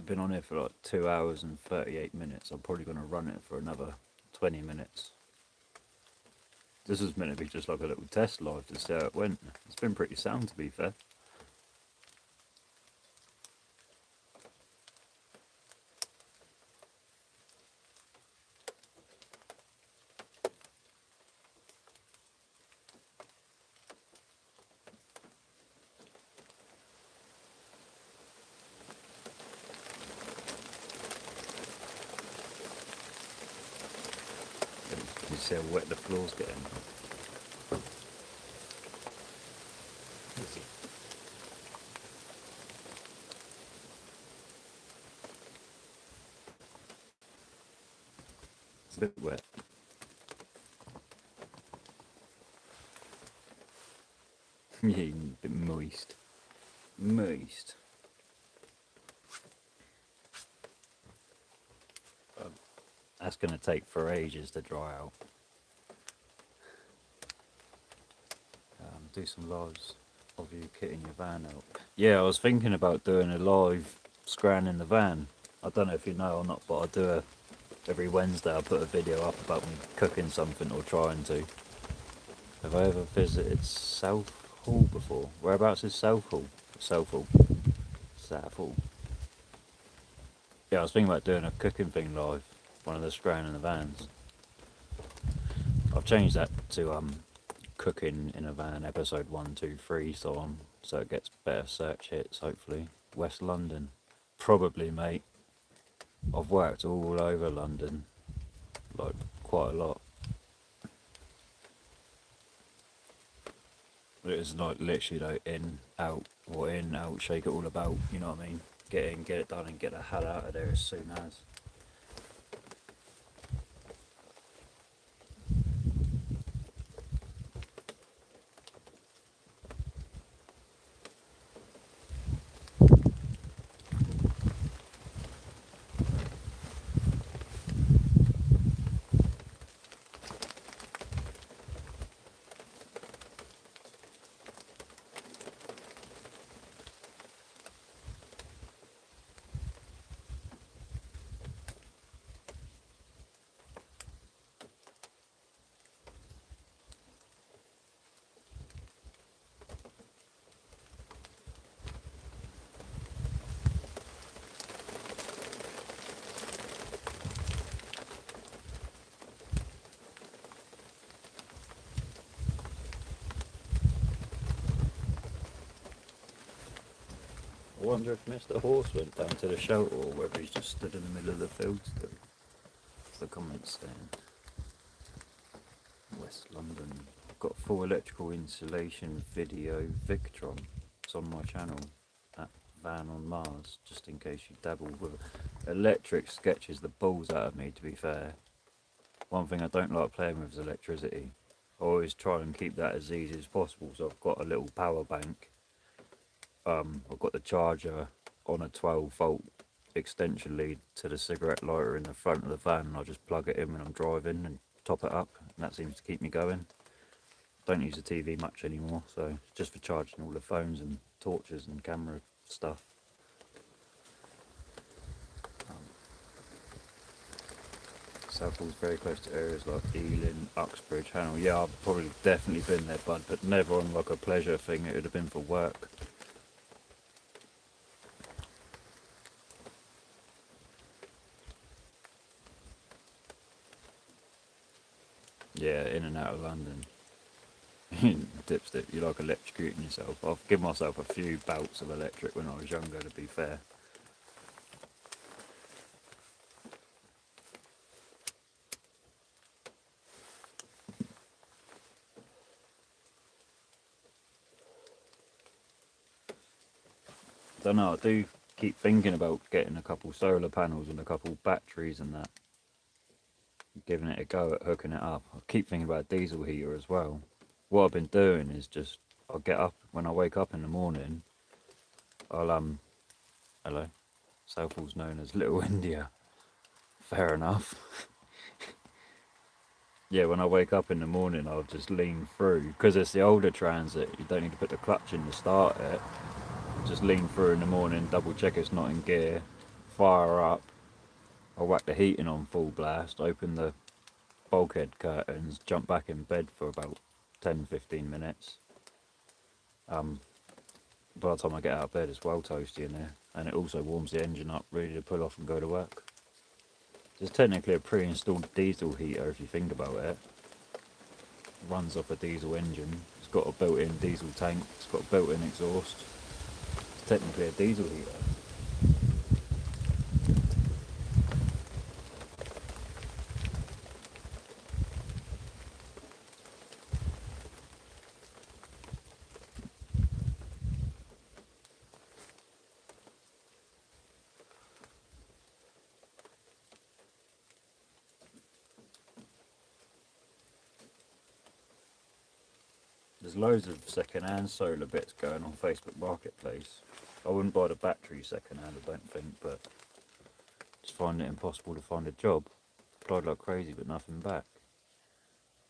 Been on here for like 2 hours and 38 minutes. I'm probably going to run it for another 20 minutes. This was meant to be just like a little test live to see how it went. It's been pretty sound, to be fair. You see how wet the floor's getting. It's a bit wet. Yeah, a bit moist. Moist. That's going to take for ages to dry out. Do some lives of you kitting your van out. Yeah, I was thinking about doing a live scran in the van. I don't know if you know or not, but I do every Wednesday I put a video up about me cooking something or trying to. Have I ever visited Southall before? Whereabouts is Southall? Southall. Yeah, I was thinking about doing a cooking thing live. One of the scran in the vans. I've changed that to cooking in a van episode 1, 2, 3 so it gets better search hits hopefully. West London, probably, mate. I've worked all over London, like quite a lot. But it's like literally like in, out, shake it all about, you know what I mean? Get in, get it done and get the hell out of there as soon as. wonder if Mr. Horse went down to the shelter or whether he's just stood in the middle of the field still. That's the comments saying. West London. I've got full electrical installation video Victron. It's on my channel at Van on Mars, just in case you dabble with it. Electric sketches the balls out of me, to be fair. One thing I don't like playing with is electricity. I always try and keep that as easy as possible, so I've got a little power bank. I've got the charger on a 12-volt extension lead to the cigarette lighter in the front of the van, and I just plug it in when I'm driving and top it up, and that seems to keep me going. Don't use the TV much anymore, so just for charging all the phones and torches and camera stuff. Southall's very close to areas like Ealing, Uxbridge, Hannell. Yeah, I've probably definitely been there, bud, but never on like a pleasure thing. It would have been for work. Yeah, in and out of London. Dipstick, you like electrocuting yourself. I've given myself a few bouts of electric when I was younger, to be fair. Don't know, I do keep thinking about getting a couple solar panels and a couple batteries and that. Giving it a go at hooking it up. I keep thinking about a diesel heater as well. What I've been doing is just, I'll get up, when I wake up in the morning, I'll, hello, Southall's known as Little India. Fair enough. Yeah, when I wake up in the morning, I'll just lean through, because it's the older Transit, you don't need to put the clutch in to start it. Just lean through in the morning, double check it's not in gear, fire up, I'll whack the heating on full blast, open the bulkhead curtains, jump back in bed for about 10-15 minutes. By the time I get out of bed, it's well toasty in there, and it also warms the engine up, ready to pull off and go to work. It's technically a pre-installed diesel heater if you think about it. Runs off a diesel engine, it's got a built-in diesel tank, it's got a built-in exhaust. It's technically a diesel heater. There's loads of second-hand solar bits going on Facebook Marketplace. I wouldn't buy the battery second-hand, I don't think, but just find it impossible to find a job. Applied like crazy, but nothing back.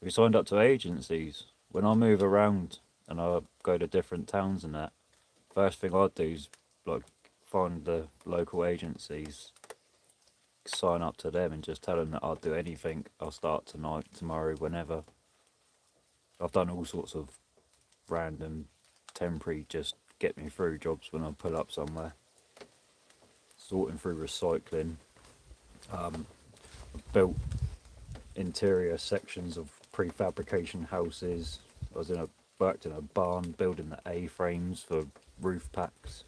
We signed up to agencies. When I move around and I go to different towns and that, first thing I'd do is like find the local agencies, sign up to them and just tell them that I'll do anything. I'll start tonight, tomorrow, whenever. I've done all sorts of random temporary just get me through jobs when I pull up somewhere. Sorting through recycling. Built interior sections of prefabrication houses. I was worked in a barn building the A-frames for roof packs.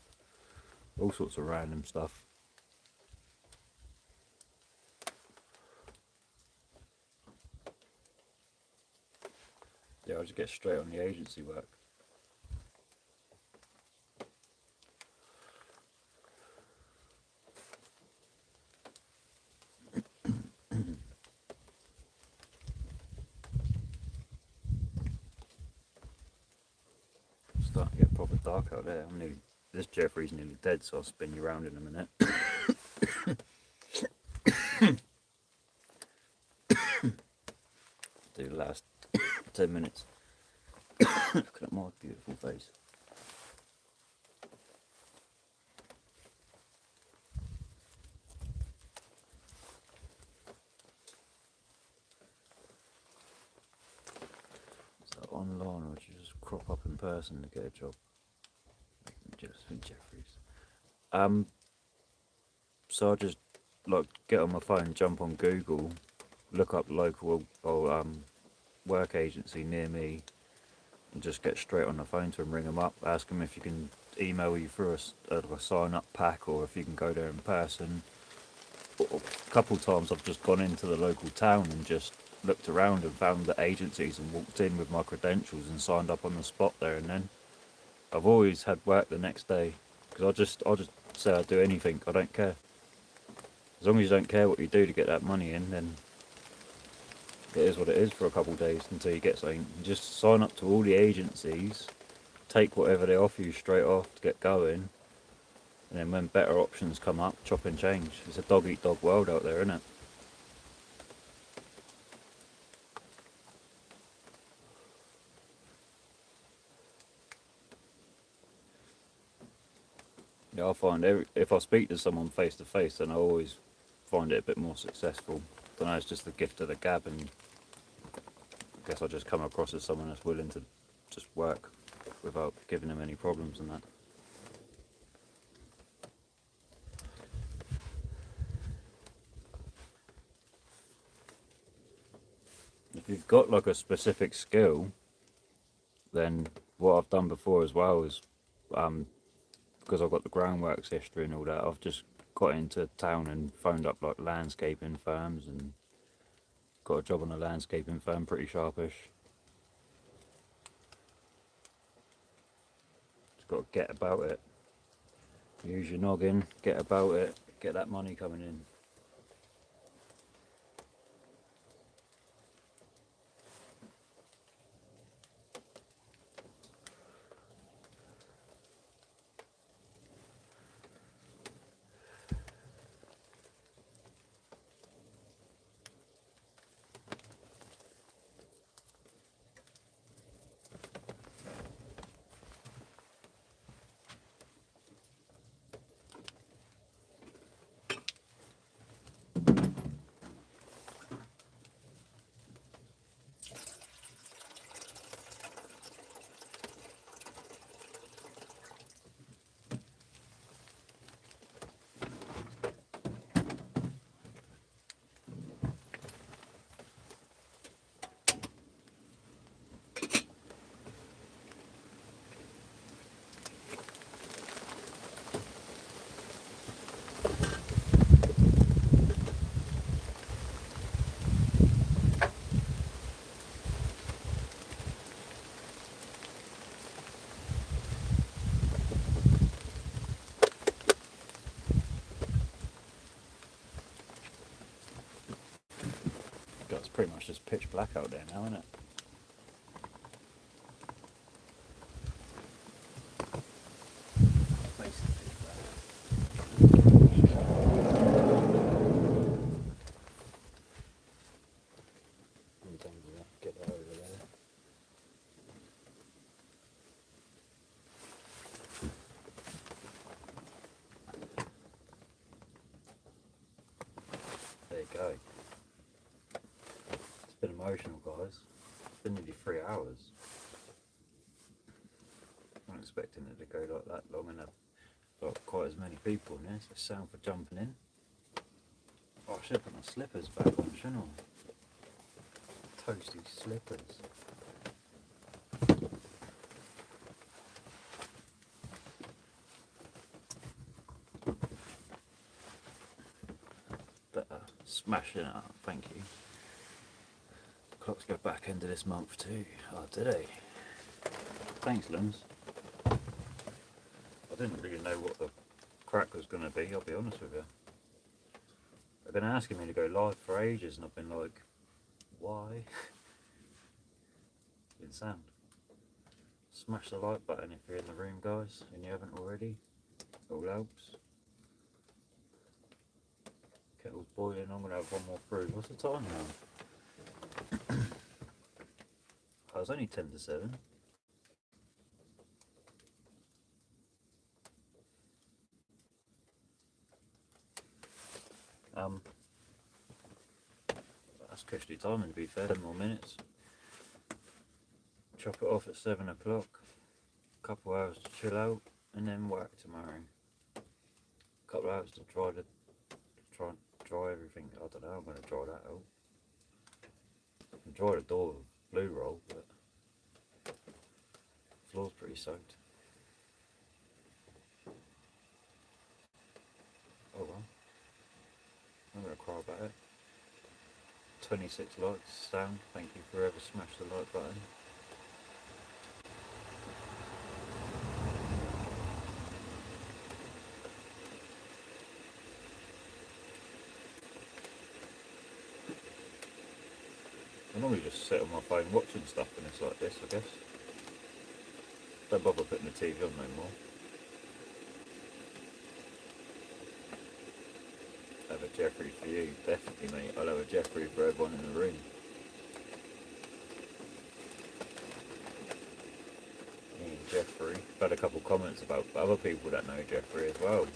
All sorts of random stuff. Yeah, I'll just get straight on the agency work. Starting to get proper dark out there. This Jeffrey's nearly dead, so I'll spin you around in a minute. Do the last 10 minutes. Look at my beautiful face. Is that online, or would you just crop up in person to get a job? Just in Jeffries. So I just like get on my phone, jump on Google, look up local or work agency near me, and just get straight on the phone to them, ring them up, ask them if you can email you through a sign up pack, or if you can go there in person. A couple of times I've just gone into the local town and just looked around and found the agencies and walked in with my credentials and signed up on the spot there and then. I've always had work the next day because I'll just say I'll do anything. I don't care. As long as you don't care what you do to get that money in, then it is what it is for a couple of days until you get something. You just sign up to all the agencies, take whatever they offer you straight off to get going, and then when better options come up, chop and change. It's a dog eat dog world out there, isn't it? Yeah, I find if I speak to someone face to face, then I always find it a bit more successful. I don't know, it's just the gift of the gab, and I guess I just come across as someone that's willing to just work without giving them any problems and that. If you've got like a specific skill, then what I've done before as well is, because I've got the groundworks history and all that, I've just got into town and phoned up like landscaping firms and got a job on a landscaping firm pretty sharpish. Just got to get about it. Use your noggin, get about it, get that money coming in. God, it's pretty much just pitch black out there now, isn't it? Get that over there. There you go. It's been emotional, guys. It's been nearly 3 hours. I'm not expecting it to go like that long and not quite as many people in there, so sound for jumping in. Oh, I should have put my slippers back on, shouldn't I? Toasty slippers. Better smashing it up, thank you. Clocks go back into this month too. Oh, did they? Thanks, Limbs. I didn't really know what the crack was going to be, I'll be honest with you. They've been asking me to go live for ages and I've been like, why? Didn't sound. Smash the like button if you're in the room, guys, and you haven't already. It all helps. Kettle's boiling, I'm going to have one more brew. What's the time now? Oh, it's only 10 to 7. That's cushy timing, to be fair. 10 more minutes. Chop it off at 7 o'clock. Couple hours to chill out, and then work tomorrow. Couple hours to dry everything. I don't know. I'm going to dry that out. I can dry the door with blue roll, but the floor's pretty soaked. about it. 26 likes, Sam. Thank you for whoever smashed the like button. I normally just sit on my phone watching stuff when it's like this, I guess. Don't bother putting the TV on no more. Have a Jeffrey for you, definitely, mate. I'll have a Jeffrey for everyone in the room. Me and Jeffrey. I've had a couple comments about other people that know Jeffrey as well.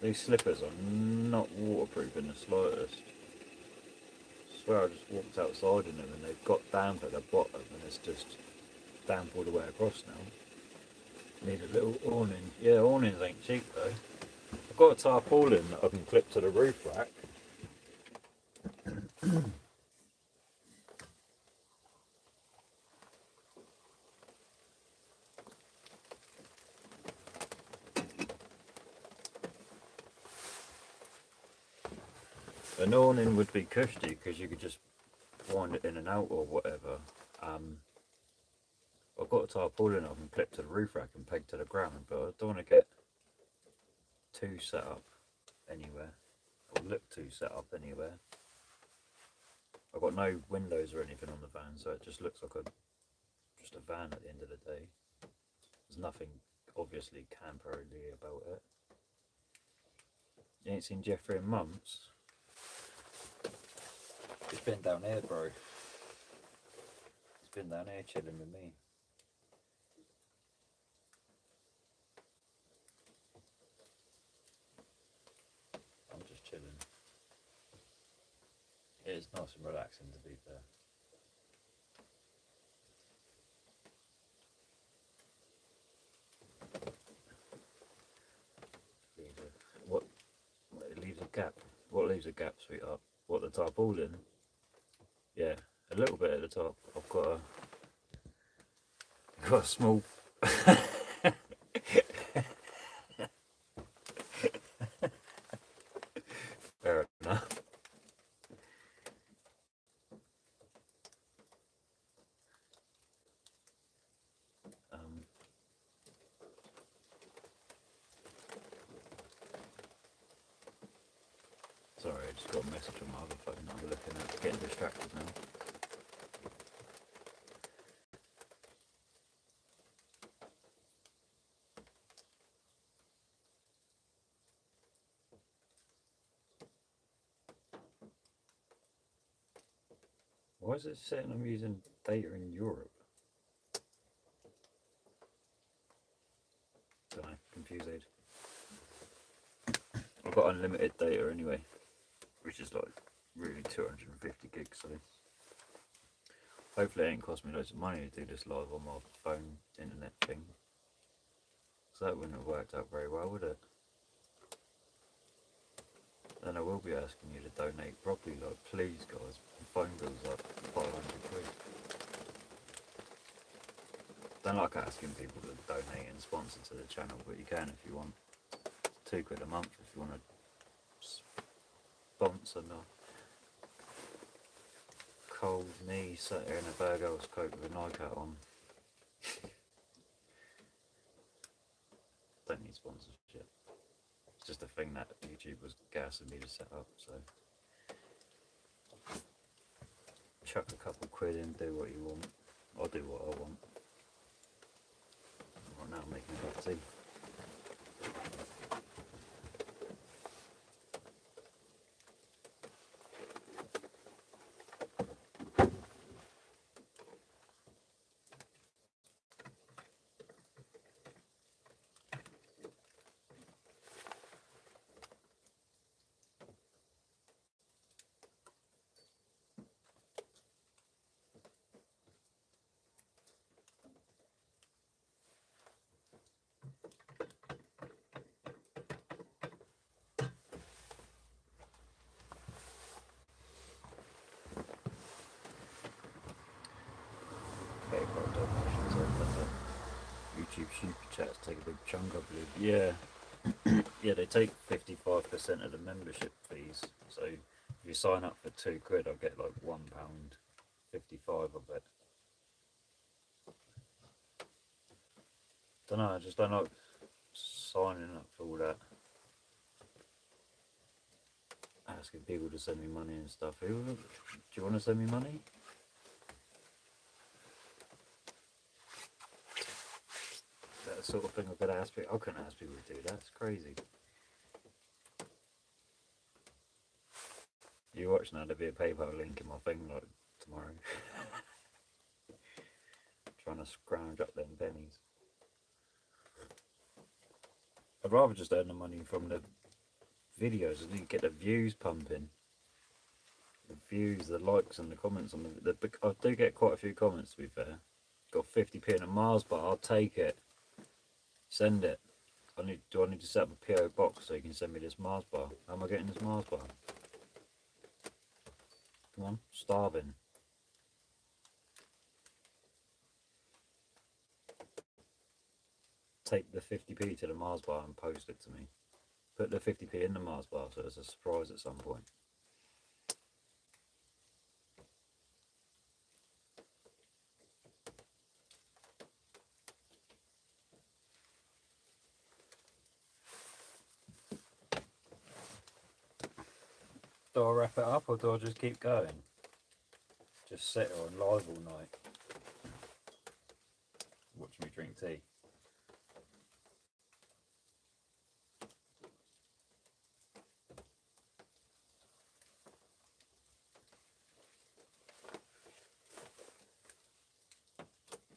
These slippers are not waterproof in the slightest. I swear I just walked outside in them and they've got damp at the bottom and it's just damp all the way across now. Need a little awning. Yeah, awnings ain't cheap though. I've got a tarpaulin that I can clip to the roof rack. An awning would be cushy because you could just wind it in and out or whatever. I've got a tarpaulin I can clip to the roof rack and peg to the ground, but I don't want to get too set up anywhere, or look too set up anywhere. I've got no windows or anything on the van, so it just looks like just a van at the end of the day. There's nothing obviously campery about it. You ain't seen Jeffrey in months. He's been down here, bro. He's been down here chilling with me. I'm just chilling. It is nice and relaxing, to be fair. What? It leaves a gap. What leaves a gap, sweetheart? What, the tarpaulin? Yeah, a little bit at the top. I've got a small. Fair enough. Sorry, I just got a message on my other phone that I'm looking at. Getting distracted now. Why is it saying I'm using data in Europe? Don't know, confused. I've got unlimited data anyway, which is like really 250 gigs, so hopefully it ain't cost me loads of money to do this live on my phone internet thing. So that wouldn't have worked out very well, would it? Then I will be asking you to donate properly, like please guys, my phone bill's like 500 quid. Don't like asking people to donate and sponsor to the channel, but you can if you want. £2 a month if you want to sponsor me. Cold knee sat here in a Berghaus coat with a Nike hat on. Don't need sponsorship. It's just a thing that YouTube was gassing me to set up, so chuck a couple quid in, do what you want. I'll do what I want. Right now I'm making a cup of tea. YouTube super chats take a big chunk, I believe. Yeah, Yeah, they take 55% of the membership fees. So if you sign up for £2, I'll get like £1.55 of it. Don't know. I just don't like signing up for all that. Asking people to send me money and stuff. Do you want to send me money? That sort of thing I could ask people. I couldn't ask people to do that. It's crazy. You watch now, there'll be a PayPal link in my thing like tomorrow. Trying to scrounge up them pennies. I'd rather just earn the money from the videos and then get the views pumping. The views, the likes, and the comments on the. I do get quite a few comments, to be fair. Got 50p in a Mars bar. I'll take it. Send it. Do I need to set up a PO box so you can send me this Mars bar? How am I getting this Mars bar? Come on, starving. Take the 50p to the Mars bar and post it to me. Put the 50p in the Mars bar so it's a surprise at some point. Do I wrap it up or do I just keep going? Just sit here on live all night. Watch me drink tea.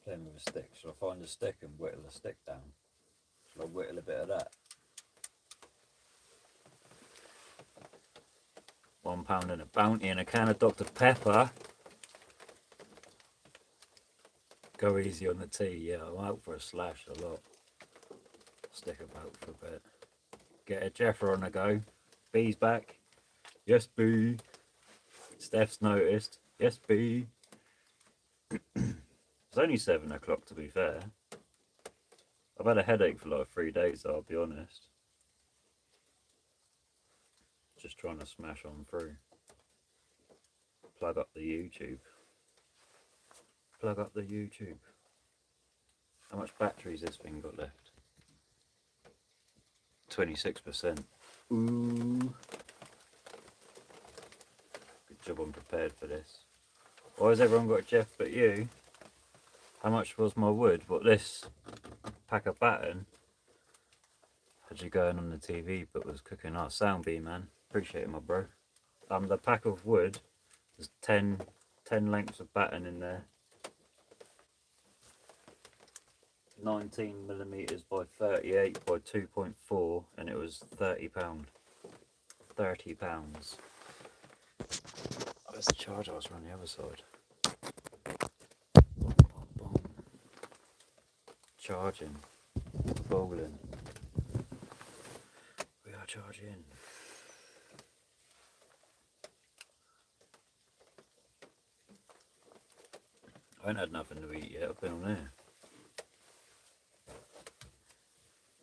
Playing with a stick. Shall I find a stick and whittle a stick down? Shall I whittle a bit of that? £1 and a bounty and a can of Dr. Pepper. Go easy on the tea. Yeah, I'm out for a slash a lot. Stick about for a bit. Get a Jeffer on the go. B's back. Yes, B. Steph's noticed. Yes, B. It's only 7 o'clock, to be fair. I've had a headache for like 3 days, I'll be honest. Just trying to smash on through. Plug up the YouTube. Plug up the YouTube. How much battery's this thing got left? 26%. Ooh. Good job I'm prepared for this. Why has everyone got Jeff but you? How much was my wood? What, this pack of batten? Had you going on the TV but was cooking? Oh, sound B, man. Appreciate it, my bro. The pack of wood, there's 10 lengths of batten in there. 19mm by 38 by 2.4, and it was £30. £30. Oh, there's the charger. I was on the other side. Boom, boom, boom. Charging. Bowling. We are charging. I ain't had nothing to eat yet. I've been on there.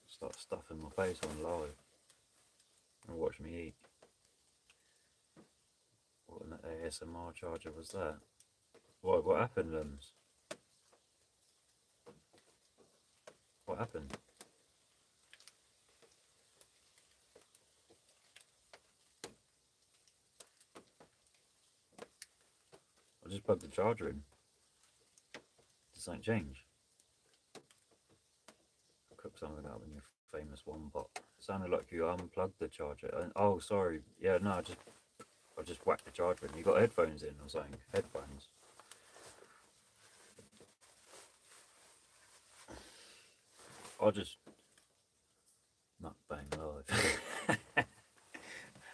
Start stuffing my face on live and watch me eat. What an ASMR charger was that? What happened, Limbs? What happened? I just plugged the charger in. Did something change? Cook something up in your famous one pot. Sounded like you unplugged the charger. Oh, sorry. Yeah, no, I just whacked the charger in. You got headphones in or something? Headphones. I'll just mukbang live.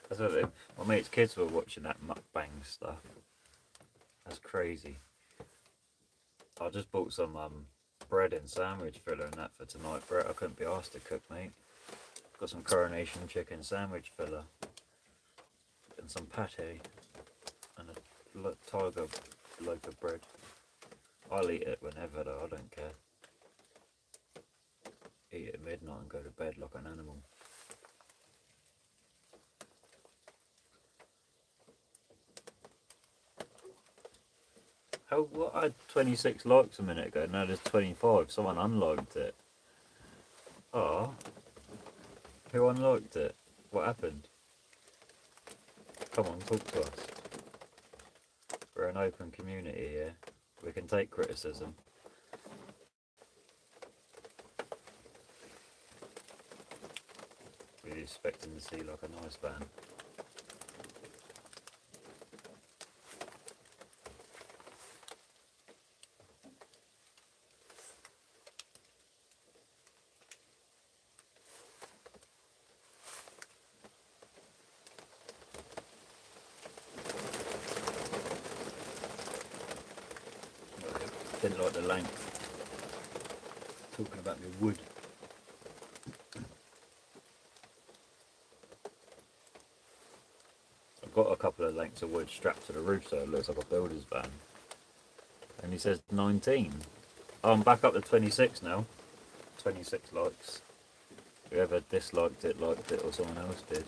That's what my mate's kids were watching that mukbang stuff. That's crazy. I just bought some bread and sandwich filler and that for tonight. Brett, I couldn't be asked to cook, mate. Got some coronation chicken sandwich filler and some pate and a tiger loaf of bread. I'll eat it whenever though, I don't care. Eat at midnight and go to bed like an animal. How, what, I had 26 likes a minute ago, now there's 25. Someone unliked it. Oh, who unliked it? What happened? Come on, talk to us. We're an open community here. We can take criticism. We're expecting to see like a nice van. Didn't like the length. Talking about the wood. I've got a couple of lengths of wood strapped to the roof so it looks like a builder's van. And he says 19. Oh, I'm back up to 26 now. 26 likes. Whoever disliked it liked it or someone else did.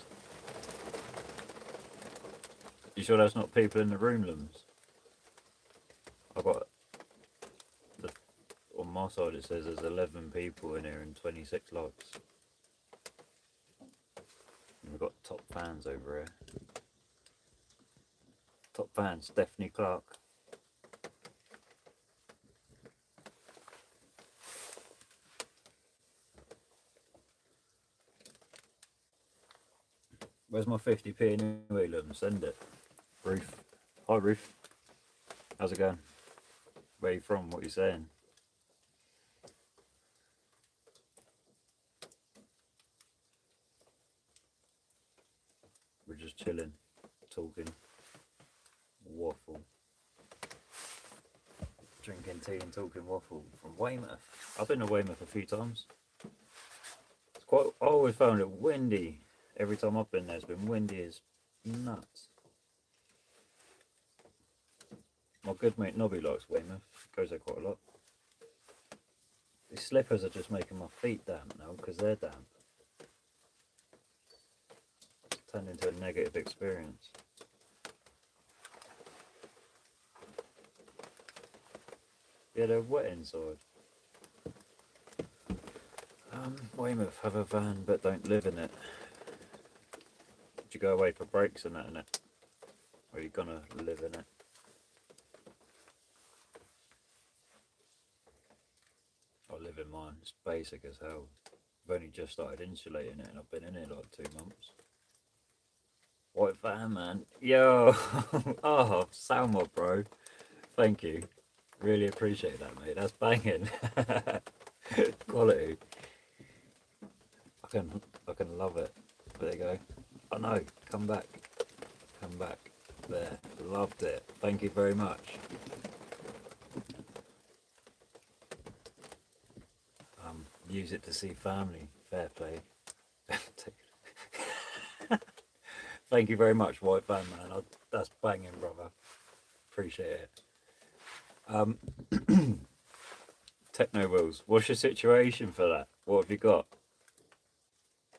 You sure that's not people in the room, Lums? I've got... On my side it says there's 11 people in here and 26 likes. And we've got top fans over here. Top fan, Stephanie Clark. Where's my 50p anyway, Lum? Send it. Ruth. Hi, Ruth. How's it going? Where are you from? What are you saying? We're just chilling, talking, waffle, drinking tea and talking waffle from Weymouth. I've been to Weymouth a few times. It's quite. I always found it windy. Every time I've been there, it's been windy as nuts. My good mate Nobby likes Weymouth. Goes there quite a lot. These slippers are just making my feet damp now because they're damp. Turned into a negative experience. Yeah, they're wet inside. Weymouth, have a van but don't live in it. Do you go away for breaks and that in it? Or are you gonna live in it? I live in mine, it's basic as hell. I've only just started insulating it and I've been in it like 2 months. White van, man. Yo! Oh, Salma, bro. Thank you. Really appreciate that, mate. That's banging. Quality. I can love it. There you go. I know. Come back. Come back. There. Loved it. Thank you very much. Use it to see family. Fair play. Thank you very much, White Fan Man. That's banging, brother. Appreciate it. Techno Wheels, what's your situation for that? What have you got?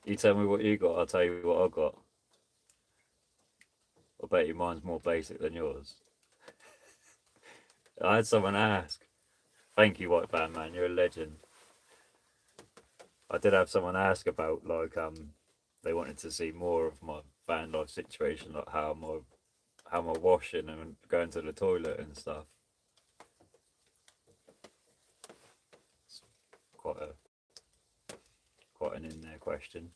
You tell me what you got, I'll tell you what I've got. I bet you mine's more basic than yours. I had someone ask. Thank you, White Fan Man, you're a legend. I did have someone ask about, like, they wanted to see more of my van life situation, like how am I washing and going to the toilet and stuff. It's quite an in there question.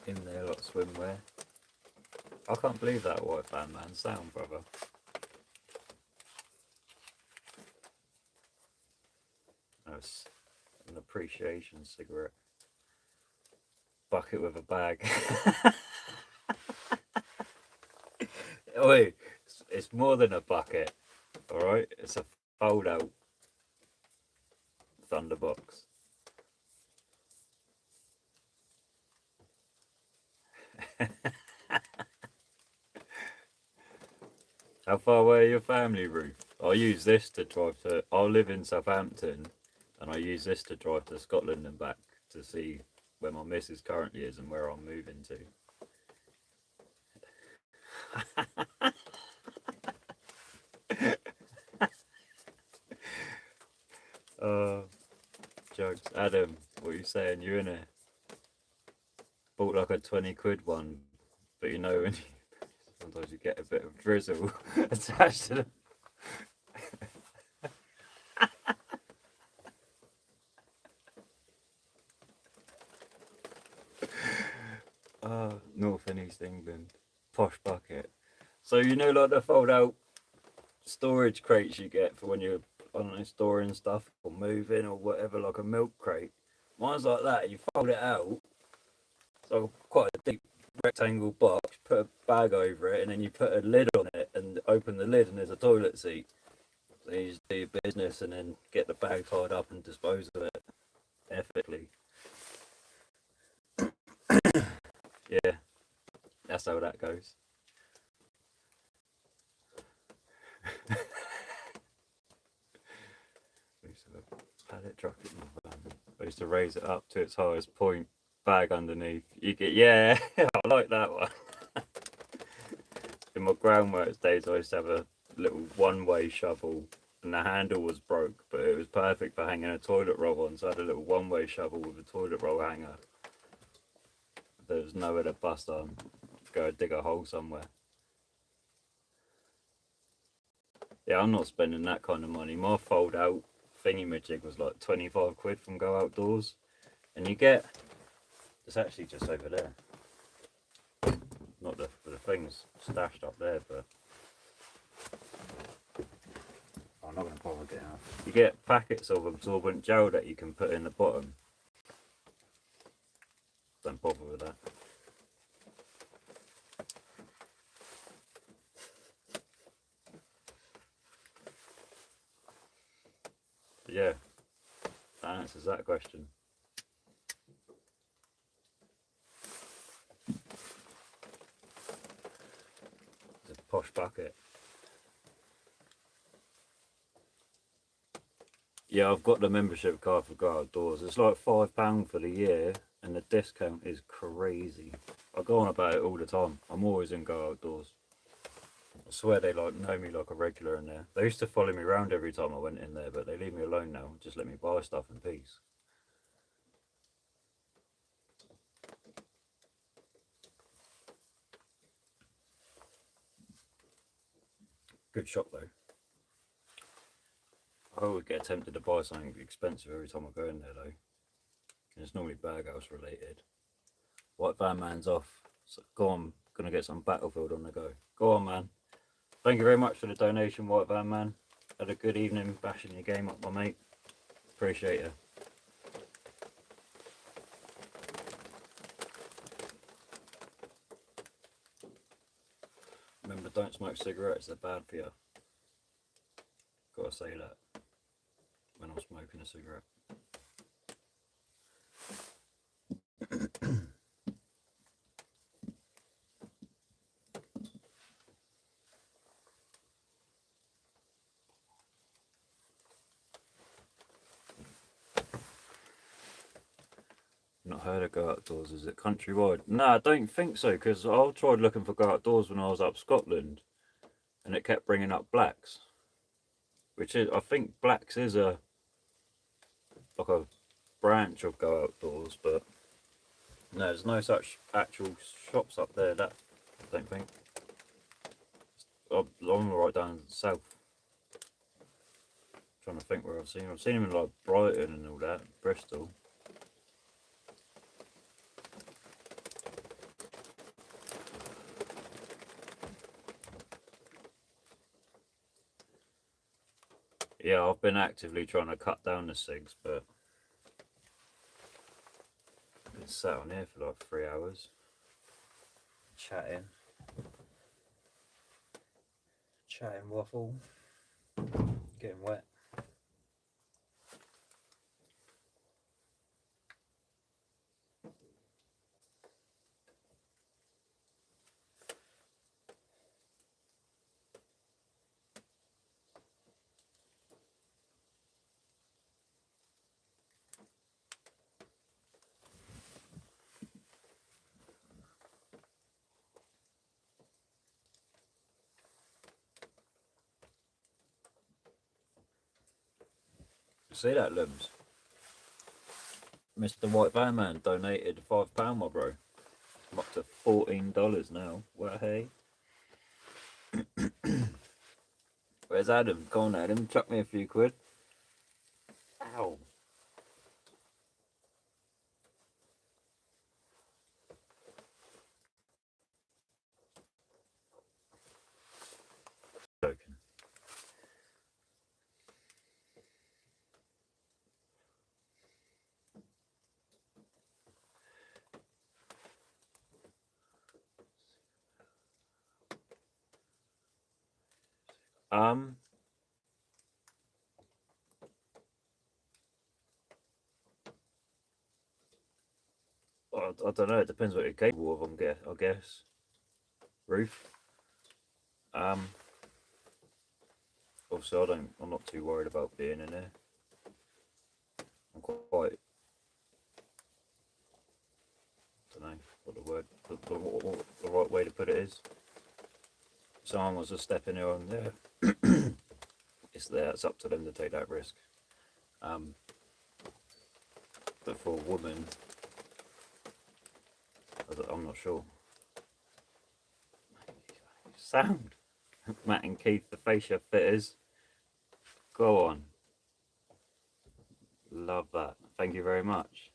In there, like swimwear. I can't believe that White Fan Man sound, brother. That's an appreciation cigarette. Bucket with a bag. Wait, it's more than a bucket, alright? It's a fold out Thunderbox. How far away are your family, Ruth? I'll use this to drive to... I'll live in Southampton and I use this to drive to Scotland and back to see where my missus currently is and where I'm moving to. Jokes. Adam, what are you saying? You in it? Bought like a 20 quid one, but you know, when sometimes you get a bit of drizzle attached to them. North and East England. Posh bucket. So you know, like the fold out storage crates you get for when you're, I don't know, storing stuff or moving or whatever, like a milk crate. Mine's like that. You fold it out, so quite a deep rectangle box. Put a bag over it, and then you put a lid on it, and open the lid, and there's a toilet seat. So you just do your business, and then get the bag tied up and dispose of it ethically. Yeah, that's how that goes. Pallet truck in my van. I used to raise it up to its highest point, bag underneath. You get, yeah, I like that one. In my groundworks days, I used to have a little one-way shovel, and the handle was broke, but it was perfect for hanging a toilet roll on. So I had a little one-way shovel with a toilet roll hanger. There was nowhere to bust on. Go dig a hole somewhere. Yeah, I'm not spending that kind of money. My fold-out thingy-majig was like 25 quid from Go Outdoors, and you get, it's actually just over there, not the things stashed up there, but I'm not going to bother getting out. You get packets of absorbent gel that you can put in the bottom. Don't bother with that. But yeah, that answers that question. It's a posh bucket. Yeah, I've got the membership card for Go Outdoors. It's like £5 for the year, and the discount is crazy. I go on about it all the time. I'm always in Go Outdoors. I swear they like know me like a regular in there. They used to follow me around every time I went in there, but they leave me alone now. Just let me buy stuff in peace. Good shop though. I always get tempted to buy something expensive every time I go in there though. And it's normally Bag House related. White Van Man's off. So go on, gonna get some Battlefield on the go. Go on, man. Thank you very much for the donation, White Van Man. Had a good evening bashing your game up, my mate. Appreciate you. Remember, don't smoke cigarettes, they're bad for you. Gotta say that when I'm smoking a cigarette. Not heard of Go Outdoors, is it countrywide? No, I don't think so, because I tried looking for Go Outdoors when I was up Scotland, and it kept bringing up Blacks, which is, I think Blacks is a like a branch of Go Outdoors, but no, there's no such actual shops up there. That I don't think. I'm right down south. Trying to think where I've seen him. I've seen him in like Brighton and all that, Bristol. Yeah, I've been actively trying to cut down the cigs, but I've been sat on here for like 3 hours, chatting waffle, getting wet. See that, Lums? Mr. White Van Man donated £5, my bro. I'm up to $14 now. Well, hey. Where's Adam? Go on, Adam. Chuck me a few quid. Ow. Joking. Um, I don't know. It depends what you're capable of. I guess. Roof. Obviously, I'm not too worried about being in there. I'm quite. I don't know what the word, what the right way to put it is. If someone wants to step in here on there, it's there. It's up to them to take that risk. But for a woman, I'm not sure. Sound. Matt and Keith, the fascia fitters. Go on. Love that. Thank you very much.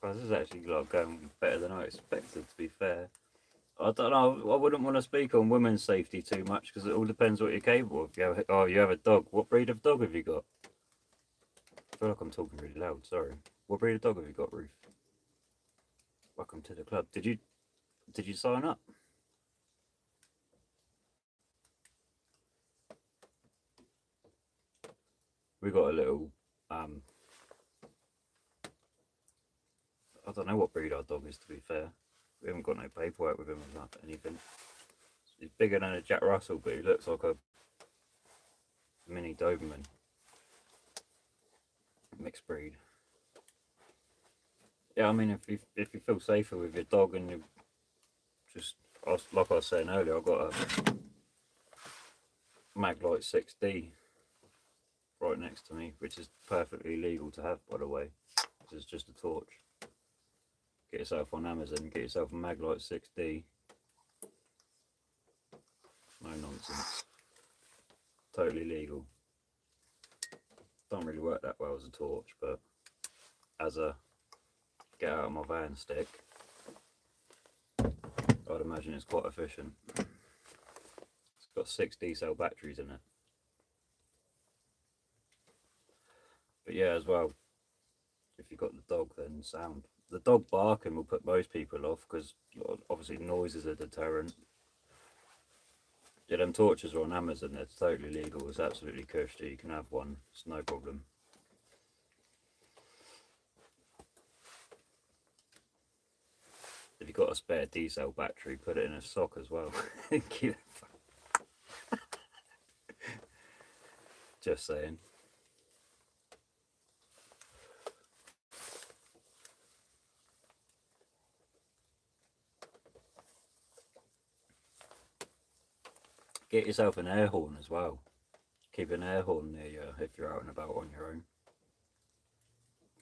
Guys, this is actually like going better than I expected, to be fair. I don't know. I wouldn't want to speak on women's safety too much because it all depends what you're capable of. You have a dog. What breed of dog have you got? I feel like I'm talking really loud. Sorry. What breed of dog have you got, Ruth? Welcome to the club. Did you sign up? We got a little I don't know what breed our dog is, to be fair. We haven't got no paperwork with him or anything. He's bigger than a Jack Russell, but he looks like a mini Doberman. Mixed breed. Yeah, I mean, if you feel safer with your dog and you just, like I was saying earlier, I've got a Maglite 6D right next to me, which is perfectly legal to have, by the way. This is just a torch. Get yourself on Amazon, get yourself a Maglite 6D. No nonsense. Totally legal. Don't really work that well as a torch, but as a get out of my van stick, I'd imagine it's quite efficient. It's got 6 D-cell batteries in it. But yeah, as well, if you've got the dog, then sound. The dog barking will put most people off because obviously noise is a deterrent. Yeah, them torches are on Amazon. They're totally legal. It's absolutely cushy. You can have one. It's no problem. If you've got a spare D-cell battery, put it in a sock as well. Just saying. Get yourself an air horn as well. Keep an air horn near you if you're out and about on your own.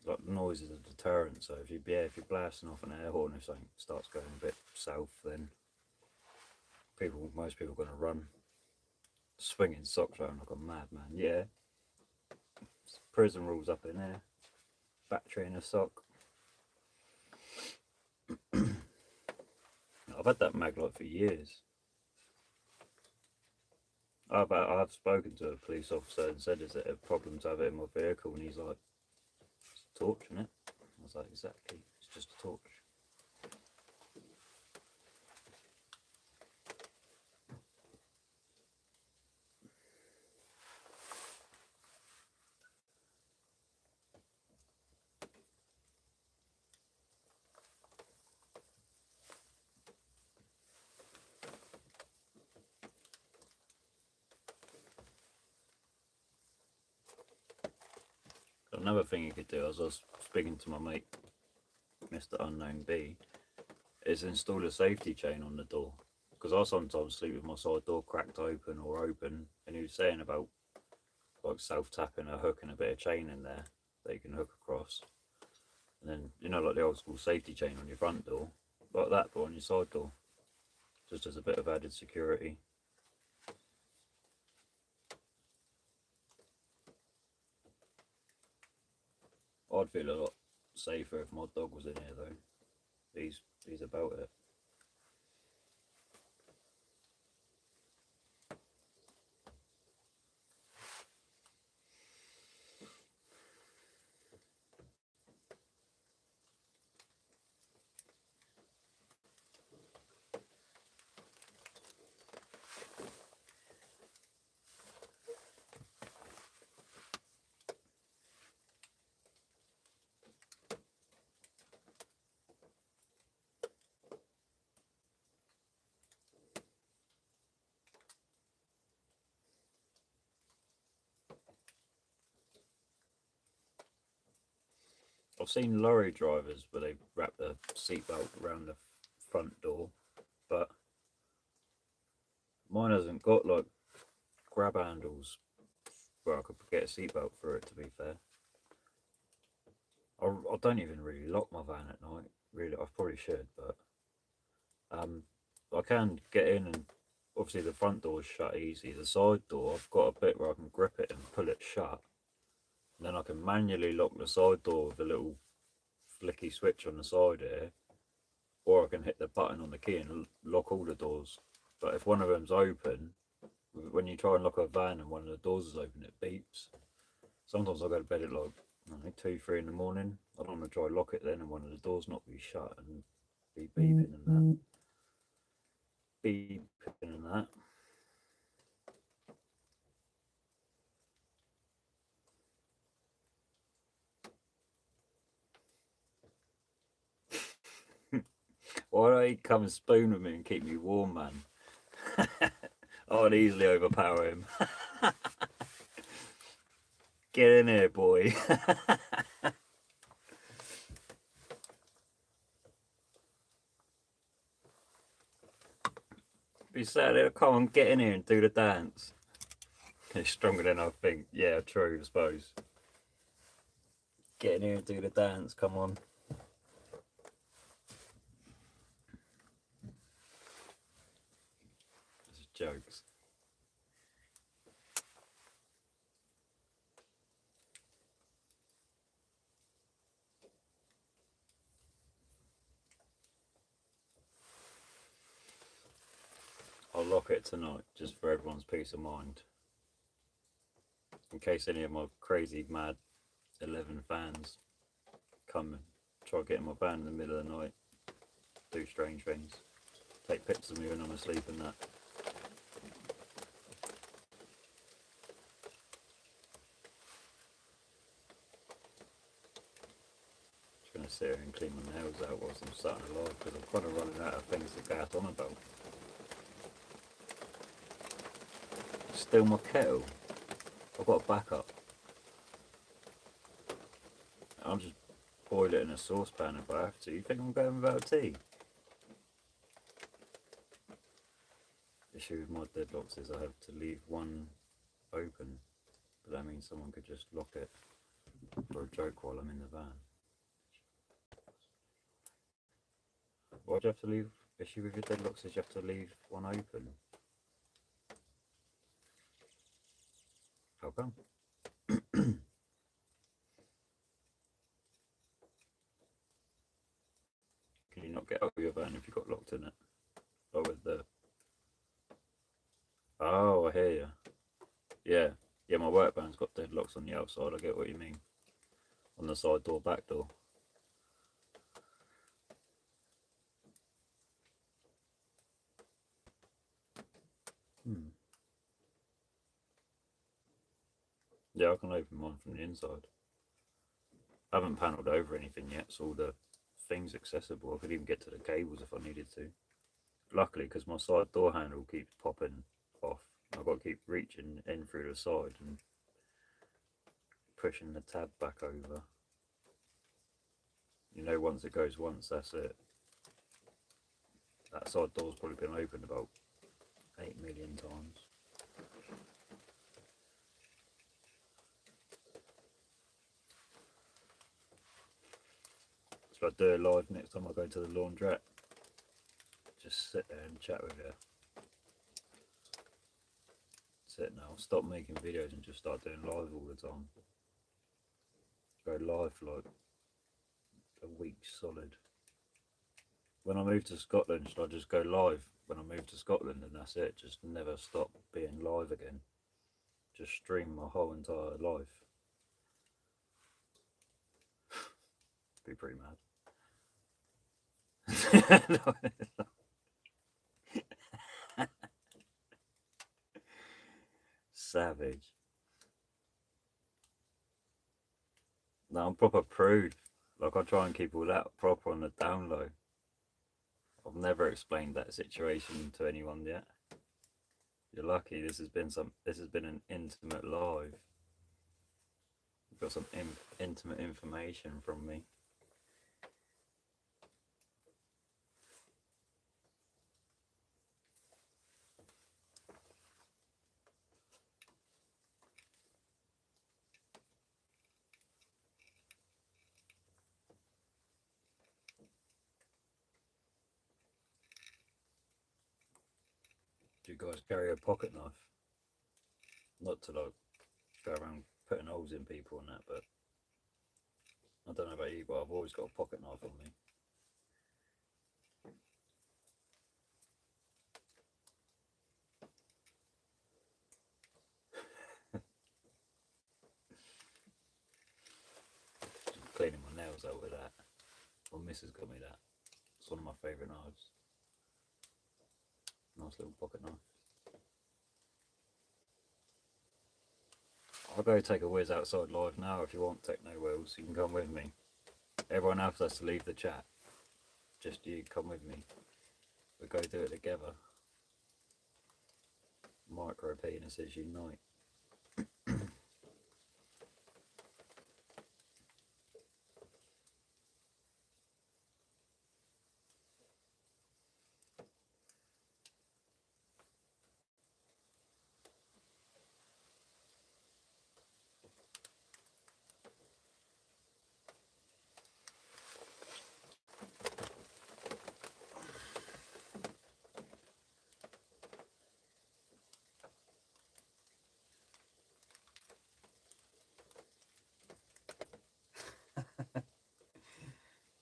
Like, noise is a deterrent, so if you're blasting off an air horn, if something starts going a bit south, then most people are going to run, swinging socks around like a madman. Yeah, prison rules up in there. Battery in a sock. I've had that Maglite for years. I've spoken to a police officer and said, is it a problem to have it in my vehicle? And he's like, it's a torch, isn't it? I was like, exactly, it's just a torch. Another thing you could do, as I was speaking to my mate, Mr. Unknown B, is install a safety chain on the door. Because I sometimes sleep with my side door cracked open or open, and he was saying about like self-tapping a hook and a bit of chain in there that you can hook across. And then, you know, like the old school safety chain on your front door, like that, but on your side door, just as a bit of added security. I'd feel a lot safer if my dog was in here though. He's about it. I've seen lorry drivers where they wrap the seatbelt around the front door, but mine hasn't got like grab handles where I could get a seatbelt through it, to be fair. I don't even really lock my van at night, really. I probably should, but I can get in, and obviously the front door is shut easy. The side door, I've got a bit where I can grip it and pull it shut. And then I can manually lock the side door with a little flicky switch on the side here, or I can hit the button on the key and lock all the doors. But if one of them's open, when you try and lock a van and one of the doors is open, it beeps. Sometimes I go to bed at like, I don't know, 2, 3 in the morning. I don't want to try lock it then and one of the doors not be shut and be beeping and that. Beeping and that. Why don't he come and spoon with me and keep me warm, man? I'd easily overpower him. Get in here, boy. Be sad, he'll come on, get in here and do the dance. He's stronger than I think. Yeah, true, I suppose. Get in here and do the dance, come on. This is jokes. I'll lock it tonight, just for everyone's peace of mind. In case any of my crazy, mad 11 fans come and try getting my van in the middle of the night, do strange things, take pictures of me when I'm asleep and that. Just gonna sit here and clean my nails out whilst I'm sat alive, because I'm kind of running out of things to gat on about. Still my kettle. I've got a backup. I'll just boil it in a saucepan if I have to. You think I'm going without tea? The issue with my deadlocks is I have to leave one open, but that means someone could just lock it for a joke while I'm in the van. Why do you have to leave? Issue with your deadlocks is you have to leave one open. How come? Can you not get out of your van if you got locked in it? Oh, with the... Oh, I hear you. Yeah. Yeah, my work van's got deadlocks on the outside, I get what you mean. On the side door, back door. Yeah, I can open mine from the inside. I haven't panelled over anything yet, so all the things accessible. I could even get to the cables if I needed to. Luckily, because my side door handle keeps popping off, I've got to keep reaching in through the side and pushing the tab back over. You know, once it goes once, that's it. That side door's probably been opened about 8 million times. Should I do a live next time I go to the laundrette? Just sit there and chat with you. That's it now. Stop making videos and just start doing live all the time. Go live for like a week solid. When I move to Scotland, should I just go live when I move to Scotland and that's it? Just never stop being live again. Just stream my whole entire life. Be pretty mad. Savage. No, I'm proper prude. Like I try and keep all that proper on the down low. I've never explained that situation to anyone yet. You're lucky. This has been an intimate live. You've got some intimate information from me. Do you guys carry a pocket knife? Not to like go around putting holes in people and that, but I don't know about you, but I've always got a pocket knife on me. Just cleaning my nails out with that. Well, Mrs. got me that. It's one of my favourite knives. Nice little pocket knife. I'll go take a whiz outside live now if you want, Techno Wheels. You can come with me. Everyone else has to leave the chat. Just you come with me. We'll go do it together. Micro penises unite.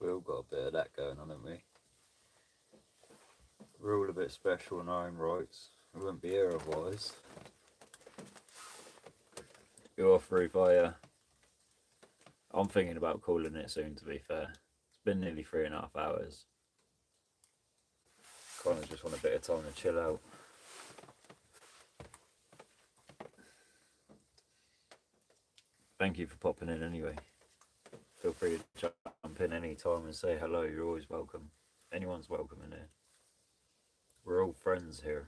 We all got a bit of that going on, haven't we? We're all a bit special in our own rights. We wouldn't be here otherwise. Go off, Ruth. I'm thinking about calling it soon, to be fair. It's been nearly 3.5 hours. Kind of just want a bit of time to chill out. Thank you for popping in anyway. Feel free to jump in any time and say hello. You're always welcome. Anyone's welcome in here. We're all friends here.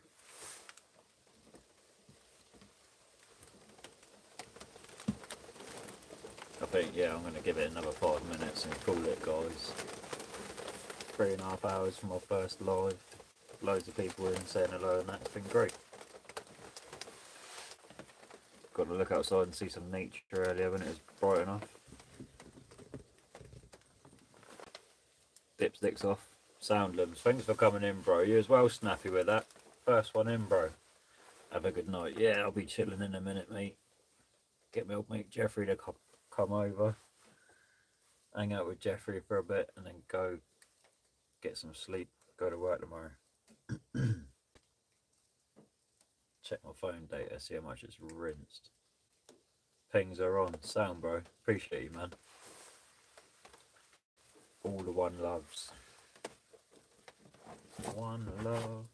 I think, yeah, I'm going to give it another 5 minutes and call it, guys. 3.5 hours from my first live. Loads of people in saying hello and that's been great. Got to look outside and see some nature earlier when it was bright enough. Dipsticks off. Soundlums, thanks for coming in, bro. You as well, Snappy, with that. First one in, bro. Have a good night. Yeah, I'll be chilling in a minute, mate. Get my old mate Jeffrey to come over. Hang out with Jeffrey for a bit and then go get some sleep. Go to work tomorrow. Check my phone data, see how much it's rinsed. Pings are on. Sound, bro. Appreciate you, man. All the one loves. One love.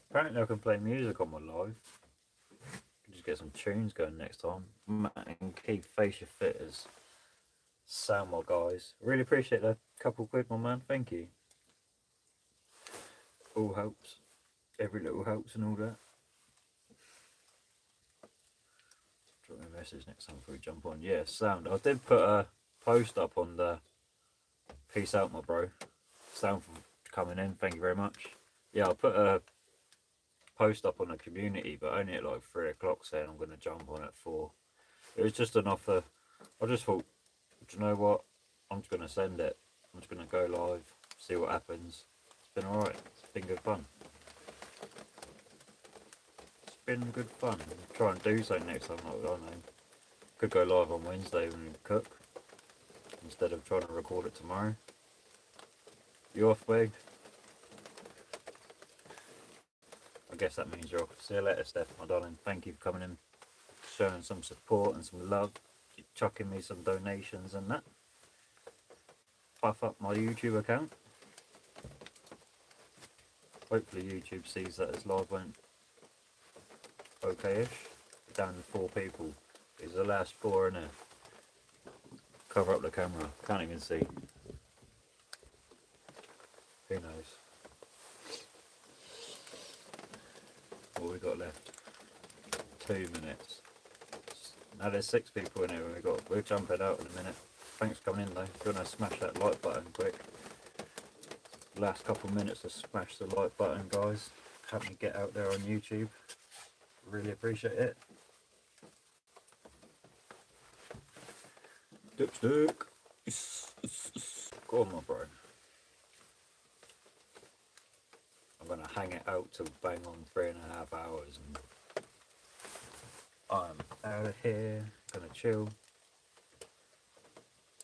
Apparently I can play music on my live. Just get some tunes going next time. Matt and Keith, Facia Fitters. Sound, my guys. Really appreciate that couple quid, my man. Thank you. All helps. Every little helps and all that. Drop me a message next time before we jump on. Yeah, sound. I did put a post up on the peace out, my bro. Sound for coming in. Thank you very much. Yeah, I'll put a post up on the community, but only at like 3 o'clock saying I'm going to jump on at 4. It was just an offer. I just thought, do you know what? I'm just going to send it. I'm just gonna go live, see what happens. It's been alright. It's been good fun. It's been good fun. Try and do something next time. Like, I don't know. Could go live on Wednesday when we cook instead of trying to record it tomorrow. You off, Wig? I guess that means you're off. See you later, Steph, my darling. Thank you for coming in, showing some support and some love, chucking me some donations and that. Buff up my YouTube account. Hopefully YouTube sees that this live went okay-ish. Down to 4 people. Is the last 4 in there. Cover up the camera. Can't even see. Who knows? What we got left? 2 minutes. Now there's 6 people in here. We're jumping out in a minute. Thanks for coming in though. If you want to smash that like button quick. Last couple of minutes to smash the like button, guys. Help me get out there on YouTube. Really appreciate it. Dipstick. Go on, my bro. I'm gonna hang it out till bang on 3.5 hours, and I'm out of here. Gonna chill.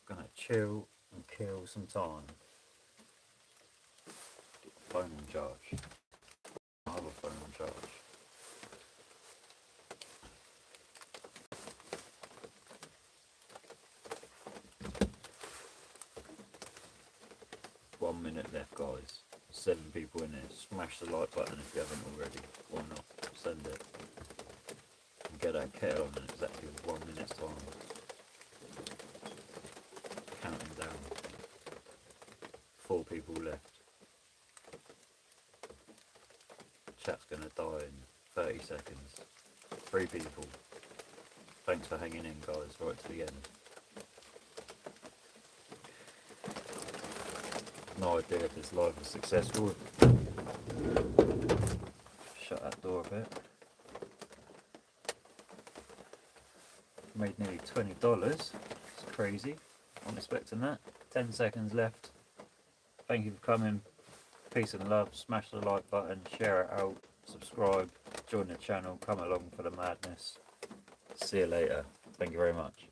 Gonna chill and kill some time. Get the phone on charge. I have a phone on charge. One minute left, guys. 7 people in there. Smash the like button if you haven't already, or not. Send it. And get that kettle on in exactly 1 minute's time. Counting down. 4 people left. Chat's gonna die in 30 seconds. 3 people. Thanks for hanging in, guys, right to the end. No idea if this live was successful. Shut that door a bit. Made nearly $20. It's crazy. I'm expecting that. 10 seconds left. Thank you for coming. Peace and love. Smash the like button. Share it out. Subscribe. Join the channel. Come along for the madness. See you later. Thank you very much.